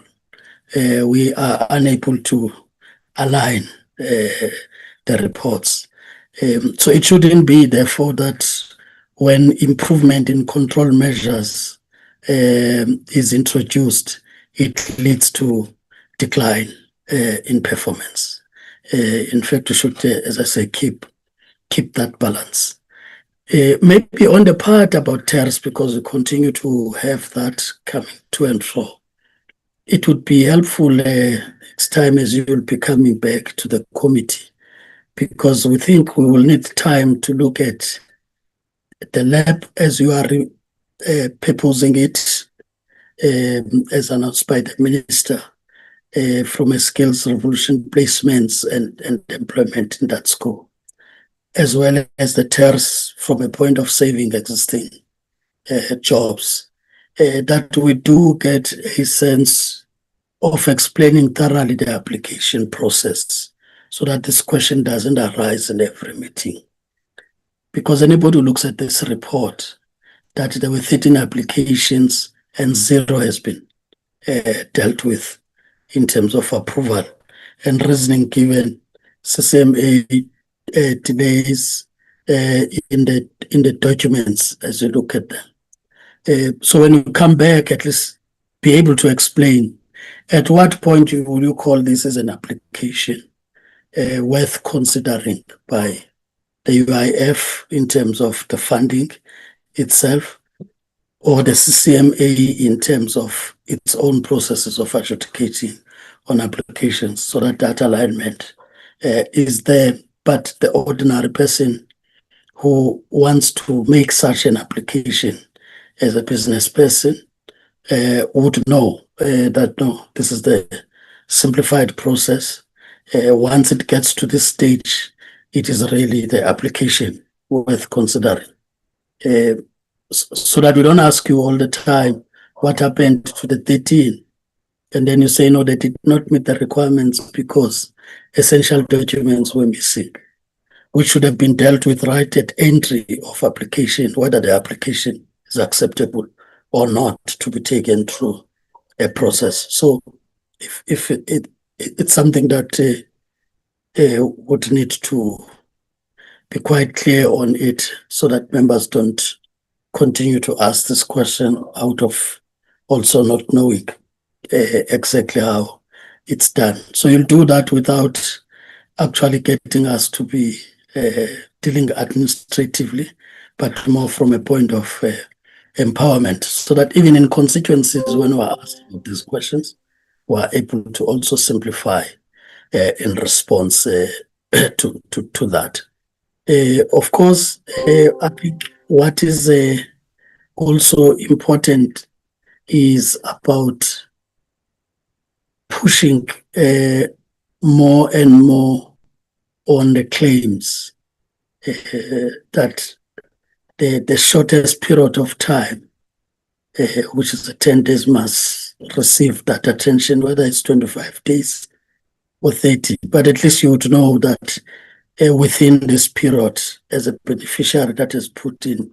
we are unable to align the reports. So it shouldn't be, therefore, that when improvement in control measures is introduced, it leads to decline in performance. In fact, we should, as I say, keep that balance. Maybe on the part about tariffs, because we continue to have that coming to and fro, it would be helpful next time as you will be coming back to the committee, because we think we will need time to look at the lab as you are proposing it, as announced by the minister, from a skills revolution placements and employment in that school, as well as the TERS from a point of saving existing jobs, that we do get a sense of explaining thoroughly the application process so that this question doesn't arise in every meeting. Because anybody who looks at this report, that there were 13 applications and 0 has been dealt with in terms of approval, and reasoning given CCMA delays in the documents as you look at them. So when you come back, at least be able to explain at what point will you call this as an application worth considering by the UIF in terms of the funding itself, or the CCMA in terms of its own processes of adjudicating on applications, so that that alignment is there. But the ordinary person who wants to make such an application as a business person would know that no, this is the simplified process. Once it gets to this stage, it is really the application worth considering. So that we don't ask you all the time what happened to the 13, and then you say no, they did not meet the requirements because essential documents were missing, which should have been dealt with right at entry of application, whether the application is acceptable or not to be taken through a process. So if it's something that would need to be quite clear on it, so that members don't continue to ask this question out of also not knowing exactly how it's done. So you'll do that without actually getting us to be dealing administratively, but more from a point of empowerment, so that even in constituencies when we're asking these questions, we're able to also simplify in response to that. Of course, I think what is also important is about pushing more and more on the claims, that the shortest period of time, which is the 10 days, must receive that attention, whether it's 25 days or 30. But at least you would know that within this period, as a beneficiary that has put in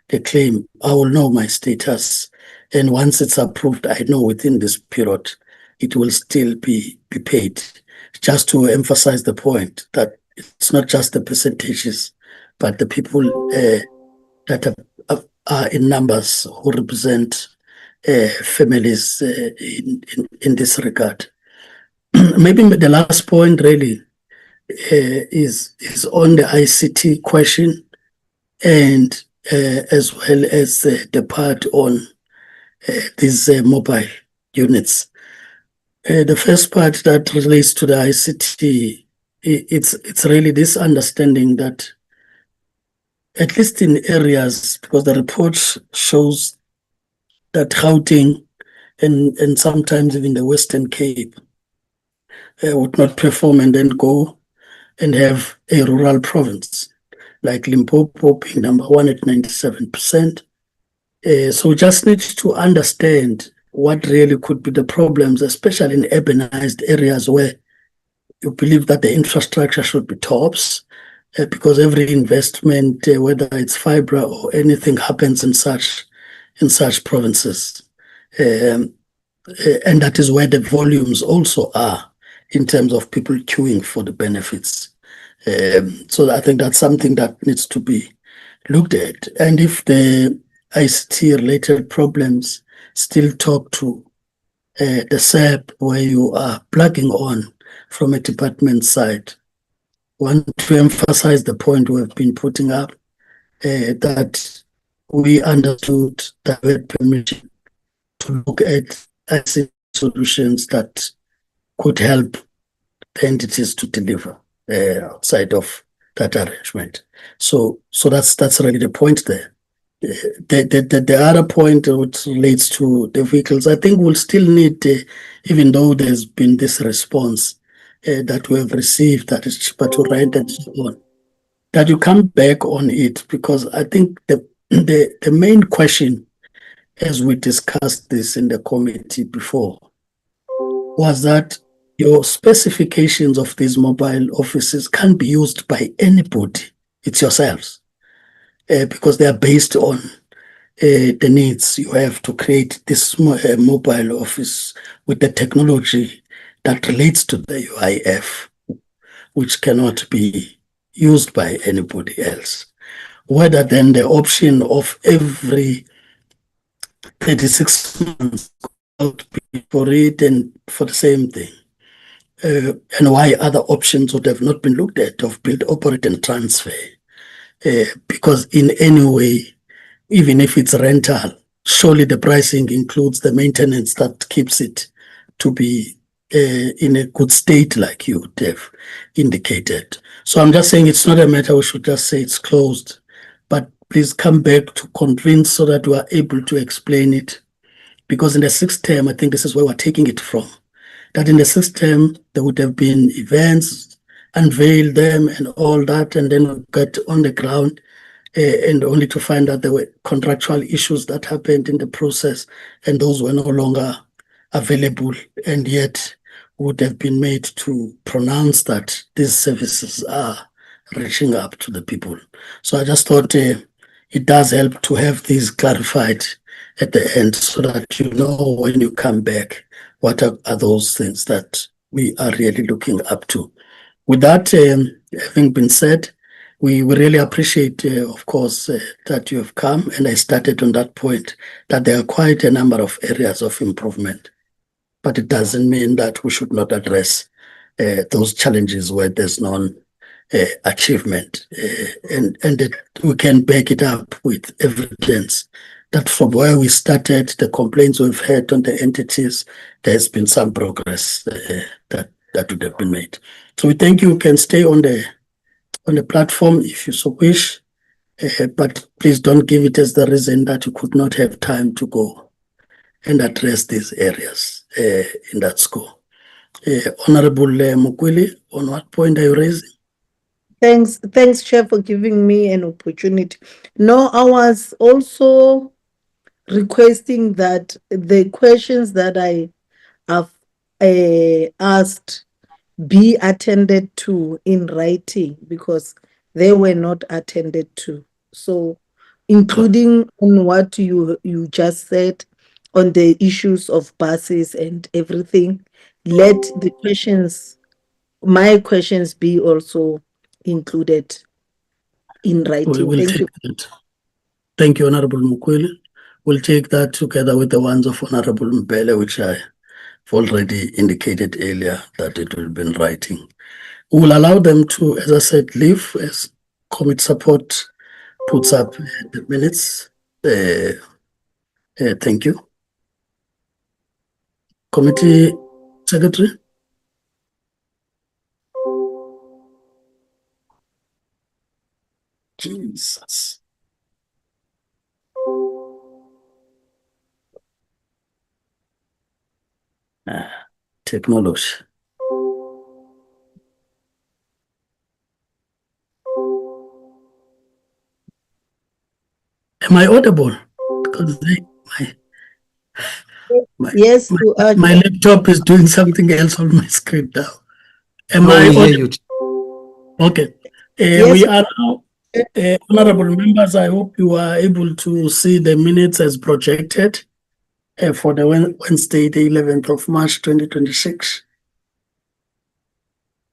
the claim, I will know my status. And once it's approved, I know within this period, it will still be paid. Just to emphasize the point that it's not just the percentages, but the people that are in numbers who represent families in this regard. Maybe the last point really is on the ICT question, and as well as the part on these mobile units. The first part that relates to the ICT, it's really this understanding that at least in areas, because the report shows that Gauteng and sometimes even the Western Cape would not perform and then go and have a rural province, like Limpopo being number 1 at 97%. So we just need to understand what really could be the problems, especially in urbanized areas where you believe that the infrastructure should be tops, because every investment, whether it's fiber or anything, happens in such provinces. And that is where the volumes also are in terms of people queuing for the benefits. So I think that's something that needs to be looked at. And if the ICT related problems still talk to the SAP, where you are plugging on from a department side, want to emphasize the point we have been putting up, that we understood that we had permission to look at solutions that could help the entities to deliver outside of that arrangement. So that's really the point there. The other point which relates to the vehicles, I think we'll still need, even though there's been this response that we have received that is cheaper to rent and so on, that you come back on it, because I think the main question, as we discussed this in the committee before, was that your specifications of these mobile offices can't be used by anybody. It's yourselves, because they are based on the needs you have to create this mobile office with the technology that relates to the UIF, which cannot be used by anybody else. Whether then the option of every 36 months for it and for the same thing, and why other options would have not been looked at of build, operate, and transfer, because in any way, even if it's rental, surely the pricing includes the maintenance that keeps it to be in a good state, like you would have indicated. So I'm just saying it's not a matter we should just say it's closed, but please come back to convince so that we are able to explain it. Because in the sixth term, I think this is where we're taking it from, that in the sixth term, there would have been events, unveil them and all that, and then we got on the ground, and only to find that there were contractual issues that happened in the process, and those were no longer available, and yet would have been made to pronounce that these services are reaching up to the people. So I just thought it does help to have these clarified at the end, so that you know when you come back what are those things that we are really looking up to. With that having been said, we really appreciate, of course, that you have come, and I started on that point, that there are quite a number of areas of improvement, but it doesn't mean that we should not address those challenges where there's non-achievement, and that we can back it up with evidence that from where we started, the complaints we've had on the entities, there's been some progress that would have been made. So we thank you. You can stay on the platform if you so wish, but please don't give it as the reason that you could not have time to go and address these areas in that school. Honorable Mukwili, on what point are you raising? Thanks, Chair, for giving me an opportunity. No, I was also requesting that the questions that I have asked be attended to in writing, because they were not attended to. So, including on what you just said on the issues of buses and everything, let the questions, my questions, be also included in We writing. will Thank take you. that. Thank you, Honorable Mukwili. We'll take that together with the ones of Honorable Mbele, which I've already indicated earlier that it will be in writing. We will allow them to, as I said, leave as committee support puts up the minutes. Thank you. Committee Secretary. Jesus. Technology. Am I audible? Because Yes, you are. my laptop is doing something else on my screen now. Am No, I we hear audible? you. Okay. Yes. We are now, honorable members, I hope you are able to see the minutes as projected for the Wednesday, the 11th of March, 2026,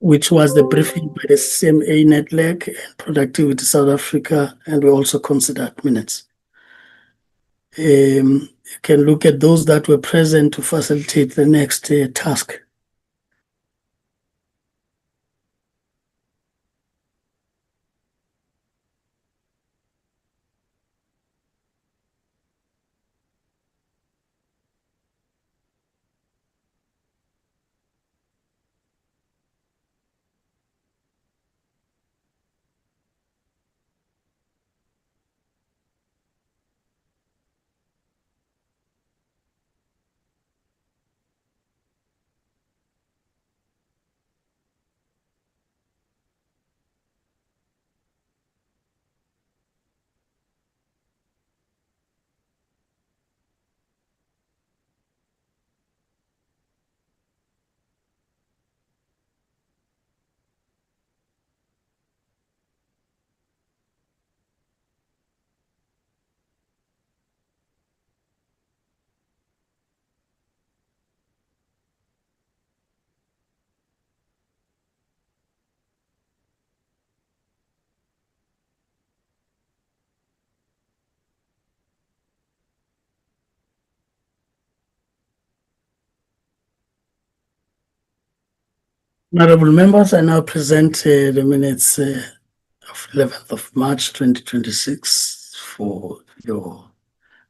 which was the briefing by the CMA Network and Productivity South Africa, and we also considered minutes. You can look at those that were present to facilitate the next task. Honorable members, I now present the minutes of 11th of March 2026 for your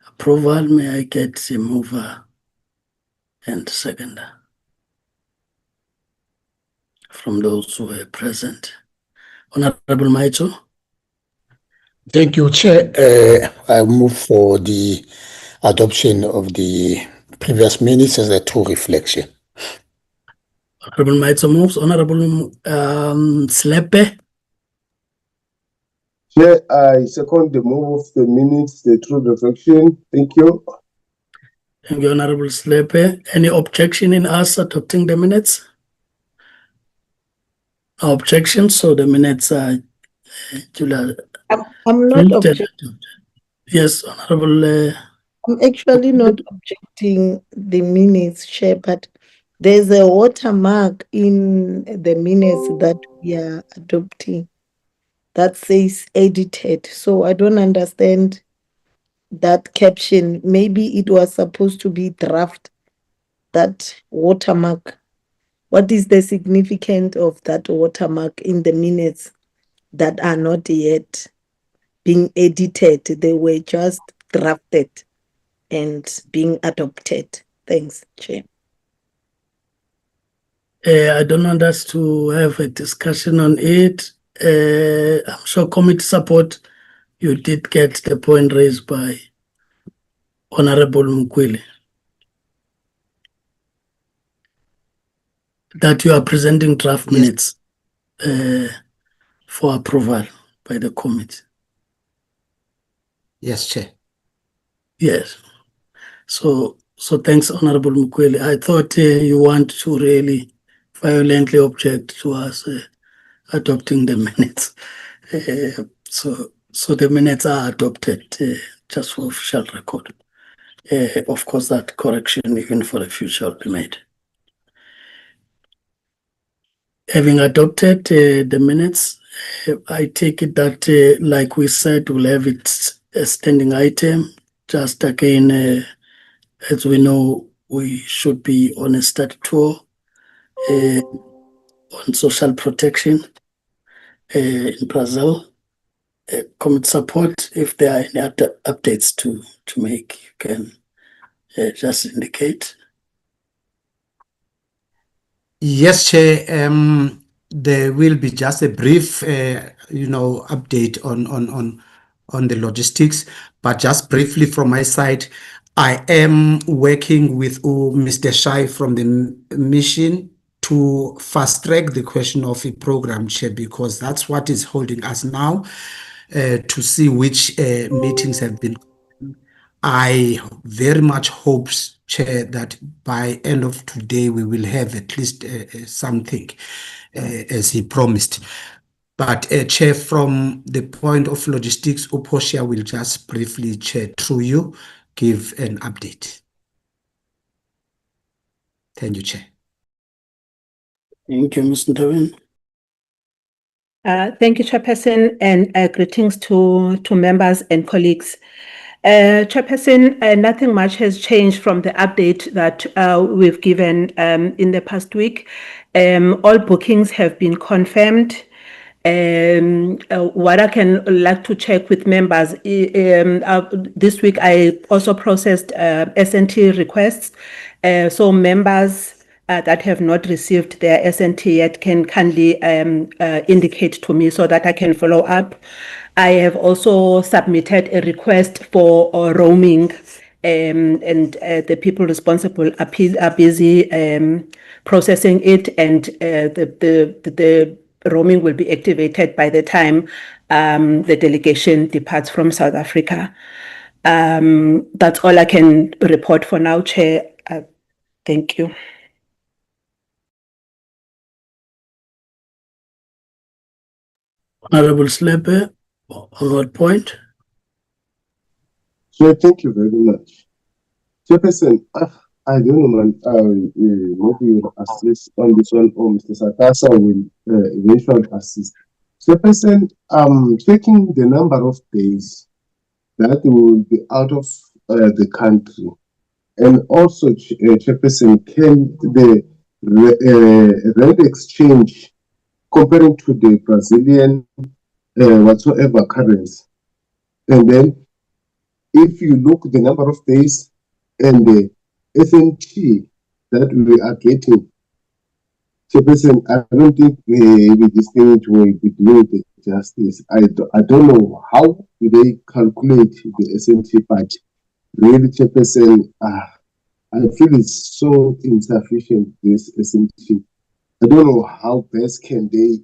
approval. May I get a mover and seconder from those who were present? Honorable Maito. Thank you, Chair. I move for the adoption of the previous minutes as a true reflection. Honorable Maito moves. Honorable Slepe. Chair, I second the move of the minutes, the true reflection. Thank you. Thank you, Honorable Slepe. Any objection in us adopting the minutes? No objection, so the minutes are I'm not objecting. Yes, Honorable. I'm actually not objecting the minutes, Chair, but there's a watermark in the minutes that we are adopting that says edited. So I don't understand that caption. Maybe it was supposed to be draft, that watermark. What is the significance of that watermark in the minutes that are not yet being edited? They were just drafted and being adopted. Thanks, Chair. I don't want us to have a discussion on it. I'm sure committee support, you did get the point raised by Honorable Mukwele that you are presenting draft minutes for approval by the committee. Yes, Chair. Yes. So thanks, Honorable Mukwele. I thought you want to really violently object to us adopting the minutes. So the minutes are adopted just for official record. Of course, that correction, even for the future, will be made. Having adopted the minutes, I take it that, like we said, we'll have it a standing item. Just again, as we know, we should be on a study tour on social protection in Brazil. Comment support, if there are any other updates to make, you can just indicate. Yes, Chair. There will be just a brief, update on the logistics, but just briefly from my side, I am working with Mr. Shai from the mission to fast track the question of a program, Chair, because that's what is holding us now to see which meetings have been. I very much hope, Chair, that by end of today we will have at least something as he promised. But Chair, from the point of logistics, Uposhia will just briefly, Chair, through you, give an update. Thank you, Chair. Thank you, Mr. Darwin. Thank you, Chairperson, and greetings to members and colleagues. Chairperson, nothing much has changed from the update that we've given in the past week. All bookings have been confirmed. What I can like to check with members, this week I also processed SNT requests. So members that have not received their SNT yet can kindly indicate to me so that I can follow up. I have also submitted a request for roaming, and the people responsible are busy processing it, and the roaming will be activated by the time the delegation departs from South Africa. That's all I can report for now, Chair. Thank you. Honorable Slepe, on what point? So thank you very much. Chairperson, I don't know, man. Maybe you'll assist on this one, or Mr. Sakasa will eventually assist. Chairperson, checking the number of days that will be out of the country, and also, Chairperson, can the rand exchange comparing to the Brazilian whatsoever currency. And then if you look the number of days and the SNT that we are getting, Chairperson, I don't think with this thing will be doing the justice. I don't know how do they calculate the SNT budget. Really, Chairperson, I feel it's so insufficient, this SNT. I don't know how best can they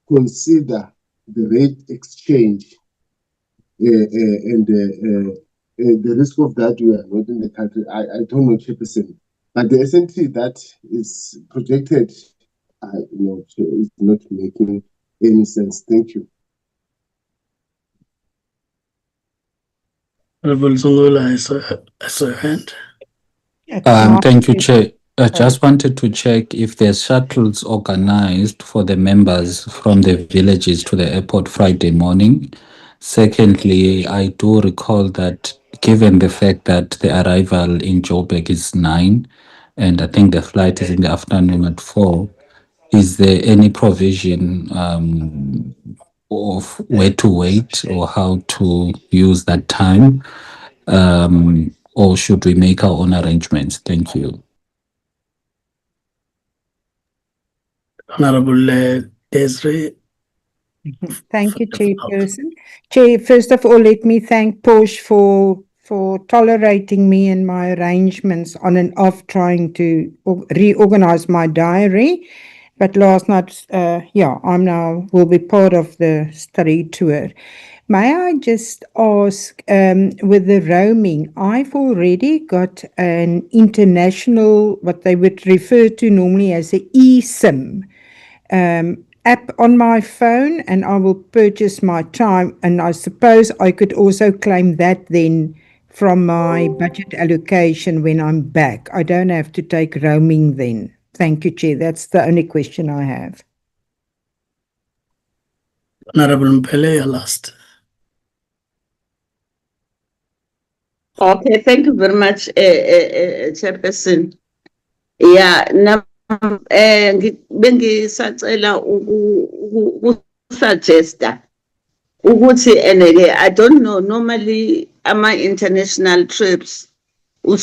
consider the rate exchange and the risk of that we are not in the country. I don't know, Chairperson. But the SNT that is projected, is not making any sense. Thank you. Honorable Zungula has a hand. Thank you, Chair. I just wanted to check if there's shuttles organized for the members from the villages to the airport Friday morning. Secondly, I do recall that given the fact that the arrival in Joburg is 9, and I think the flight is in the afternoon at 4, is there any provision of where to wait or how to use that time? Or should we make our own arrangements? Thank you. Honorable Desiree. Thank you, Chairperson. Chair, first of all, let me thank Posh for tolerating me and my arrangements on and off trying to reorganize my diary. But last night, will be part of the study tour. May I just ask, with the roaming, I've already got an international, what they would refer to normally as an eSIM app on my phone, and I will purchase my time, and I suppose I could also claim that then from my budget allocation when I'm back. I don't have to take roaming then. Thank you, Chair. That's the only question I have. Honorable Mpele, last. Okay, thank you very much, Chairperson. Yeah, bengisacela ukusuggesta ukuthi and I don't know, normally ama-international trips you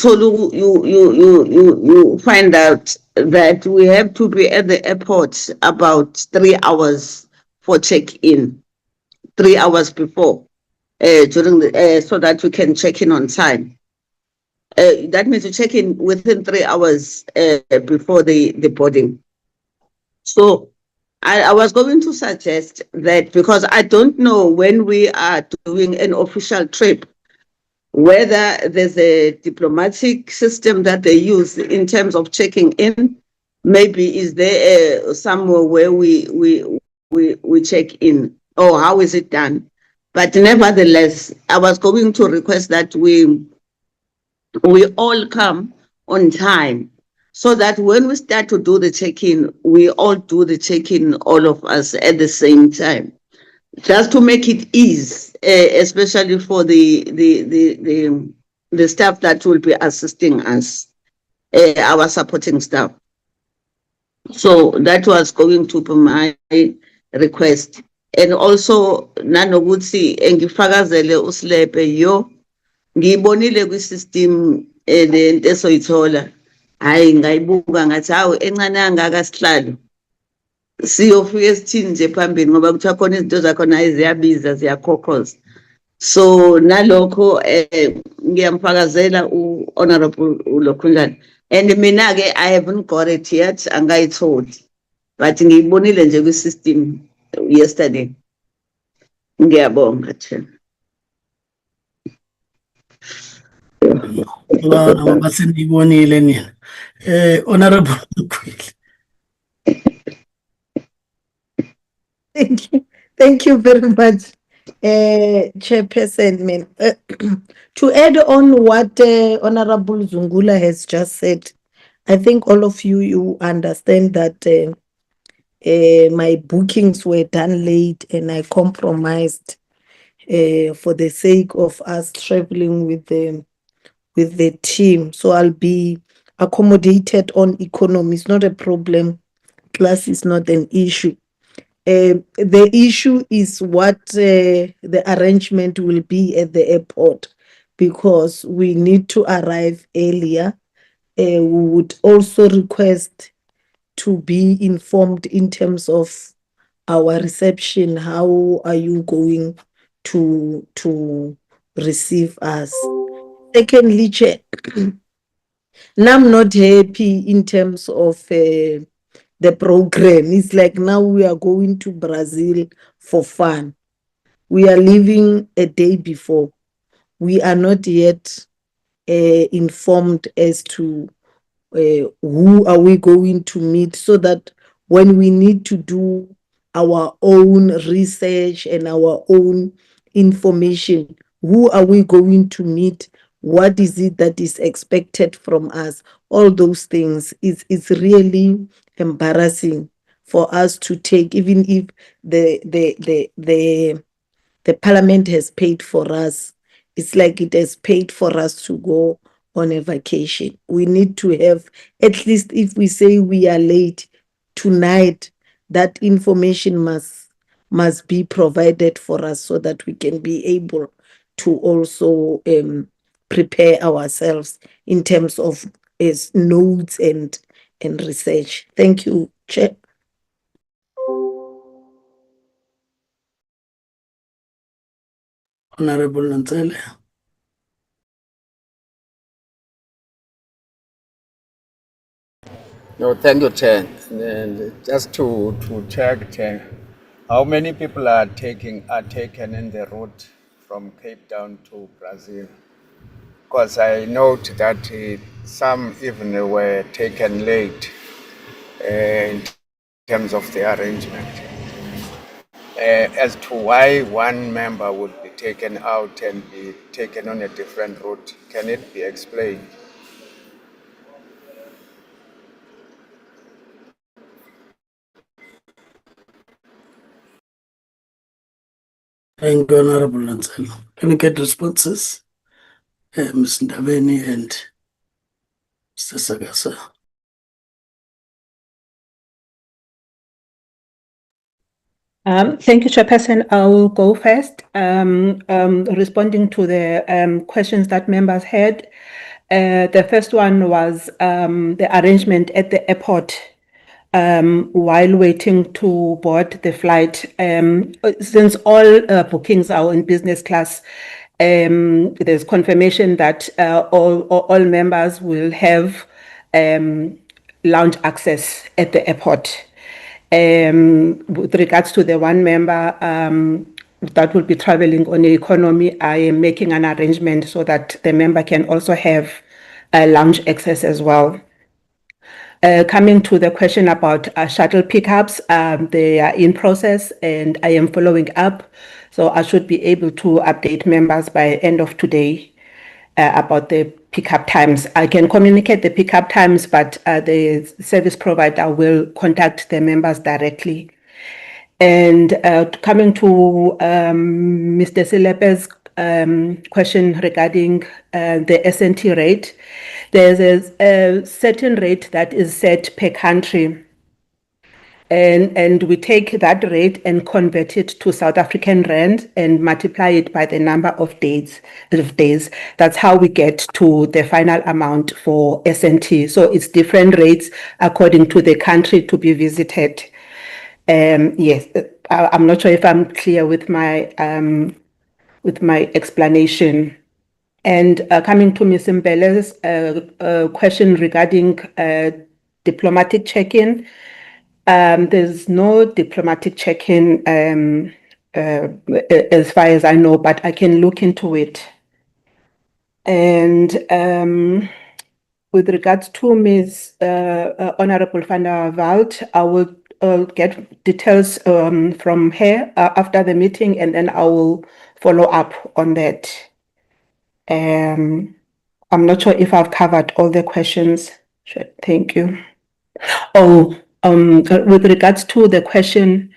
find out that we have to be at the airport about 3 hours for check-in, 3 hours before during the so that we can check in on time. That means you check in within 3 hours before the boarding. So I was going to suggest that, because I don't know when we are doing an official trip, whether there's a diplomatic system that they use in terms of checking in. Maybe is there somewhere where we check in, or how is it done? But nevertheless, I was going to request that we all come on time, so that when we start to do the check-in, we all do the check-in, all of us at the same time, just to make it easy, especially for the staff that will be assisting us, our supporting staff. So that was going to be my request. And also, nanokuthi engifakazele uSlebe yo ngiyibonile kwi-system lento esoyithola, hayi ngayibuka ngathi hawu encane kangaka sihlalo siyofika esithini nje phambili, ngoba kuthiwa khona izinto zakhona ziyabiza, ziyakhokhoza. So nalokho ngiyamfakazela u-Honorable Lokhunjani, and mina-ke I haven't got it yet, angayitholi, but ngiyibonile nje kwi-system yesterday. Ngiyabonga, Chair. Basenibonile nina. Honorable Mkhweli. Thank you very much, Chairperson. To add on what Honorable Zungula has just said, I think all of you understand that my bookings were done late and I compromised for the sake of us traveling with the team. So I'll be accommodated on economy. It's not a problem. Class is not an issue. The issue is what the arrangement will be at the airport, because we need to arrive earlier. We would also request to be informed in terms of our reception. How are you going to receive us? Secondly, Chair, now I'm not happy in terms of the program. It's like now we are going to Brazil for fun. We are leaving a day before. We are not yet informed as to who are we going to meet, so that when we need to do our own research and our own information, who are we going to meet? What is it that is expected from us? All those things. It's really embarrassing for us to take, even if the parliament has paid for us. It's like it has paid for us to go on a vacation. We need to have, at least if we say we are late tonight, that information must be provided for us, so that we can be able to also prepare ourselves in terms of notes and research. Thank you, Chair. Honorable Nanzele. No, thank you, Chair. And just to check, Chair, how many people are taken in the route from Cape Town to Brazil? Because I note that some even were taken late in terms of the arrangement. As to why one member would be taken out and be taken on a different route, can it be explained? Thank you, Honorable Nanzele. Can we get responses? Ms. Ndabeni and Mr. Sagasa. Thank you, Chairperson. I will go first. Responding to the questions that members had. The first one was the arrangement at the airport while waiting to board the flight. Since all bookings are in business class, there's confirmation that all members will have lounge access at the airport. With regards to the one member that will be traveling on the economy, I am making an arrangement so that the member can also have lounge access as well. Coming to the question about shuttle pickups, they are in process and I am following up. So I should be able to update members by end of today about the pickup times. I can communicate the pickup times, but the service provider will contact the members directly. And coming to Mr. Silepe's question regarding the S&T rate, there's a certain rate that is set per country. And we take that rate and convert it to South African rand and multiply it by the number of days. That's how we get to the final amount for S&T. So it's different rates according to the country to be visited. Yes, I'm not sure if I'm clear with my explanation. And coming to Ms. Mbele's question regarding diplomatic check-in, there's no diplomatic check-in as far as I know, but I can look into it. And with regards to Ms. Honorable van der Walt, I will get details from her after the meeting, and then I will follow up on that. I'm not sure if I've covered all the questions. Thank you. Oh, with regards to the question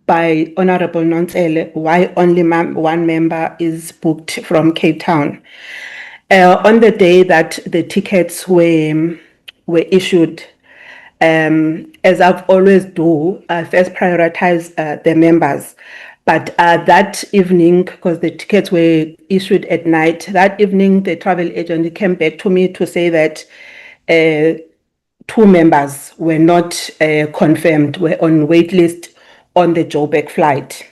by Honorable Nontsele, why only one member is booked from Cape Town? On the day that the tickets were issued, as I've always do, I first prioritize the members. But that evening, because the tickets were issued at night, that evening the travel agent came back to me to say that 2 members were not confirmed, were on wait list on the Joburg flight.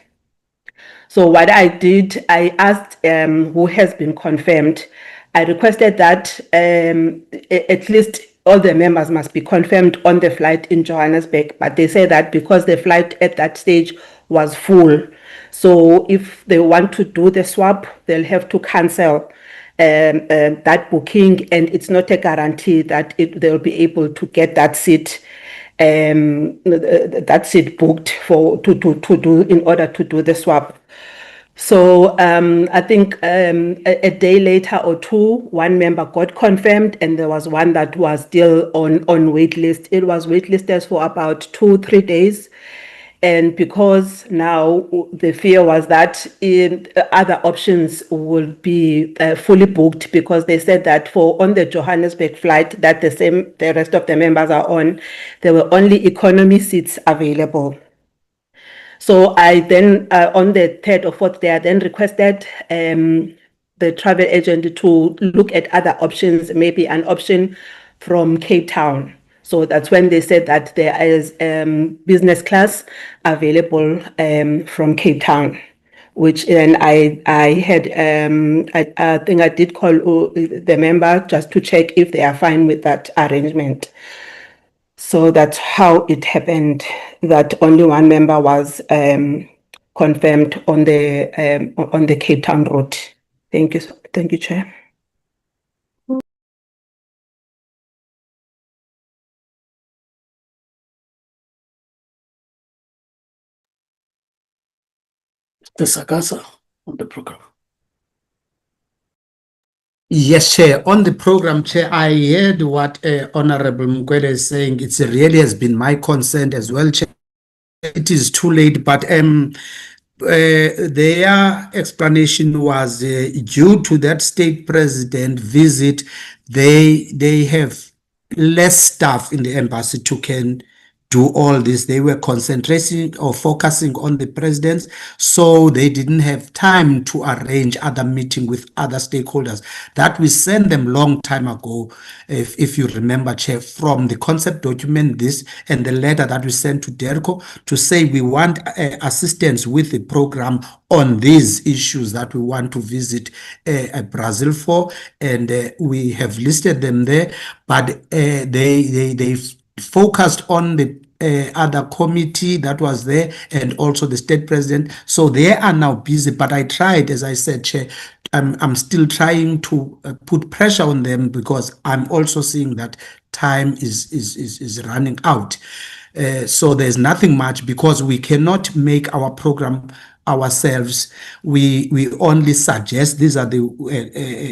So what I did, I asked who has been confirmed. I requested that at least all the members must be confirmed on the flight in Johannesburg, but they say that because the flight at that stage was full, so if they want to do the swap, they'll have to cancel that booking, and it's not a guarantee that they'll be able to get that seat booked to do in order to do the swap. So I think a day later or two, one member got confirmed, and there was one that was still on wait list. It was waitlisted for about 2-3 days. And because now the fear was that other options will be fully booked, because they said that for on the Johannesburg flight that the rest of the members are on, there were only economy seats available. So I then, on the 3rd or 4th day, I then requested the travel agent to look at other options, maybe an option from Cape Town. So that's when they said that there is business class available from Cape Town, which then I had, I think I did call the member just to check if they are fine with that arrangement. So that's how it happened, that only one member was confirmed on the Cape Town route. Thank you, Chair. The Sakasa on the program. Yes, Chair. On the program, Chair, I heard what Honorable Mkwede is saying. It really has been my concern as well, Chair. It is too late, but their explanation was due to that state president visit, they have less staff in the embassy to can do all this. They were concentrating or focusing on the presidents, so they didn't have time to arrange other meeting with other stakeholders that we sent them long time ago, if you remember, Chair, from the concept document, this and the letter that we sent to DERCO to say we want assistance with the program on these issues that we want to visit Brazil for, and we have listed them there, but they focused on the other committee that was there and also the state president. So they are now busy, but I tried, as I said, Chair, I'm still trying to put pressure on them, because I'm also seeing that time is running out. So there's nothing much, because we cannot make our program ourselves. We only suggest these are the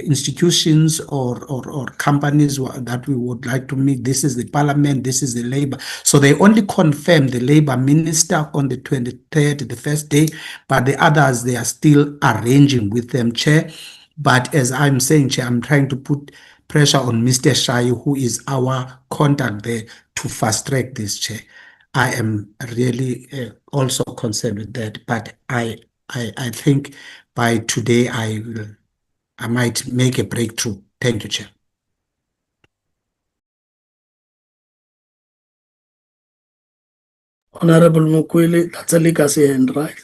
institutions or companies that we would like to meet. This is the parliament, this is the labor. So they only confirm the labor minister on the 23rd, the first day, but the others, they are still arranging with them, Chair. But as I'm saying, Chair, I'm trying to put pressure on Mr. Shai, who is our contact there, to fast track this, Chair. I am really also concerned with that, but I think by today I might make a breakthrough. Thank you, Chair. Honorable Mukwili, that's a legacy hand, right?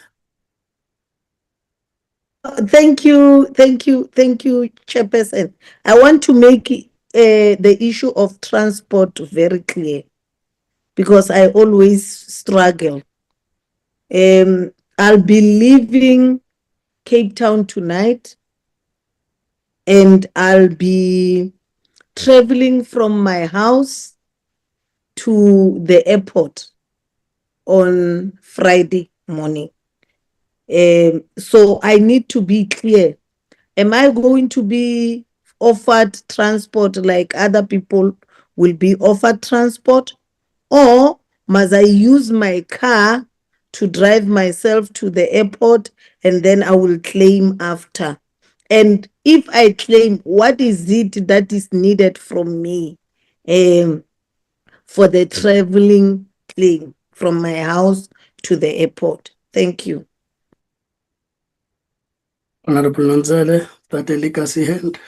Thank you, Chairperson. I want to make the issue of transport very clear, because I always struggle. I'll be leaving Cape Town tonight, and I'll be traveling from my house to the airport on Friday morning. So I need to be clear. Am I going to be offered transport like other people will be offered transport? Or must I use my car to drive myself to the airport and then I will claim after? And if I claim, what is it that is needed from me for the traveling claim from my house to the airport? Thank you. Honorable Nonzale, that delicacy hand.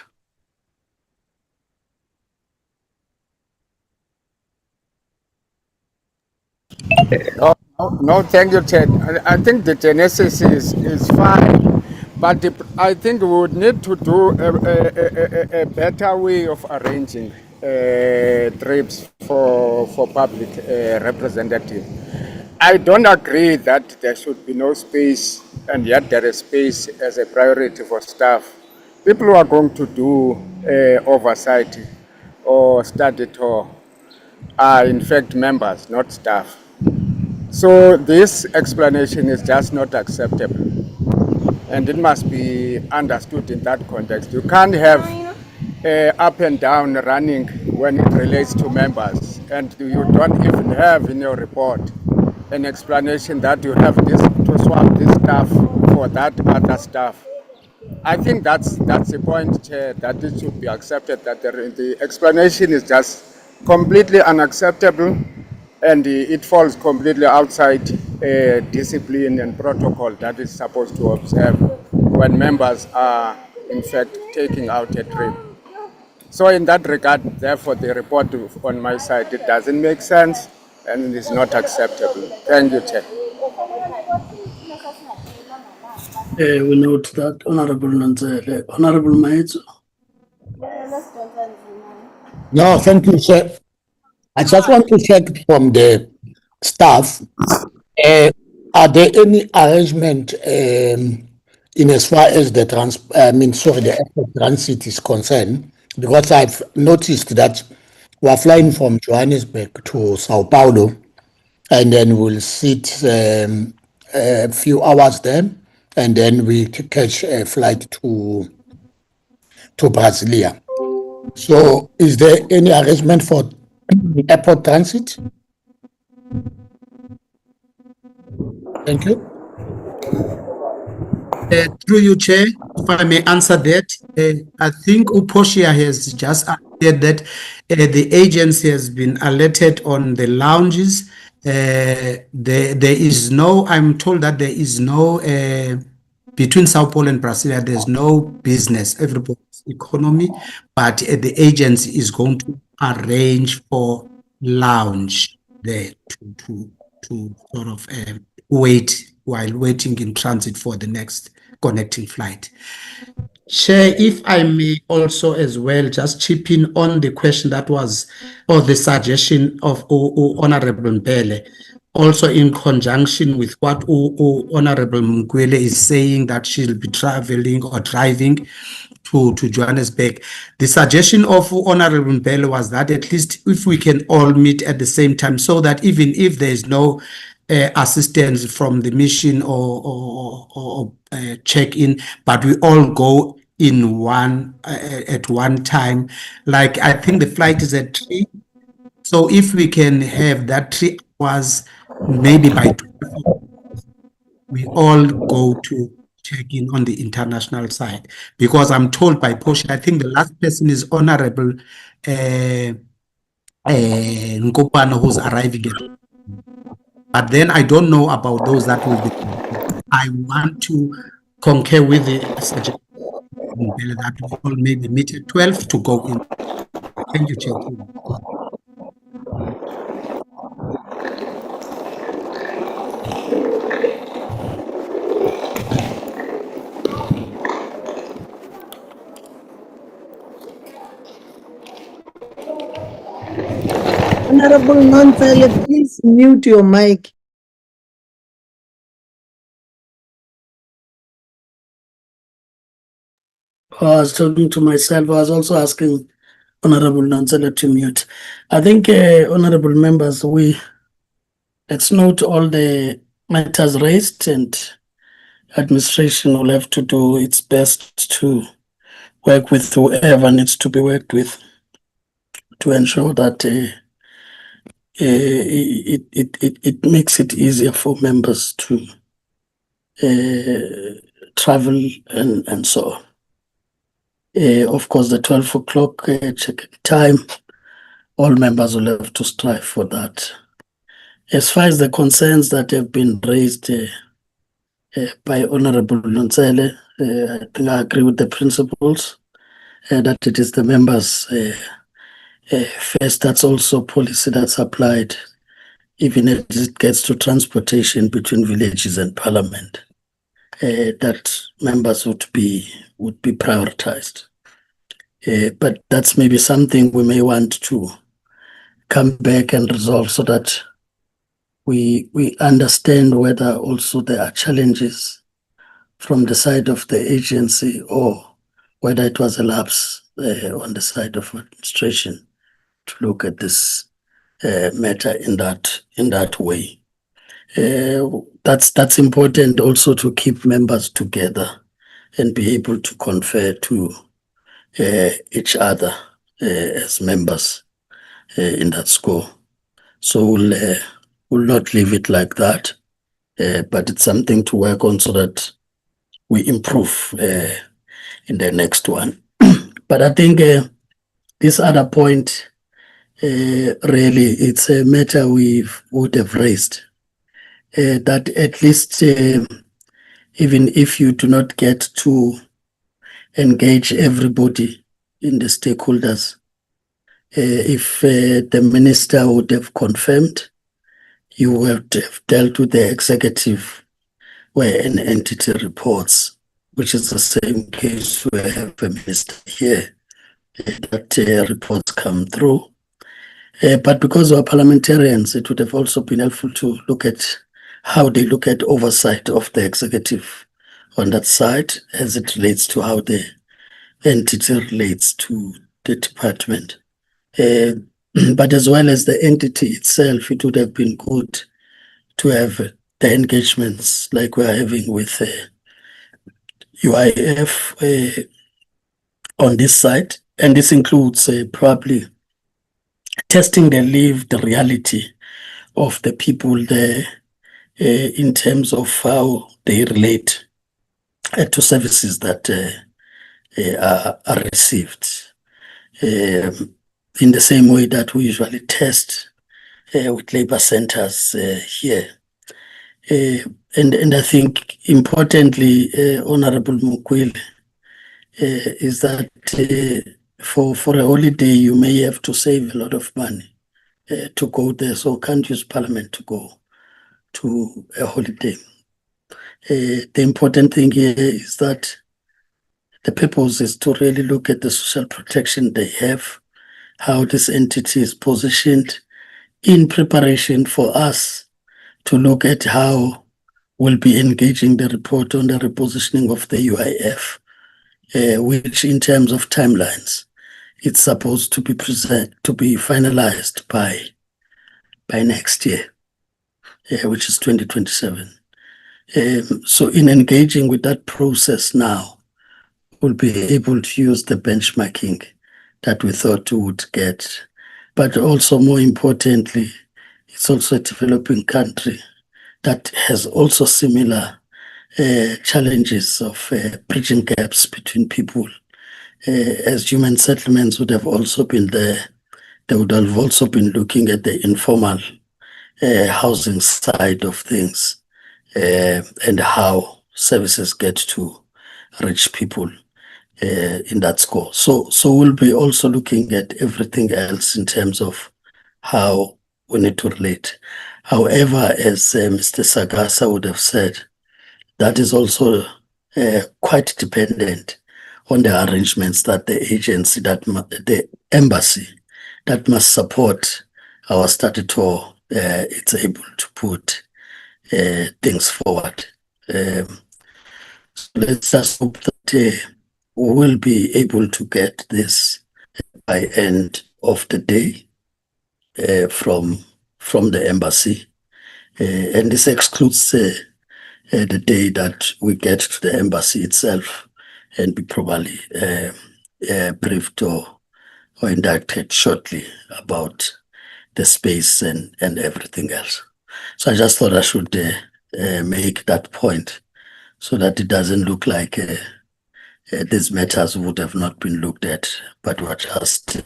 No, thank you, Ted. I think the genesis is fine, but I think we would need to do a better way of arranging trips for public representative. I don't agree that there should be no space, and yet there is space as a priority for staff. People who are going to do oversight or study tour are in fact members, not staff. So this explanation is just not acceptable, and it must be understood in that context. You can't have up and down running when it relates to members, and you don't even have in your report an explanation that you have this to swap this stuff for that other stuff. I think that's the point, Chair, that it should be accepted, that the explanation is just completely unacceptable, and it falls completely outside discipline and protocol that is supposed to observe when members are in fact taking out a trip. So in that regard, therefore, the report on my side, it doesn't make sense and it is not acceptable. Thank you, Chair. We note that, Honorable Nonzale. Honorable Maitso. No, thank you, sir. I just want to check from the staff, are there any arrangement in as far as the the airport transit is concerned? Because I've noticed that we're flying from Johannesburg to Sao Paulo, and then we'll sit a few hours there, and then we catch a flight to Brasilia. So is there any arrangement for airport transit? Thank you. Through you, Chair, if I may answer that, I think Uposhia has just said that the agency has been alerted on the lounges. There is no, I'm told that there is no, between Sao Paulo and Brasilia, there's no business, everybody's economy, but the agency is going to arrange for lounge there to sort of wait while waiting in transit for the next connecting flight. Chair, if I may also as well just chip in on the question that was, or the suggestion of Honorable Mbele, also in conjunction with what Honorable Mkwele is saying, that she'll be traveling or driving to Johannesburg. The suggestion of Honorable Mbele was that at least if we can all meet at the same time, so that even if there is no assistance from the mission or check-in, but we all go in one at one time. Like I think the flight is at 3, so if we can have that 3 hours, maybe by 12, we all go to check in on the international side, because I'm told by Porsche, I think the last person is Honorable Nkopano, who's arriving at. But then I don't know about those that will be. I want to concur with the suggestion that we all maybe meet at 12 to go in. Thank you, Chair. Honorable Nonzale, please mute your mic. I was talking to myself. I was also asking Honorable Nonzale to mute. I think, Honorable members, let's note all the matters raised, and administration will have to do its best to work with whoever needs to be worked with to ensure that it makes it easier for members to travel and so on. Of course, the 12 o'clock check time, all members will have to strive for that. As far as the concerns that have been raised by Honorable Nonsele, I think I agree with the principles that it is the members first. That's also policy that's applied, even as it gets to transportation between villages and parliament. That members would be prioritized. But that's maybe something we may want to come back and resolve so that we understand whether also there are challenges from the side of the agency or whether it was a lapse on the side of administration to look at this matter in that way. That's important also to keep members together and be able to confer to each other as members in that score. So we'll not leave it like that, but it's something to work on so that we improve in the next one. But I think this other point, really, it's a matter we would have raised, that at least even if you do not get to engage everybody in the stakeholders, if the minister would have confirmed, you would have dealt with the executive where an entity reports, which is the same case where I have a minister here, that reports come through. But because we're parliamentarians, it would have also been helpful to look at how they look at oversight of the executive on that side as it relates to how the entity relates to the department. But as well as the entity itself, it would have been good to have the engagements like we're having with UIF on this side. And this includes probably testing the lived reality of the people there in terms of how they relate to services that are received. In the same way that we usually test with labor centers here. And I think importantly, Honorable Mukwile, is that for a holiday, you may have to save a lot of money to go there. So can't use Parliament to go to a holiday. The important thing here is that the purpose is to really look at the social protection they have, how this entity is positioned in preparation for us to look at how we'll be engaging the report on the repositioning of the UIF, which in terms of timelines, it's supposed to be finalized by next year, which is 2027. So in engaging with that process now, we'll be able to use the benchmarking that we thought we would get. But also more importantly, it's also a developing country that has also similar challenges of bridging gaps between people. As human settlements would have also been there, they would have also been looking at the informal housing side of things and how services get to reach people in that score. So we'll be also looking at everything else in terms of how we need to relate. However, as Mr. Sagasa would have said, that is also quite dependent on the arrangements that the agency, the embassy that must support our statutory, it's able to put things forward. So let's just hope that we will be able to get this by end of the day from the embassy. And this excludes the day that we get to the embassy itself and be probably briefed or inducted shortly about the space and everything else. So I just thought I should make that point so that it doesn't look like these matters would have not been looked at, but were just,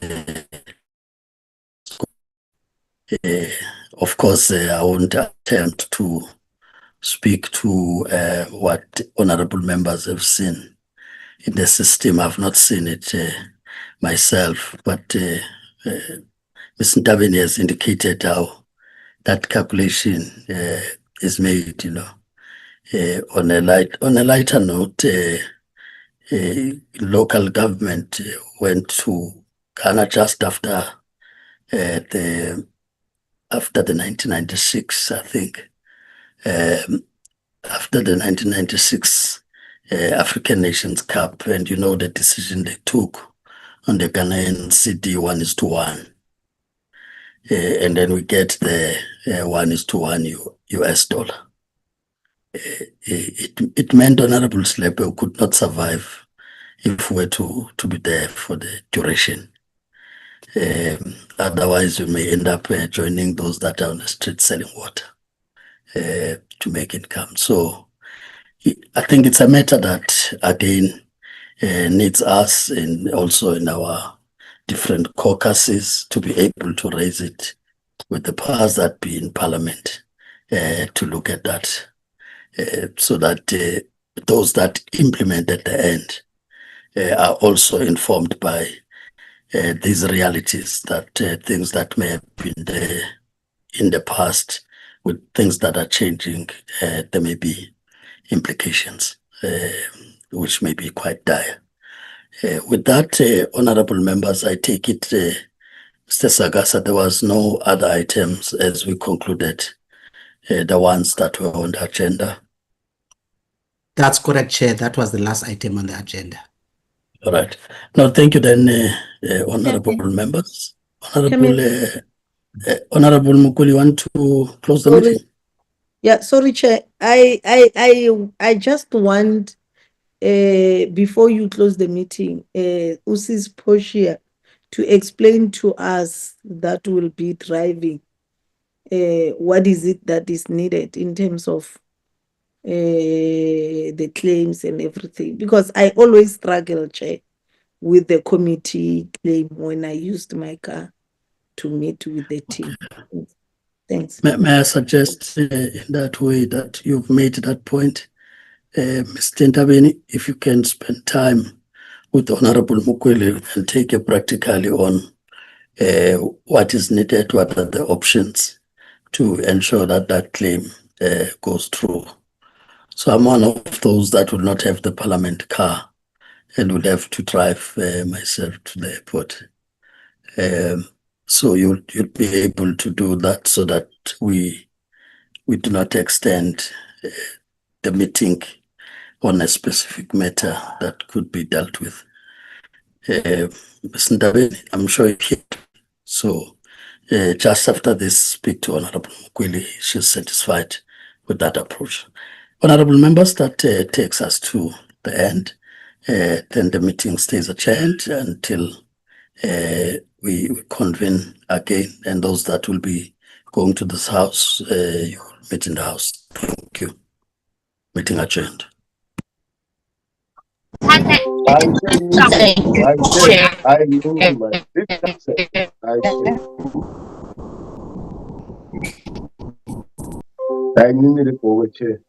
of course, I won't attempt to speak to what honorable members have seen in the system. I've not seen it myself, but Ms. Ntaveni has indicated how that calculation is made, on a lighter note, local government went to Ghana just after the 1996, I think. After the 1996 African Nations Cup, and the decision they took on the Ghanaian CD 1:1. And then we get the 1:1 US dollar. It meant Honorable Slepe could not survive if we were to be there for the duration. Otherwise, we may end up joining those that are on the street selling water to make income. So I think it's a matter that, again, needs us also in our different caucuses to be able to raise it with the powers that be in Parliament to look at that, so that those that implement at the end are also informed by these realities, that things that may have been there in the past with things that are changing, there may be implications which may be quite dire. With that, honorable members, I take it, Mr. Sagasa, there was no other items as we concluded the ones that were on the agenda. That's correct, Chair. That was the last item on the agenda. All right. No, thank you then, honorable members. Honorable Mukuli, you want to close the meeting? Yeah, sorry, Chair. I just want, before you close the meeting, Usis Poshia to explain to us that will be driving what is it that is needed in terms of the claims and everything, because I always struggle, Chair, with the committee claim when I used my car to meet with the team. Thanks. May I suggest in that way that you've made that point, Mr. Ntabeni, if you can spend time with Honorable Mukwele and take a practically on what is needed, what are the options to ensure that that claim goes through. So I'm one of those that will not have the Parliament car and would have to drive myself to the airport. So you'll be able to do that so that we do not extend the meeting on a specific matter that could be dealt with. Mr. Ndabeni, I'm sure you hear. So just after this, speak to Honorable Mukwele. She's satisfied with that approach. Honorable members, that takes us to the end. Then the meeting stays adjourned until we convene again, and those that will be going to this house, you will meet in the house. Thank you. Meeting adjourned. I knew my sister. I knew it over chair.